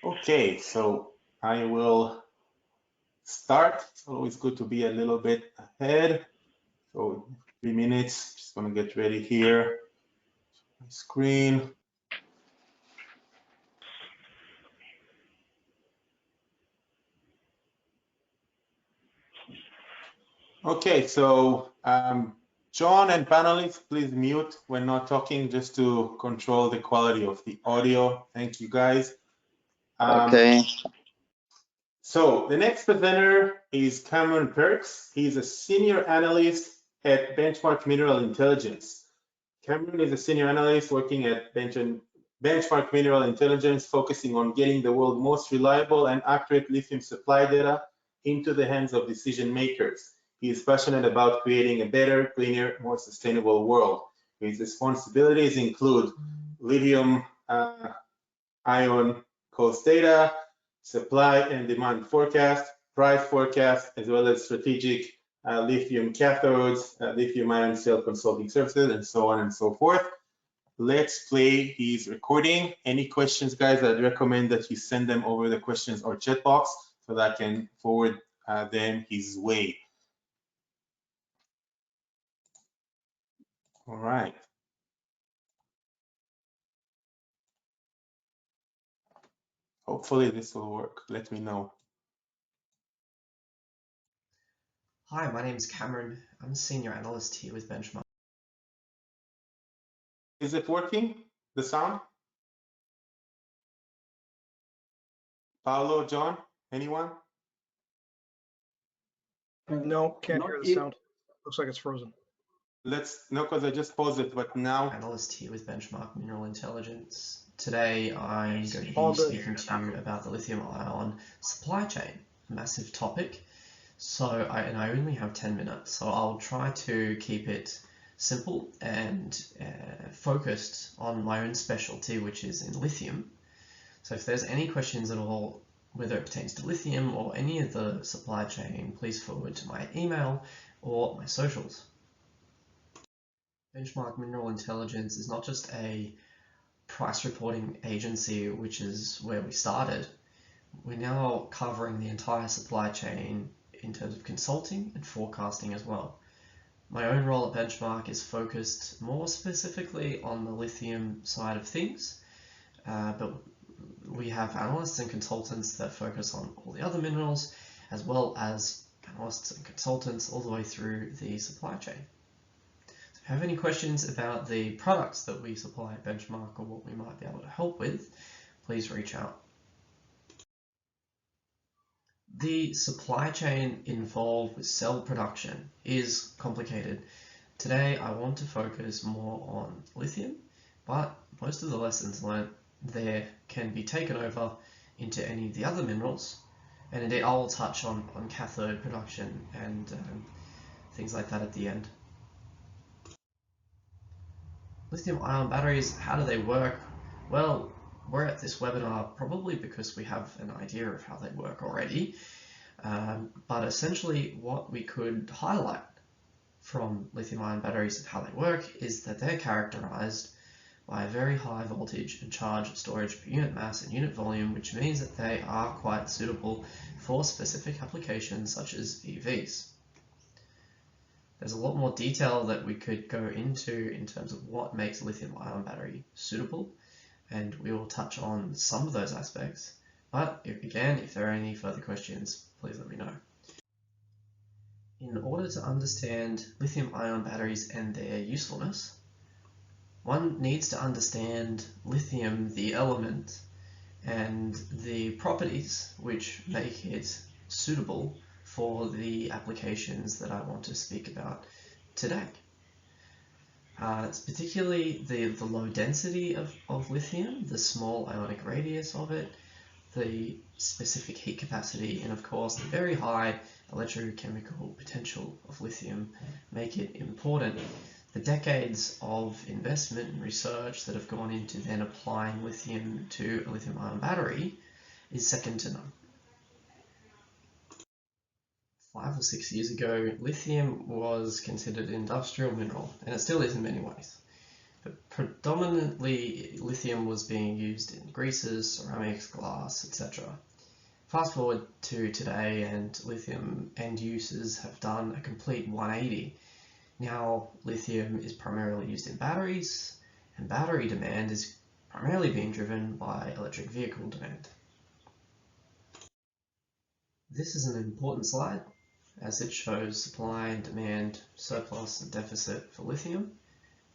Okay, so I will start. It's always good to be a little bit ahead. So 3 minutes, just gonna get ready here. My screen. Okay, so John and panelists, please mute when not talking, just to control the quality of the audio. Thank you, guys. Okay. So the next presenter is Cameron Perks. He's a senior analyst at Benchmark Mineral Intelligence. Cameron is a senior analyst working at Benchmark Mineral Intelligence, focusing on getting the world's most reliable and accurate lithium supply data into the hands of decision makers. He is passionate about creating a better, cleaner, more sustainable world. His responsibilities include lithium ion cost data, supply and demand forecast, price forecast, as well as strategic lithium cathodes, lithium ion cell consulting services, and so on and so forth. Let's play his recording. Any questions, guys? I'd recommend that you send them over the questions or chat box so that I can forward them his way. All right. Hopefully this will work. Let me know. Hi, my name is Cameron. I'm a senior analyst here with Benchmark. Is it working, the sound? Paolo, John, anyone? No, can't hear the sound. Looks like it's frozen. No, because I just paused it, but now. Analyst here with Benchmark Mineral Intelligence. Today I'm going to be speaking to you about the lithium ion supply chain, a massive topic. I only have 10 minutes, so I'll try to keep it simple and focused on my own specialty, which is in lithium. So if there's any questions at all, whether it pertains to lithium or any of the supply chain, please forward to my email or my socials. Benchmark Mineral Intelligence is not just a price reporting agency, which is where we started. We're now covering the entire supply chain in terms of consulting and forecasting as well. My own role at Benchmark is focused more specifically on the lithium side of things, but we have analysts and consultants that focus on all the other minerals, as well as analysts and consultants all the way through the supply chain. So if you have any questions about the products that we supply at Benchmark or what we might be able to help with, please reach out. The supply chain involved with cell production is complicated. Today I want to focus more on lithium, but most of the lessons learned there can be taken over into any of the other minerals, and indeed I will touch on cathode production and things like that at the end. Lithium ion batteries, how do they work? Well, we're at this webinar probably because we have an idea of how they work already, but essentially what we could highlight from lithium ion batteries and how they work is that they're characterized by a very high voltage and charge storage per unit mass and unit volume, which means that they are quite suitable for specific applications such as EVs. There's a lot more detail that we could go into in terms of what makes a lithium-ion battery suitable, and we will touch on some of those aspects. But again, if there are any further questions, please let me know. In order to understand lithium-ion batteries and their usefulness, one needs to understand lithium, the element, and the properties which make it suitable for the applications that I want to speak about today. It's particularly the low density of lithium, the small ionic radius of it, the specific heat capacity, and of course the very high electrochemical potential of lithium make it important. The decades of investment and research that have gone into then applying lithium to a lithium-ion battery is second to none. 5 or 6 years ago, lithium was considered an industrial mineral, and it still is in many ways. But predominantly, lithium was being used in greases, ceramics, glass, etc. Fast forward to today, and lithium end users have done a complete 180. Now, lithium is primarily used in batteries, and battery demand is primarily being driven by electric vehicle demand. This is an important slide, as it shows supply and demand, surplus and deficit for lithium.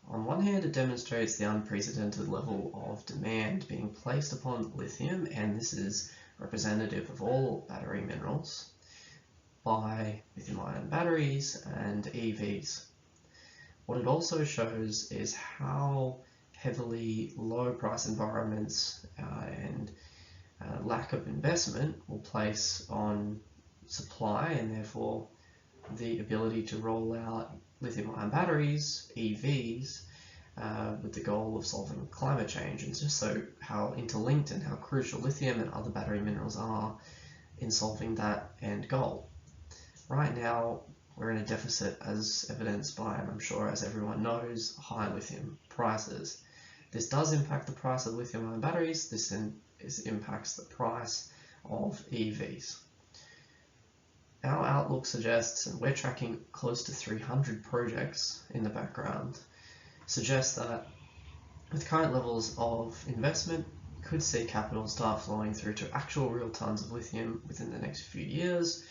On one hand, it demonstrates the unprecedented level of demand being placed upon lithium, and this is representative of all battery minerals, by lithium-ion batteries and EVs. What it also shows is how heavily low price environments and lack of investment will place on supply, and therefore the ability to roll out lithium-ion batteries, EVs, with the goal of solving climate change, and just so how interlinked and how crucial lithium and other battery minerals are in solving that end goal. Right now, we're in a deficit, as evidenced by, I'm sure as everyone knows, high lithium prices. This does impact the price of lithium-ion batteries. This impacts the price of EVs. Our outlook suggests, and we're tracking close to 300 projects in the background, suggests that with current levels of investment, you could see capital start flowing through to actual real tons of lithium within the next few years.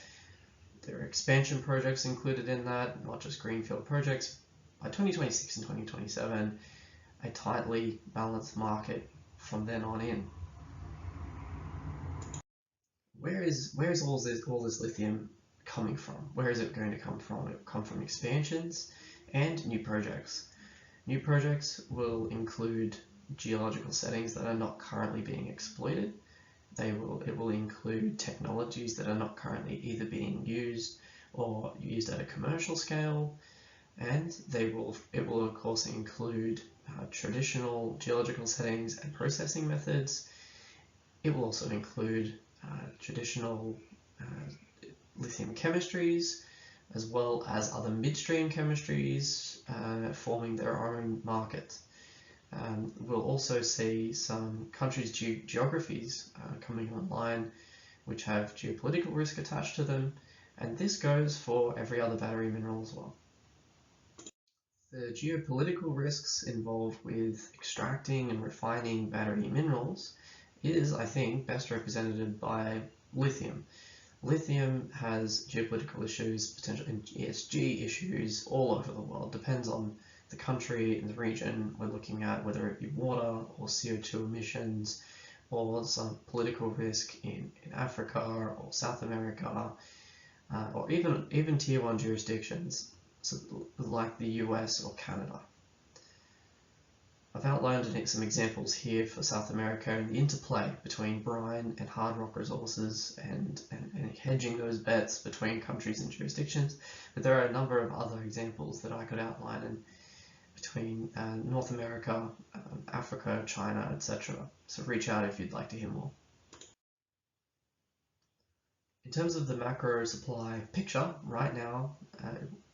There are expansion projects included in that, not just greenfield projects. By 2026 and 2027, a tightly balanced market from then on in. Where is all this lithium coming from? Where is it going to come from? It will come from expansions and new projects. New projects will include geological settings that are not currently being exploited. It will include technologies that are not currently either being used or used at a commercial scale, and it will of course include traditional geological settings and processing methods. It will also include traditional lithium chemistries, as well as other midstream chemistries forming their own market. We'll also see some countries' geographies coming online which have geopolitical risk attached to them, and this goes for every other battery mineral as well. The geopolitical risks involved with extracting and refining battery minerals is, I think, best represented by lithium. Lithium has geopolitical issues, potential ESG issues all over the world. Depends on the country and the region we're looking at, whether it be water or CO2 emissions, or some political risk in Africa or South America, or even tier 1 jurisdictions, so like the US or Canada. I've outlined some examples here for South America and the interplay between brine and hard rock resources and hedging those bets between countries and jurisdictions. But there are a number of other examples that I could outline between North America, Africa, China, etc. So reach out if you'd like to hear more. In terms of the macro supply picture, right now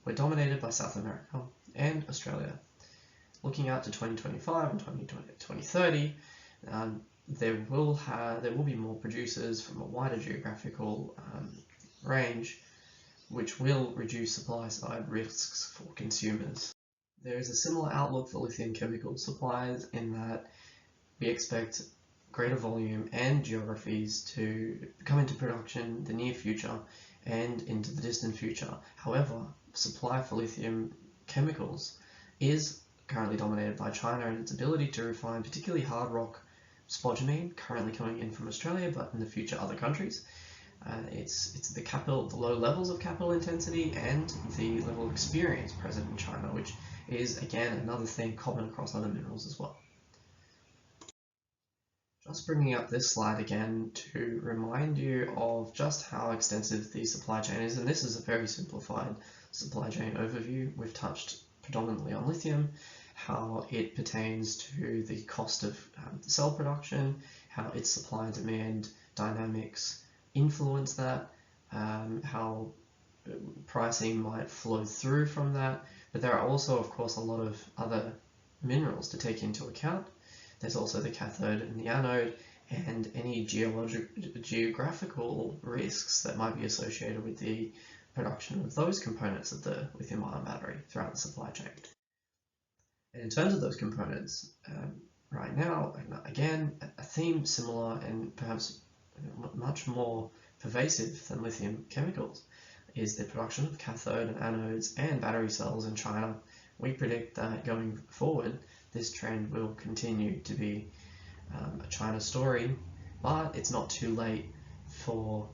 we're dominated by South America and Australia. looking out to 2025 and 2030, there will be more producers from a wider geographical range, which will reduce supply side risks for consumers. There is a similar outlook for lithium chemical supplies in that we expect greater volume and geographies to come into production in the near future and into the distant future. However, supply for lithium chemicals is currently dominated by China and its ability to refine particularly hard rock spodumene, currently coming in from Australia, but in the future other countries. It's the low levels of capital intensity and the level of experience present in China, which is again another thing common across other minerals as well. Just bringing up this slide again to remind you of just how extensive the supply chain is, and this is a very simplified supply chain overview. We've touched predominantly on lithium, how it pertains to the cost of cell production, how its supply and demand dynamics influence that, how pricing might flow through from that, but there are also, of course, a lot of other minerals to take into account. There's also the cathode and the anode, and any geographical risks that might be associated with the production of those components of the lithium-ion battery throughout the supply chain. And in terms of those components, right now, again, a theme similar and perhaps much more pervasive than lithium chemicals is the production of cathode and anodes and battery cells in China. We predict that going forward, this trend will continue to be a China story, but it's not too late for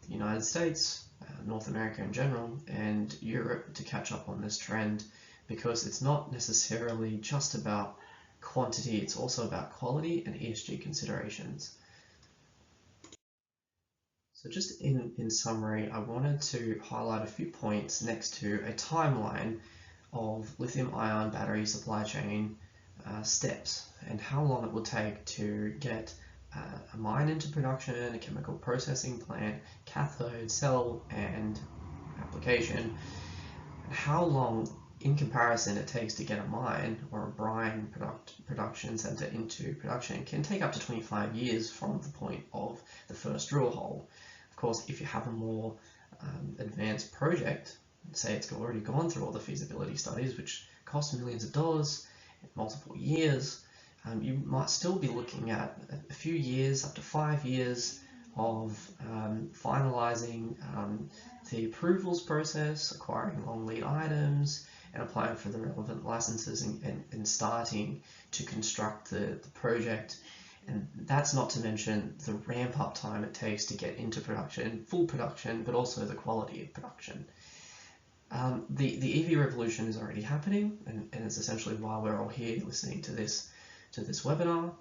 the United States, North America in general, and Europe to catch up on this trend, because it's not necessarily just about quantity, it's also about quality and ESG considerations. So just in summary, I wanted to highlight a few points next to a timeline of lithium-ion battery supply chain steps and how long it will take to get a mine into production, a chemical processing plant, cathode, cell, and application, and how long in comparison it takes to get a mine or a brine production center into production. It can take up to 25 years from the point of the first drill hole. Of course, if you have a more advanced project, say it's already gone through all the feasibility studies, which cost millions of dollars, multiple years, you might still be looking at a few years, up to 5 years of finalizing the approvals process, acquiring long lead items, and applying for the relevant licenses and starting to construct the project. And that's not to mention the ramp up time it takes to get into production, full production, but also the quality of production. The EV revolution is already happening, and it's essentially why we're all here listening to this webinar.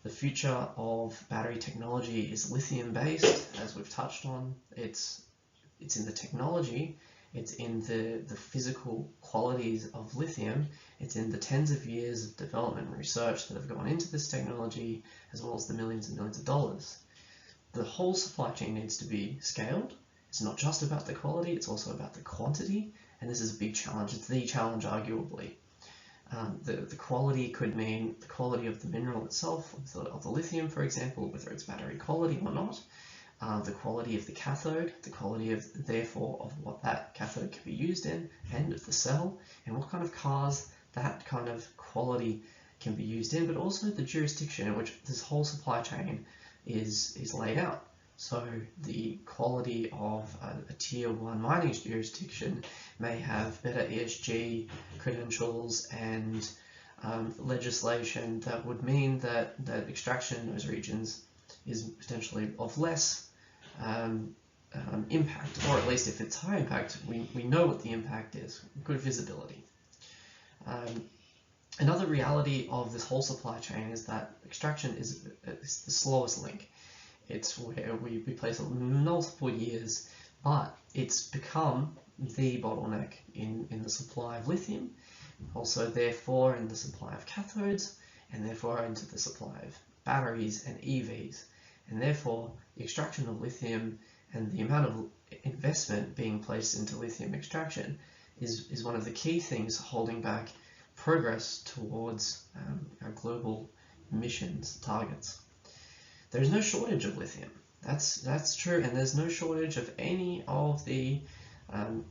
The future of battery technology is lithium based, as we've touched on. It's in the technology, it's in the physical qualities of lithium, it's in the tens of years of development and research that have gone into this technology, as well as the millions and millions of dollars. The whole supply chain needs to be scaled. It's not just about the quality, it's also about the quantity, and this is a big challenge. It's the challenge, arguably. The quality could mean the quality of the mineral itself, of the lithium, for example, whether it's battery quality or not, the quality of the cathode, the quality of, therefore, of what that cathode can be used in, and of the cell, and what kind of cars that kind of quality can be used in, but also the jurisdiction in which this whole supply chain is laid out. So the quality of a tier 1 mining jurisdiction may have better ESG credentials and legislation that would mean that extraction in those regions is potentially of less impact, or at least if it's high impact, we know what the impact is, good visibility. Another reality of this whole supply chain is that extraction is the slowest link. It's where we place multiple years, but it's become the bottleneck in the supply of lithium, also therefore in the supply of cathodes, and therefore into the supply of batteries and EVs. And therefore, the extraction of lithium and the amount of investment being placed into lithium extraction is one of the key things holding back progress towards our global emissions targets. There's no shortage of lithium. That's true, and there's no shortage of any of the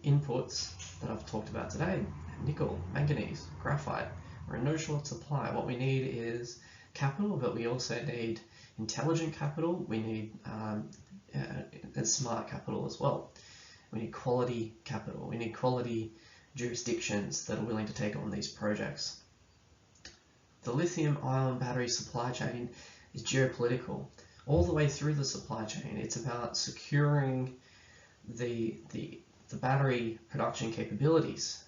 inputs that I've talked about today: nickel, manganese, graphite. We're in no short supply. What we need is capital, but we also need intelligent capital. We need smart capital as well. We need quality capital. We need quality jurisdictions that are willing to take on these projects. The lithium-ion battery supply chain is geopolitical. All the way through the supply chain, it's about securing the battery production capabilities.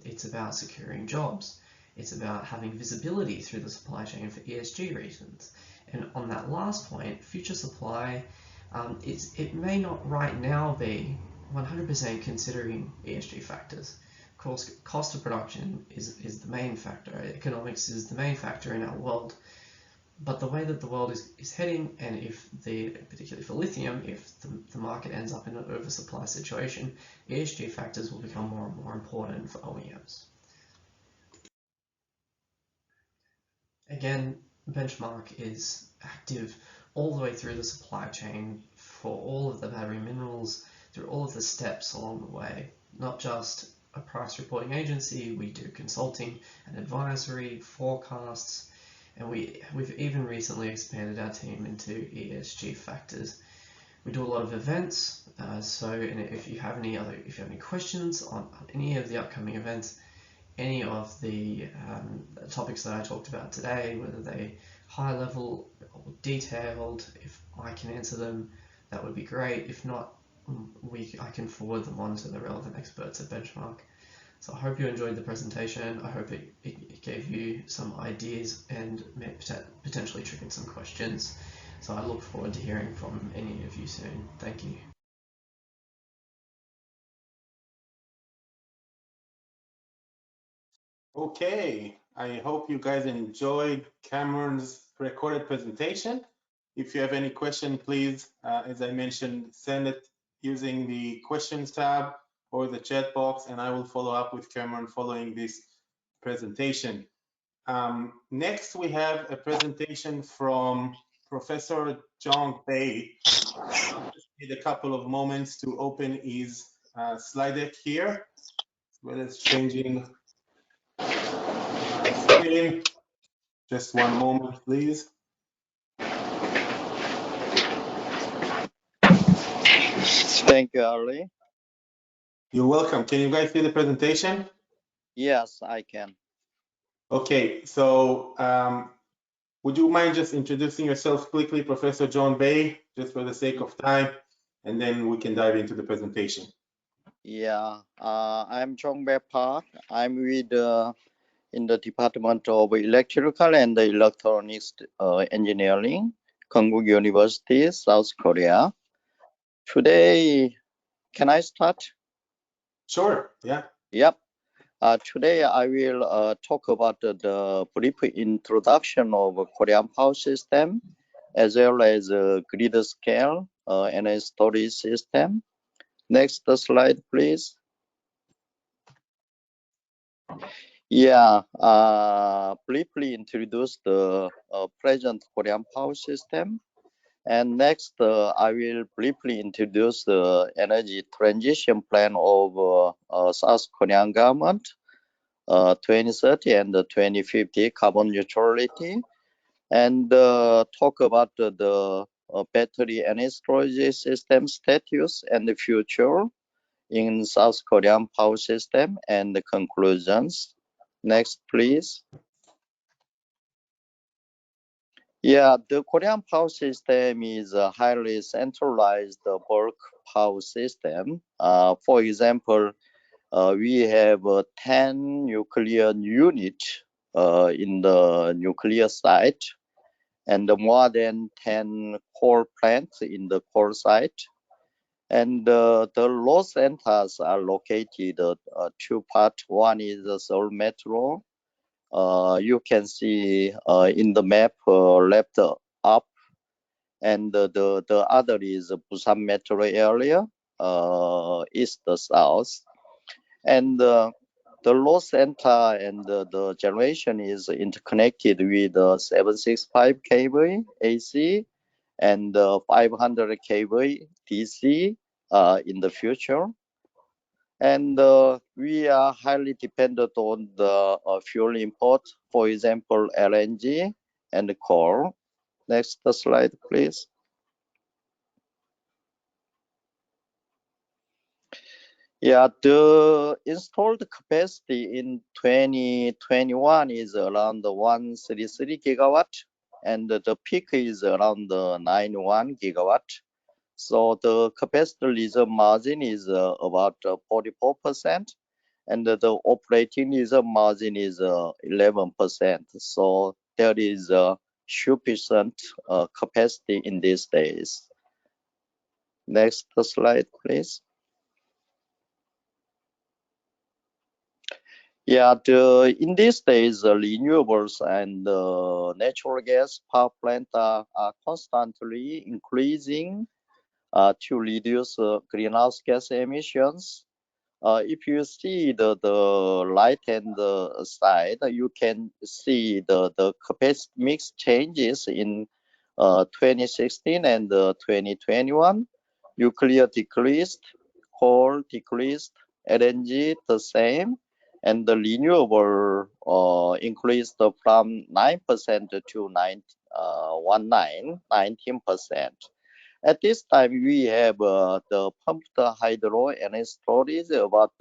It's about securing jobs. It's about having visibility through the supply chain for ESG reasons. And on that last point, future supply, it may not right now be 100% considering ESG factors. Of course, cost of production is the main factor. Economics is the main factor in our world. But the way that the world is heading, and particularly for lithium, if the market ends up in an oversupply situation, ESG factors will become more and more important for OEMs. Again, Benchmark is active all the way through the supply chain for all of the battery minerals, through all of the steps along the way. Not just a price reporting agency, we do consulting and advisory, forecasts, and we've even recently expanded our team into ESG factors. We do a lot of events, and if you have any questions on any of the upcoming events, any of the topics that I talked about today, whether they high level or detailed, if I can answer them, that would be great. If not, I can forward them on to the relevant experts at Benchmark. So I hope you enjoyed the presentation. I hope it gave you some ideas and potentially triggered some questions. So I look forward to hearing from any of you soon. Thank you. Okay, I hope you guys enjoyed Cameron's recorded presentation. If you have any question, please, as I mentioned, send it using the questions tab or the chat box, and I will follow up with Cameron following this presentation. Next, we have a presentation from Professor John Bay. I'll just need a couple of moments to open his slide deck here, as well as changing my screen. Just one moment, please. Thank you, Ali. You're welcome. Can you guys see the presentation? Yes, I can. Okay, so would you mind just introducing yourself quickly, Professor John Bay, just for the sake of time, and then we can dive into the presentation. Yeah, I'm John Bay Park. I'm with in the Department of Electrical and Electronics Engineering, Konkuk University, South Korea. Today, can I start? Sure, yeah. Yep. Today I will talk about the brief introduction of Korean power system, as well as grid scale energy storage system. Next slide, please. Yeah, briefly introduce the present Korean power system. And next, I will briefly introduce the energy transition plan of South Korean government, 2030 and 2050 carbon neutrality, and talk about the battery energy storage system status and the future in South Korean power system and the conclusions. Next, please. Yeah, the Korean power system is a highly centralized bulk power system. For example, we have 10 nuclear units in the nuclear site and more than 10 coal plants in the coal site. And the load centers are located two parts. One is the Seoul Metro. You can see in the map left up, and the other is Busan Metro area, east south. And the load center and the generation is interconnected with 765 kV AC and 500 kV DC in the future. And we are highly dependent on the fuel import, for example, LNG and coal. Next slide, please. Yeah, the installed capacity in 2021 is around 133 gigawatt, and the peak is around 91 gigawatt. So the capacity reserve margin is about 44%, and the operating reserve margin is 11%. So there is sufficient capacity in these days. Next slide, please. Yeah, in these days, renewables and natural gas power plants are constantly increasing to reduce greenhouse gas emissions. If you see the right-hand side, you can see the capacity mix changes in 2016 and 2021. Nuclear decreased, coal decreased, LNG the same, and the renewable increased from 9% to 19%. At this time, we have the pumped hydro and storage about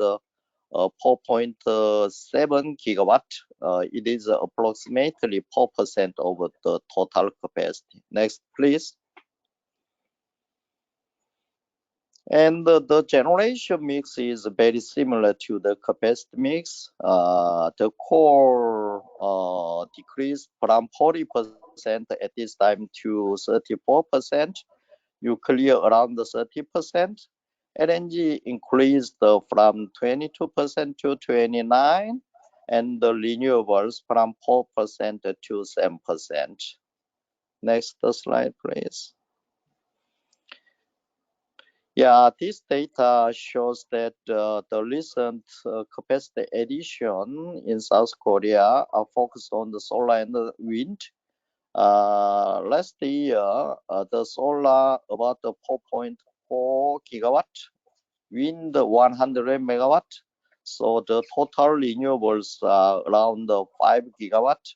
4.7 gigawatt. It is approximately 4% of the total capacity. Next, please. And the generation mix is very similar to the capacity mix. The coal decreased from 40% at this time to 34%. Nuclear around 30%. LNG increased from 22% to 29%, and the renewables from 4% to 7%. Next slide, please. Yeah, this data shows that the recent capacity addition in South Korea are focused on the solar and the wind. Last year, the solar about 4.4 gigawatt, wind 100 megawatt. So the total renewables are around 5 gigawatt.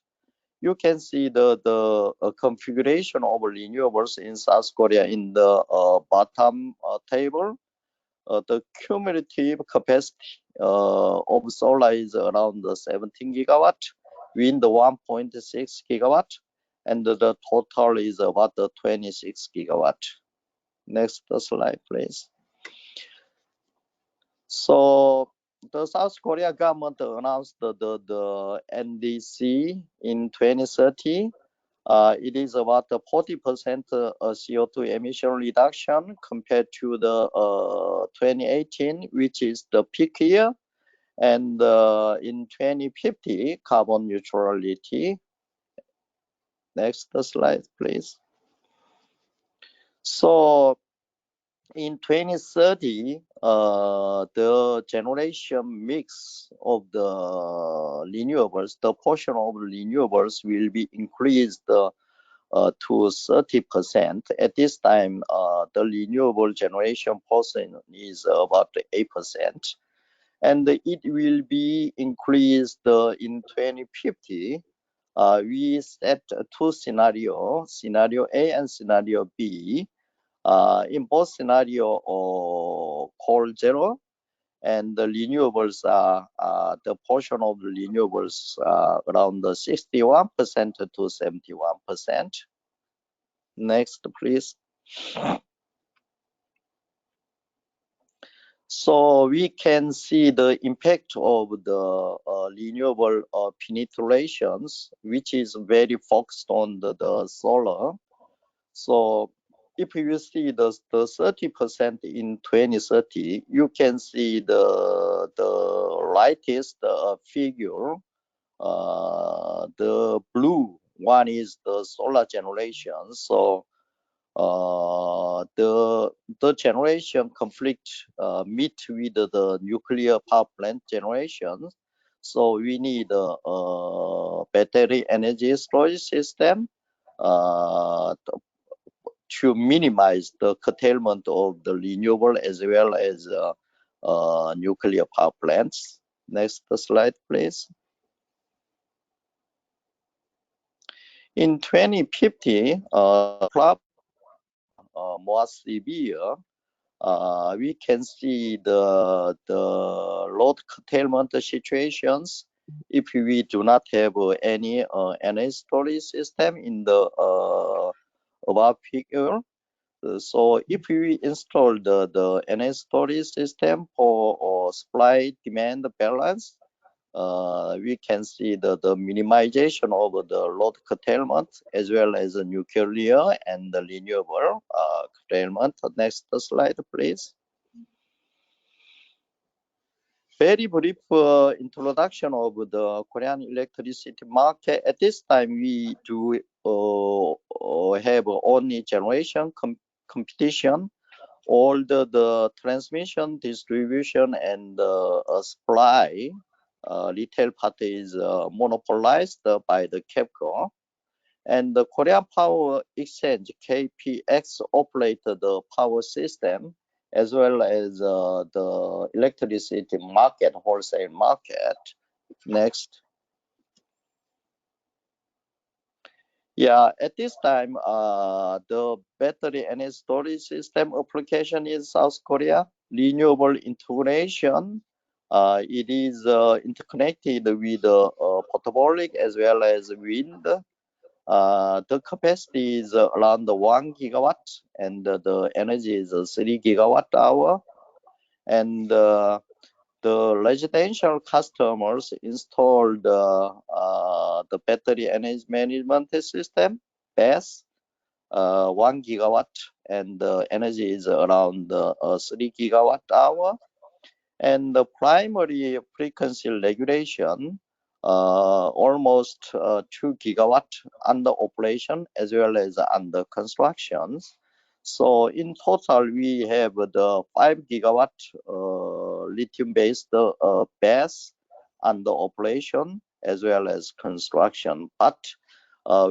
You can see the configuration of renewables in South Korea in the bottom table. The cumulative capacity of solar is around 17 gigawatt, wind 1.6 gigawatt, and the total is about 26 gigawatt. Next slide, please. So the South Korea government announced the NDC in 2030. It is about 40% CO2 emission reduction compared to the 2018, which is the peak year, and in 2050 carbon neutrality. Next slide, please. So in 2030, the generation mix of the renewables, the portion of renewables will be increased to 30%. At this time, the renewable generation portion is about 8%. And it will be increased in 2050. We set two scenarios, scenario A and scenario B. In both scenarios, coal zero, and the renewables the portion of the renewables around 61% to 71%. Next, please. So we can see the impact of the renewable penetrations, which is very focused on the solar. So if you see the 30% in 2030, you can see the lightest figure. The blue one is the solar generation. So the generation conflict meet with the nuclear power plant generation. So we need a battery energy storage system to minimize the curtailment of the renewable as well as nuclear power plants. Next slide, please. In 2050, problem more severe. We can see the load curtailment situations if we do not have any energy storage system in the above figure. So if we install the energy storage system for supply demand balance, we can see the minimization of the load curtailment as well as the nuclear and the renewable curtailment. Next slide, please. Very brief introduction of the Korean electricity market. At this time, we do have only generation competition. All the transmission, distribution, and supply retail part is monopolized by the KEPCO. And the Korean Power Exchange, KPX, operates the power system as well as the electricity market, wholesale market. Next. Yeah, at this time, the battery energy storage system application in South Korea, renewable integration, it is interconnected with photovoltaic as well as wind. The capacity is around 1 gigawatt and the energy is 3 gigawatt hour. And the residential customers installed the battery energy management system, BESS, 1 gigawatt, and the energy is around 3 gigawatt hour. And the primary frequency regulation, almost 2 gigawatt under operation as well as under constructions. So in total, we have the 5 gigawatt lithium-based BESS under operation as well as construction. But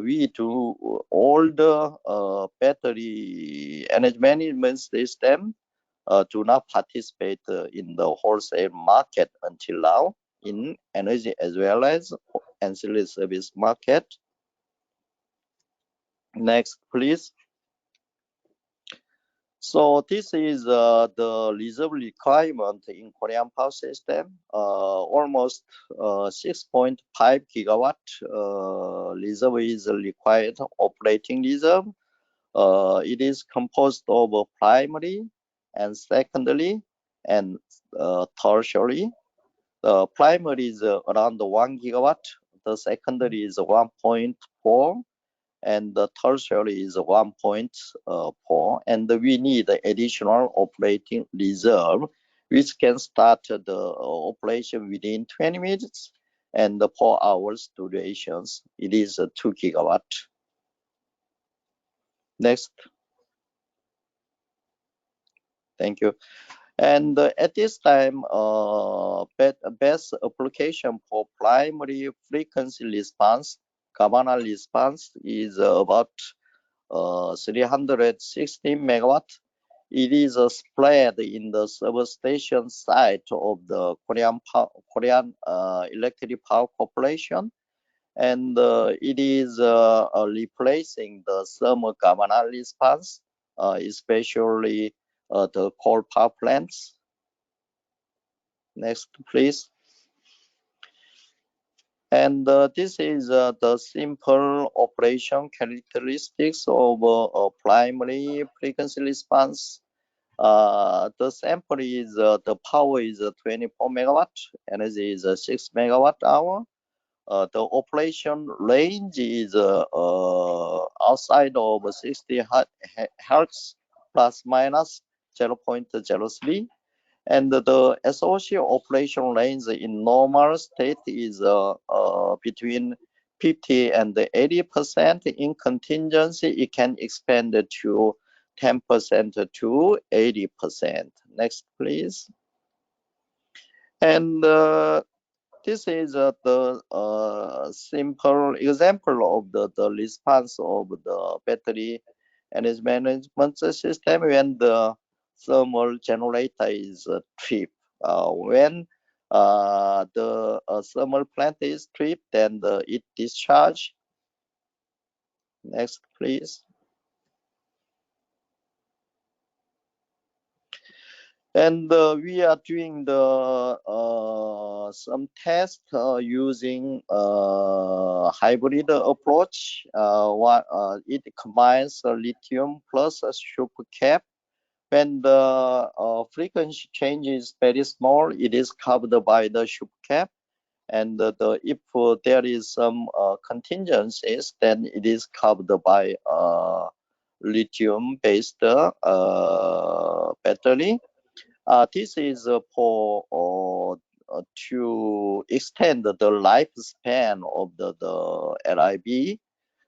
we do all the battery energy management system do not participate in the wholesale market until now in energy as well as ancillary service market. Next, please. So this is the reserve requirement in Korean power system. Almost 6.5 gigawatt reserve is required, operating reserve. It is composed of primary and secondary and tertiary. The primary is around 1 gigawatt. The secondary is 1.4. And the tertiary is 1.4, and we need additional operating reserve, which can start the operation within 20 minutes and the 4 hours durations. It is 2 gigawatt. Next. Thank you. And at this time, best application for primary frequency response, Kabana response, is about 360 megawatt. It is spread in the substation site of the Korean Electric Power Corporation, and it is replacing the thermal Kabana response, especially the coal power plants. Next, please. And this is the simple operation characteristics of primary frequency response. The sample is the power is 24 megawatt, energy is 6 megawatt hour. The operation range is outside of 60 hertz plus minus 0.03. And the associated operation range in normal state is between 50 and 80%. In contingency, it can expand to 10% to 80%. Next, please. And This is the simple example of the response of the battery energy management system when the thermal generator is tripped. When the thermal plant is tripped, then it discharge. Next, please. And we are doing the some tests using hybrid approach. It combines lithium plus a supercap. When the frequency change is very small, it is covered by the supercap. And if there is some contingencies, then it is covered by lithium-based battery. This is for to extend the lifespan of the LIB.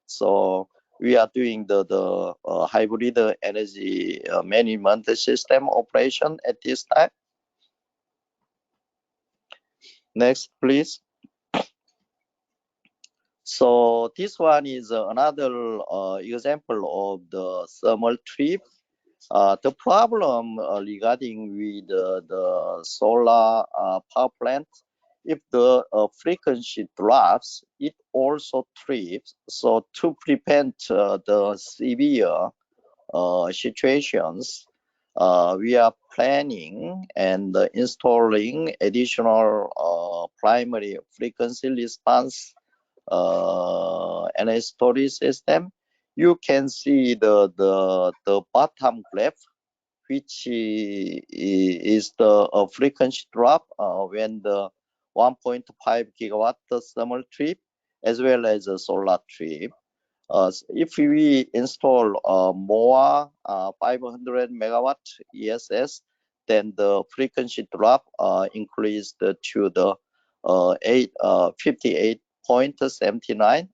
So we are doing the hybrid energy management system operation at this time. Next, please. So this one is another example of the thermal trip. The problem regarding with the solar power plant, if the frequency drops, it also trips. So to prevent the severe situations, we are planning and installing additional primary frequency response energy storage system. You can see the bottom graph, which is the frequency drop when the 1.5 gigawatt thermal trip as well as a solar trip. If we install more 500 megawatt ESS, then the frequency drop increased to the 58.79,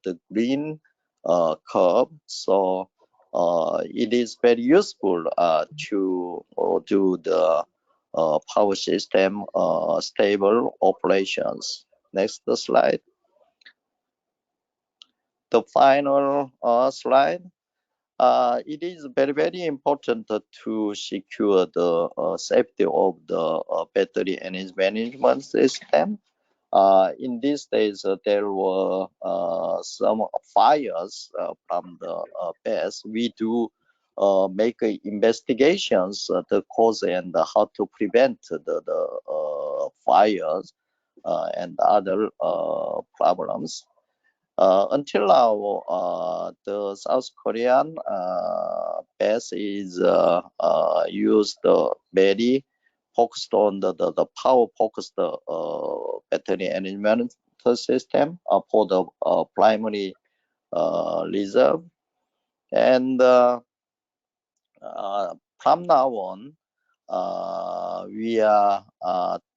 the green curve. So it is very useful to do the power system stable operations. Next slide. The final slide. It is very, very important to secure the safety of the battery energy management system. In these days, there were some fires from the BESS. We do make investigations the cause and how to prevent the fires and other problems. Until now, the South Korean BESS is used very focused on the power focused battery energy management system for the primary reserve. And from now on, we are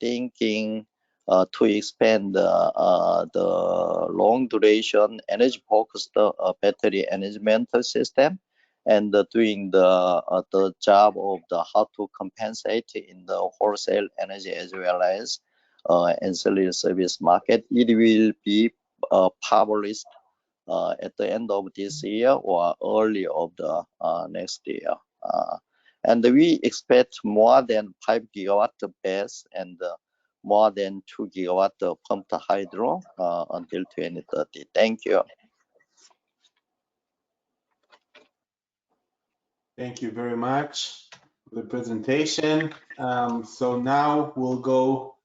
thinking to expand the long duration energy focused battery energy management system and doing the job of the how to compensate in the wholesale energy as well as ancillary service market. It will be published at the end of this year or early of the next year. And we expect more than 5 gigawatt BESS and more than 2 gigawatt pumped hydro until 2030. Thank you. Thank you very much for the presentation. So now we'll go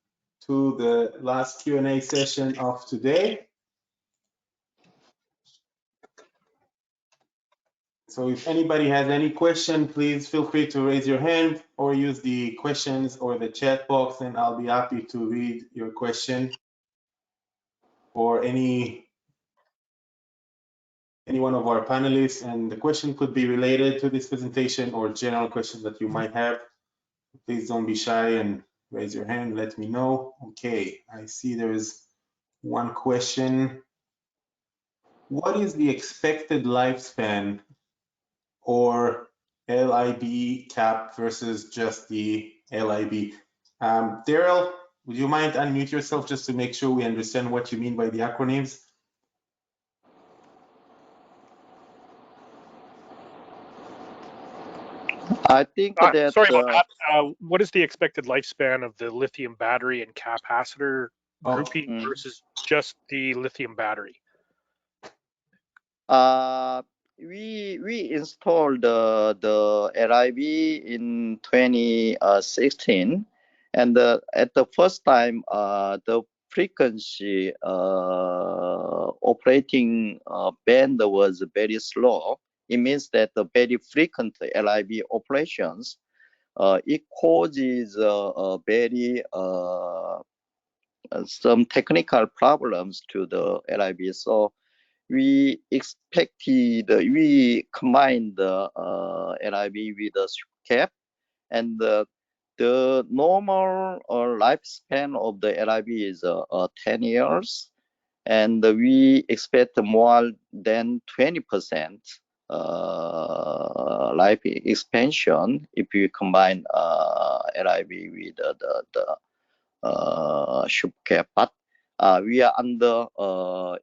to the last Q&A session of today. So if anybody has any question, please feel free to raise your hand or use the questions or the chat box, and I'll be happy to read your question or any one of our panelists. And the question could be related to this presentation or general questions that you might have. Please don't be shy and raise your hand. Let me know. Okay, I see there is one question. What is the expected lifespan or LIB cap versus just the LIB? Daryl, Would you mind unmute yourself just to make sure we understand what you mean by the acronyms? I think that sorry about that. What is the expected lifespan of the lithium battery and capacitor grouping versus just the lithium battery? We installed the LIV in 2016, and at the first time the frequency operating band was very slow. It means that the very frequent LIV operations it causes very some technical problems to the LIV. So we combined the LIV with the cap, and the normal lifespan of the LIV is 10 years, and we expect more than 20% life expansion if you combine LIV with the ship cap. But we are under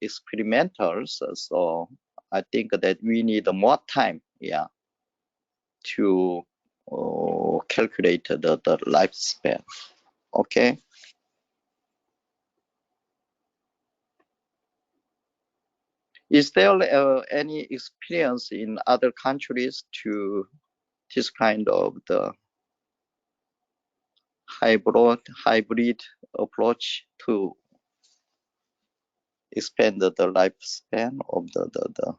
experimentals, so I think that we need more time, to calculate the lifespan. Okay. Is there any experience in other countries to this kind of the hybrid approach to expand the lifespan of the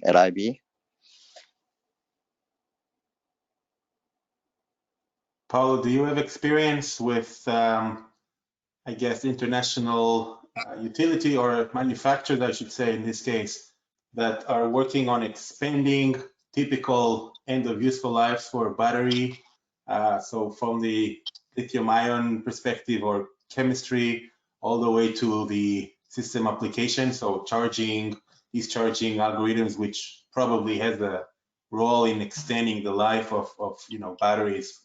LIV? Paulo, do you have experience with, I guess, international utility or manufacturers, I should say, in this case, that are working on expanding typical end of useful lives for battery? So from the lithium-ion perspective or chemistry, all the way to the system application, so charging, discharging algorithms, which probably has a role in extending the life of batteries.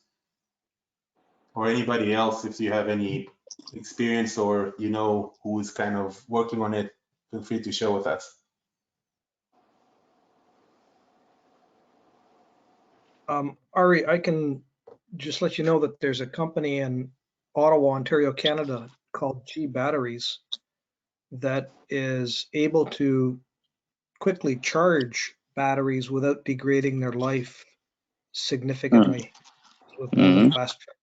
Or anybody else, if you have any experience or who is kind of working on it, feel free to share with us. Ari, I can just let you know that there's a company in Ottawa, Ontario, Canada called G Batteries that is able to quickly charge batteries without degrading their life significantly with normal fast charge.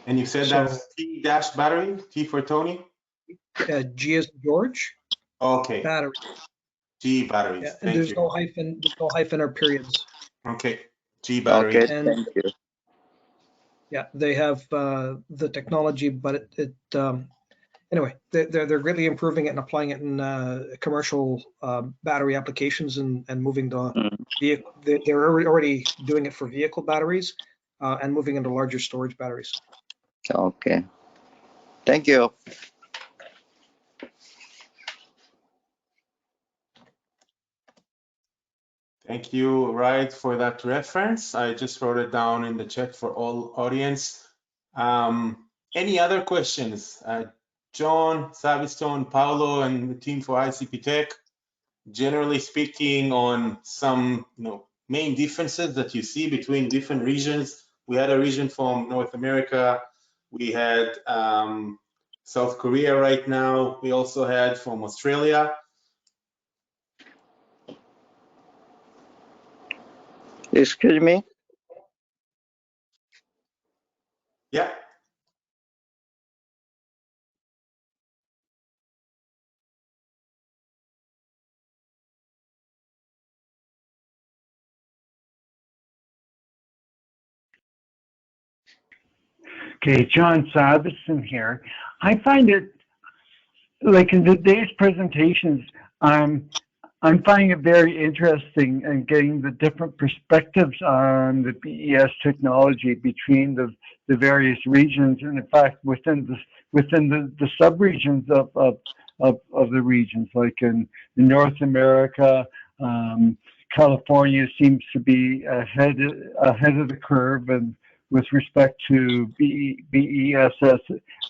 And you said that's T-dash battery, T for Tony? G as George. Okay. Battery. G batteries. Yeah, and Thank there's you. no hyphen or periods. Okay. G batteries. Okay, thank you. Yeah, they have the technology, but anyway, they're greatly improving it and applying it in commercial battery applications and moving to vehicle. They're already doing it for vehicle batteries and moving into larger storage batteries. Okay, thank you. Thank you, Wright, for that reference. I just wrote it down in the chat for all audience. Any other questions? John, Savistone, Paulo, and the team for ICP Tech, generally speaking, on some main differences that you see between different regions. We had a region from North America. We had South Korea right now. We also had from Australia. Excuse me? Yeah. Okay, John Savison here. I find it, like in today's presentations, I'm finding it very interesting and getting the different perspectives on the BESS technology between the various regions, and in fact within the sub-regions of the regions, like in North America. California seems to be ahead of the curve, and with respect to BESS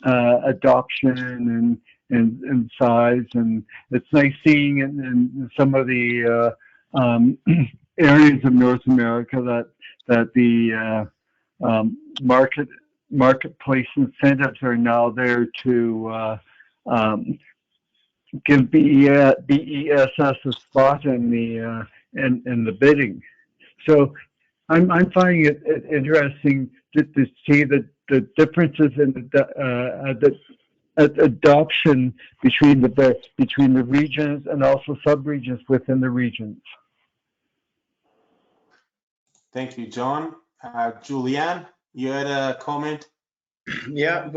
adoption and size, and it's nice seeing in some of the areas of North America that the marketplace incentives are now there to give BESS a spot in the bidding. So I'm finding it interesting to see the differences in the adoption between the regions and also sub-regions within the regions. Thank you, John. Julian, you had a comment? Yeah,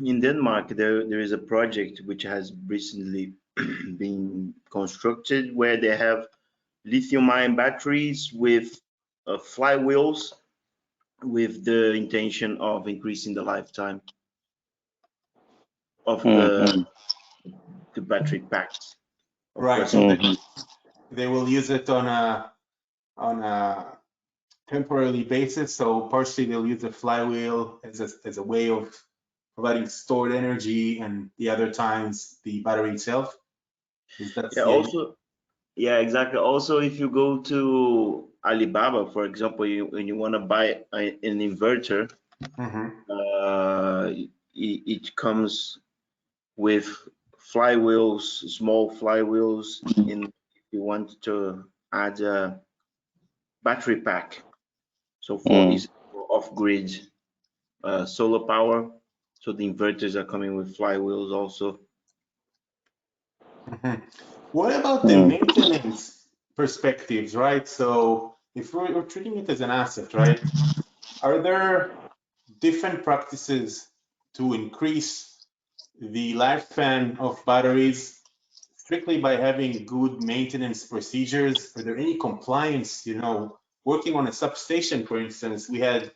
in Denmark, there is a project which has recently been constructed where they have lithium-ion batteries with flywheels with the intention of increasing the lifetime of the battery packs. Right. So they will use it on a temporary basis. So partially they'll use the flywheel as a way of providing stored energy, and the other times the battery itself. Is that Yeah, also, yeah, exactly. Also, if you go to Alibaba, for example, when you want to buy an inverter, it comes with flywheels, small flywheels, if you want to add a battery pack. So for off-grid solar power, so the inverters are coming with flywheels also. What about the maintenance perspectives, right? So if we're treating it as an asset, right, are there different practices to increase the lifespan of batteries strictly by having good maintenance procedures? Are there any compliance, working on a substation, for instance, we had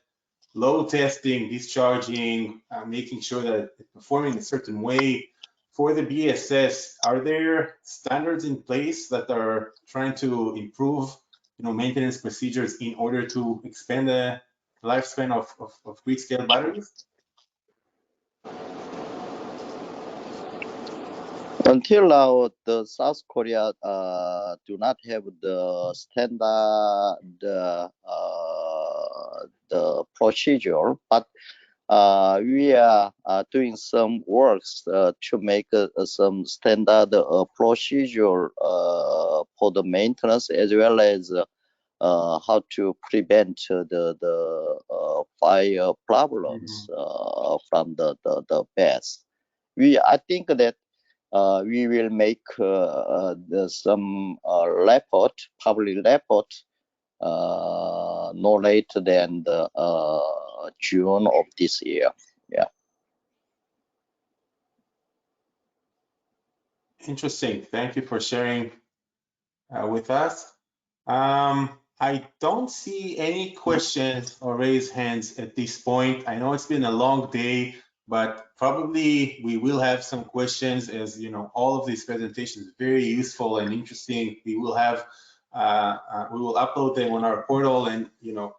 load testing, discharging, making sure that it's performing a certain way. For the BESS, are there standards in place that are trying to improve, maintenance procedures in order to expand the lifespan of grid-scale batteries? Until now, the South Korea do not have the standard the procedure, but we are doing some works to make some standard procedure for the maintenance, as well as how to prevent the fire problems from the BESS. I think that we will make some public report, no later than the June of this year. Yeah. Interesting. Thank you for sharing with us. I don't see any questions or raised hands at this point. I know it's been a long day, but probably we will have some questions, as all of these presentations are very useful and interesting. We will have we will upload them on our portal, and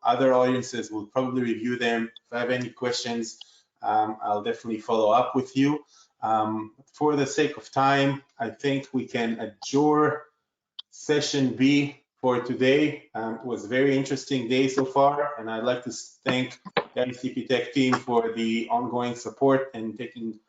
other audiences will probably review them. If I have any questions, I'll definitely follow up with you. For the sake of time, I think we can adjourn session B for today. It was a very interesting day so far, and I'd like to thank the ICP Tech team for the ongoing support and taking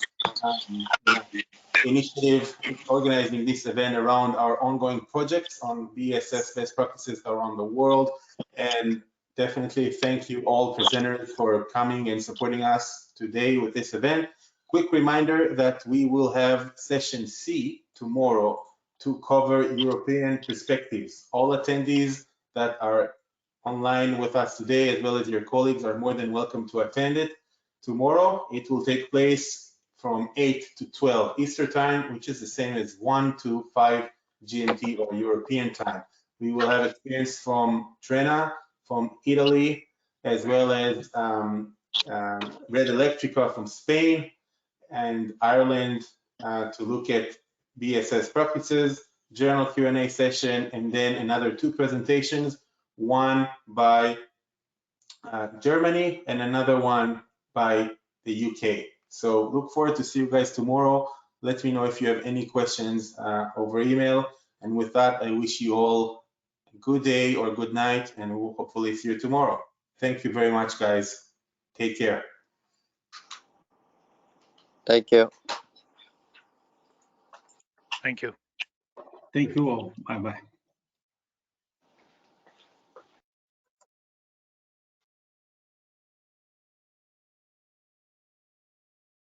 initiative organizing this event around our ongoing projects on BESS best practices around the world. And definitely thank you all presenters for coming and supporting us today with this event. Quick reminder that we will have session C tomorrow to cover European perspectives. All attendees that are online with us today, as well as your colleagues, are more than welcome to attend it. Tomorrow, it will take place from 8 to 12 Eastern time, which is the same as 1 to 5 GMT or European time. We will have experience from Trena, from Italy, as well as Red Electrica from Spain and Ireland to look at BESS practices, general Q&A session, and then another 2 presentations, one by Germany, and another one by the UK. So look forward to see you guys tomorrow. Let me know if you have any questions over email. And with that, I wish you all a good day or good night, and we'll hopefully see you tomorrow. Thank you very much, guys. Take care. Thank you. Thank you. Thank you all. Bye-bye.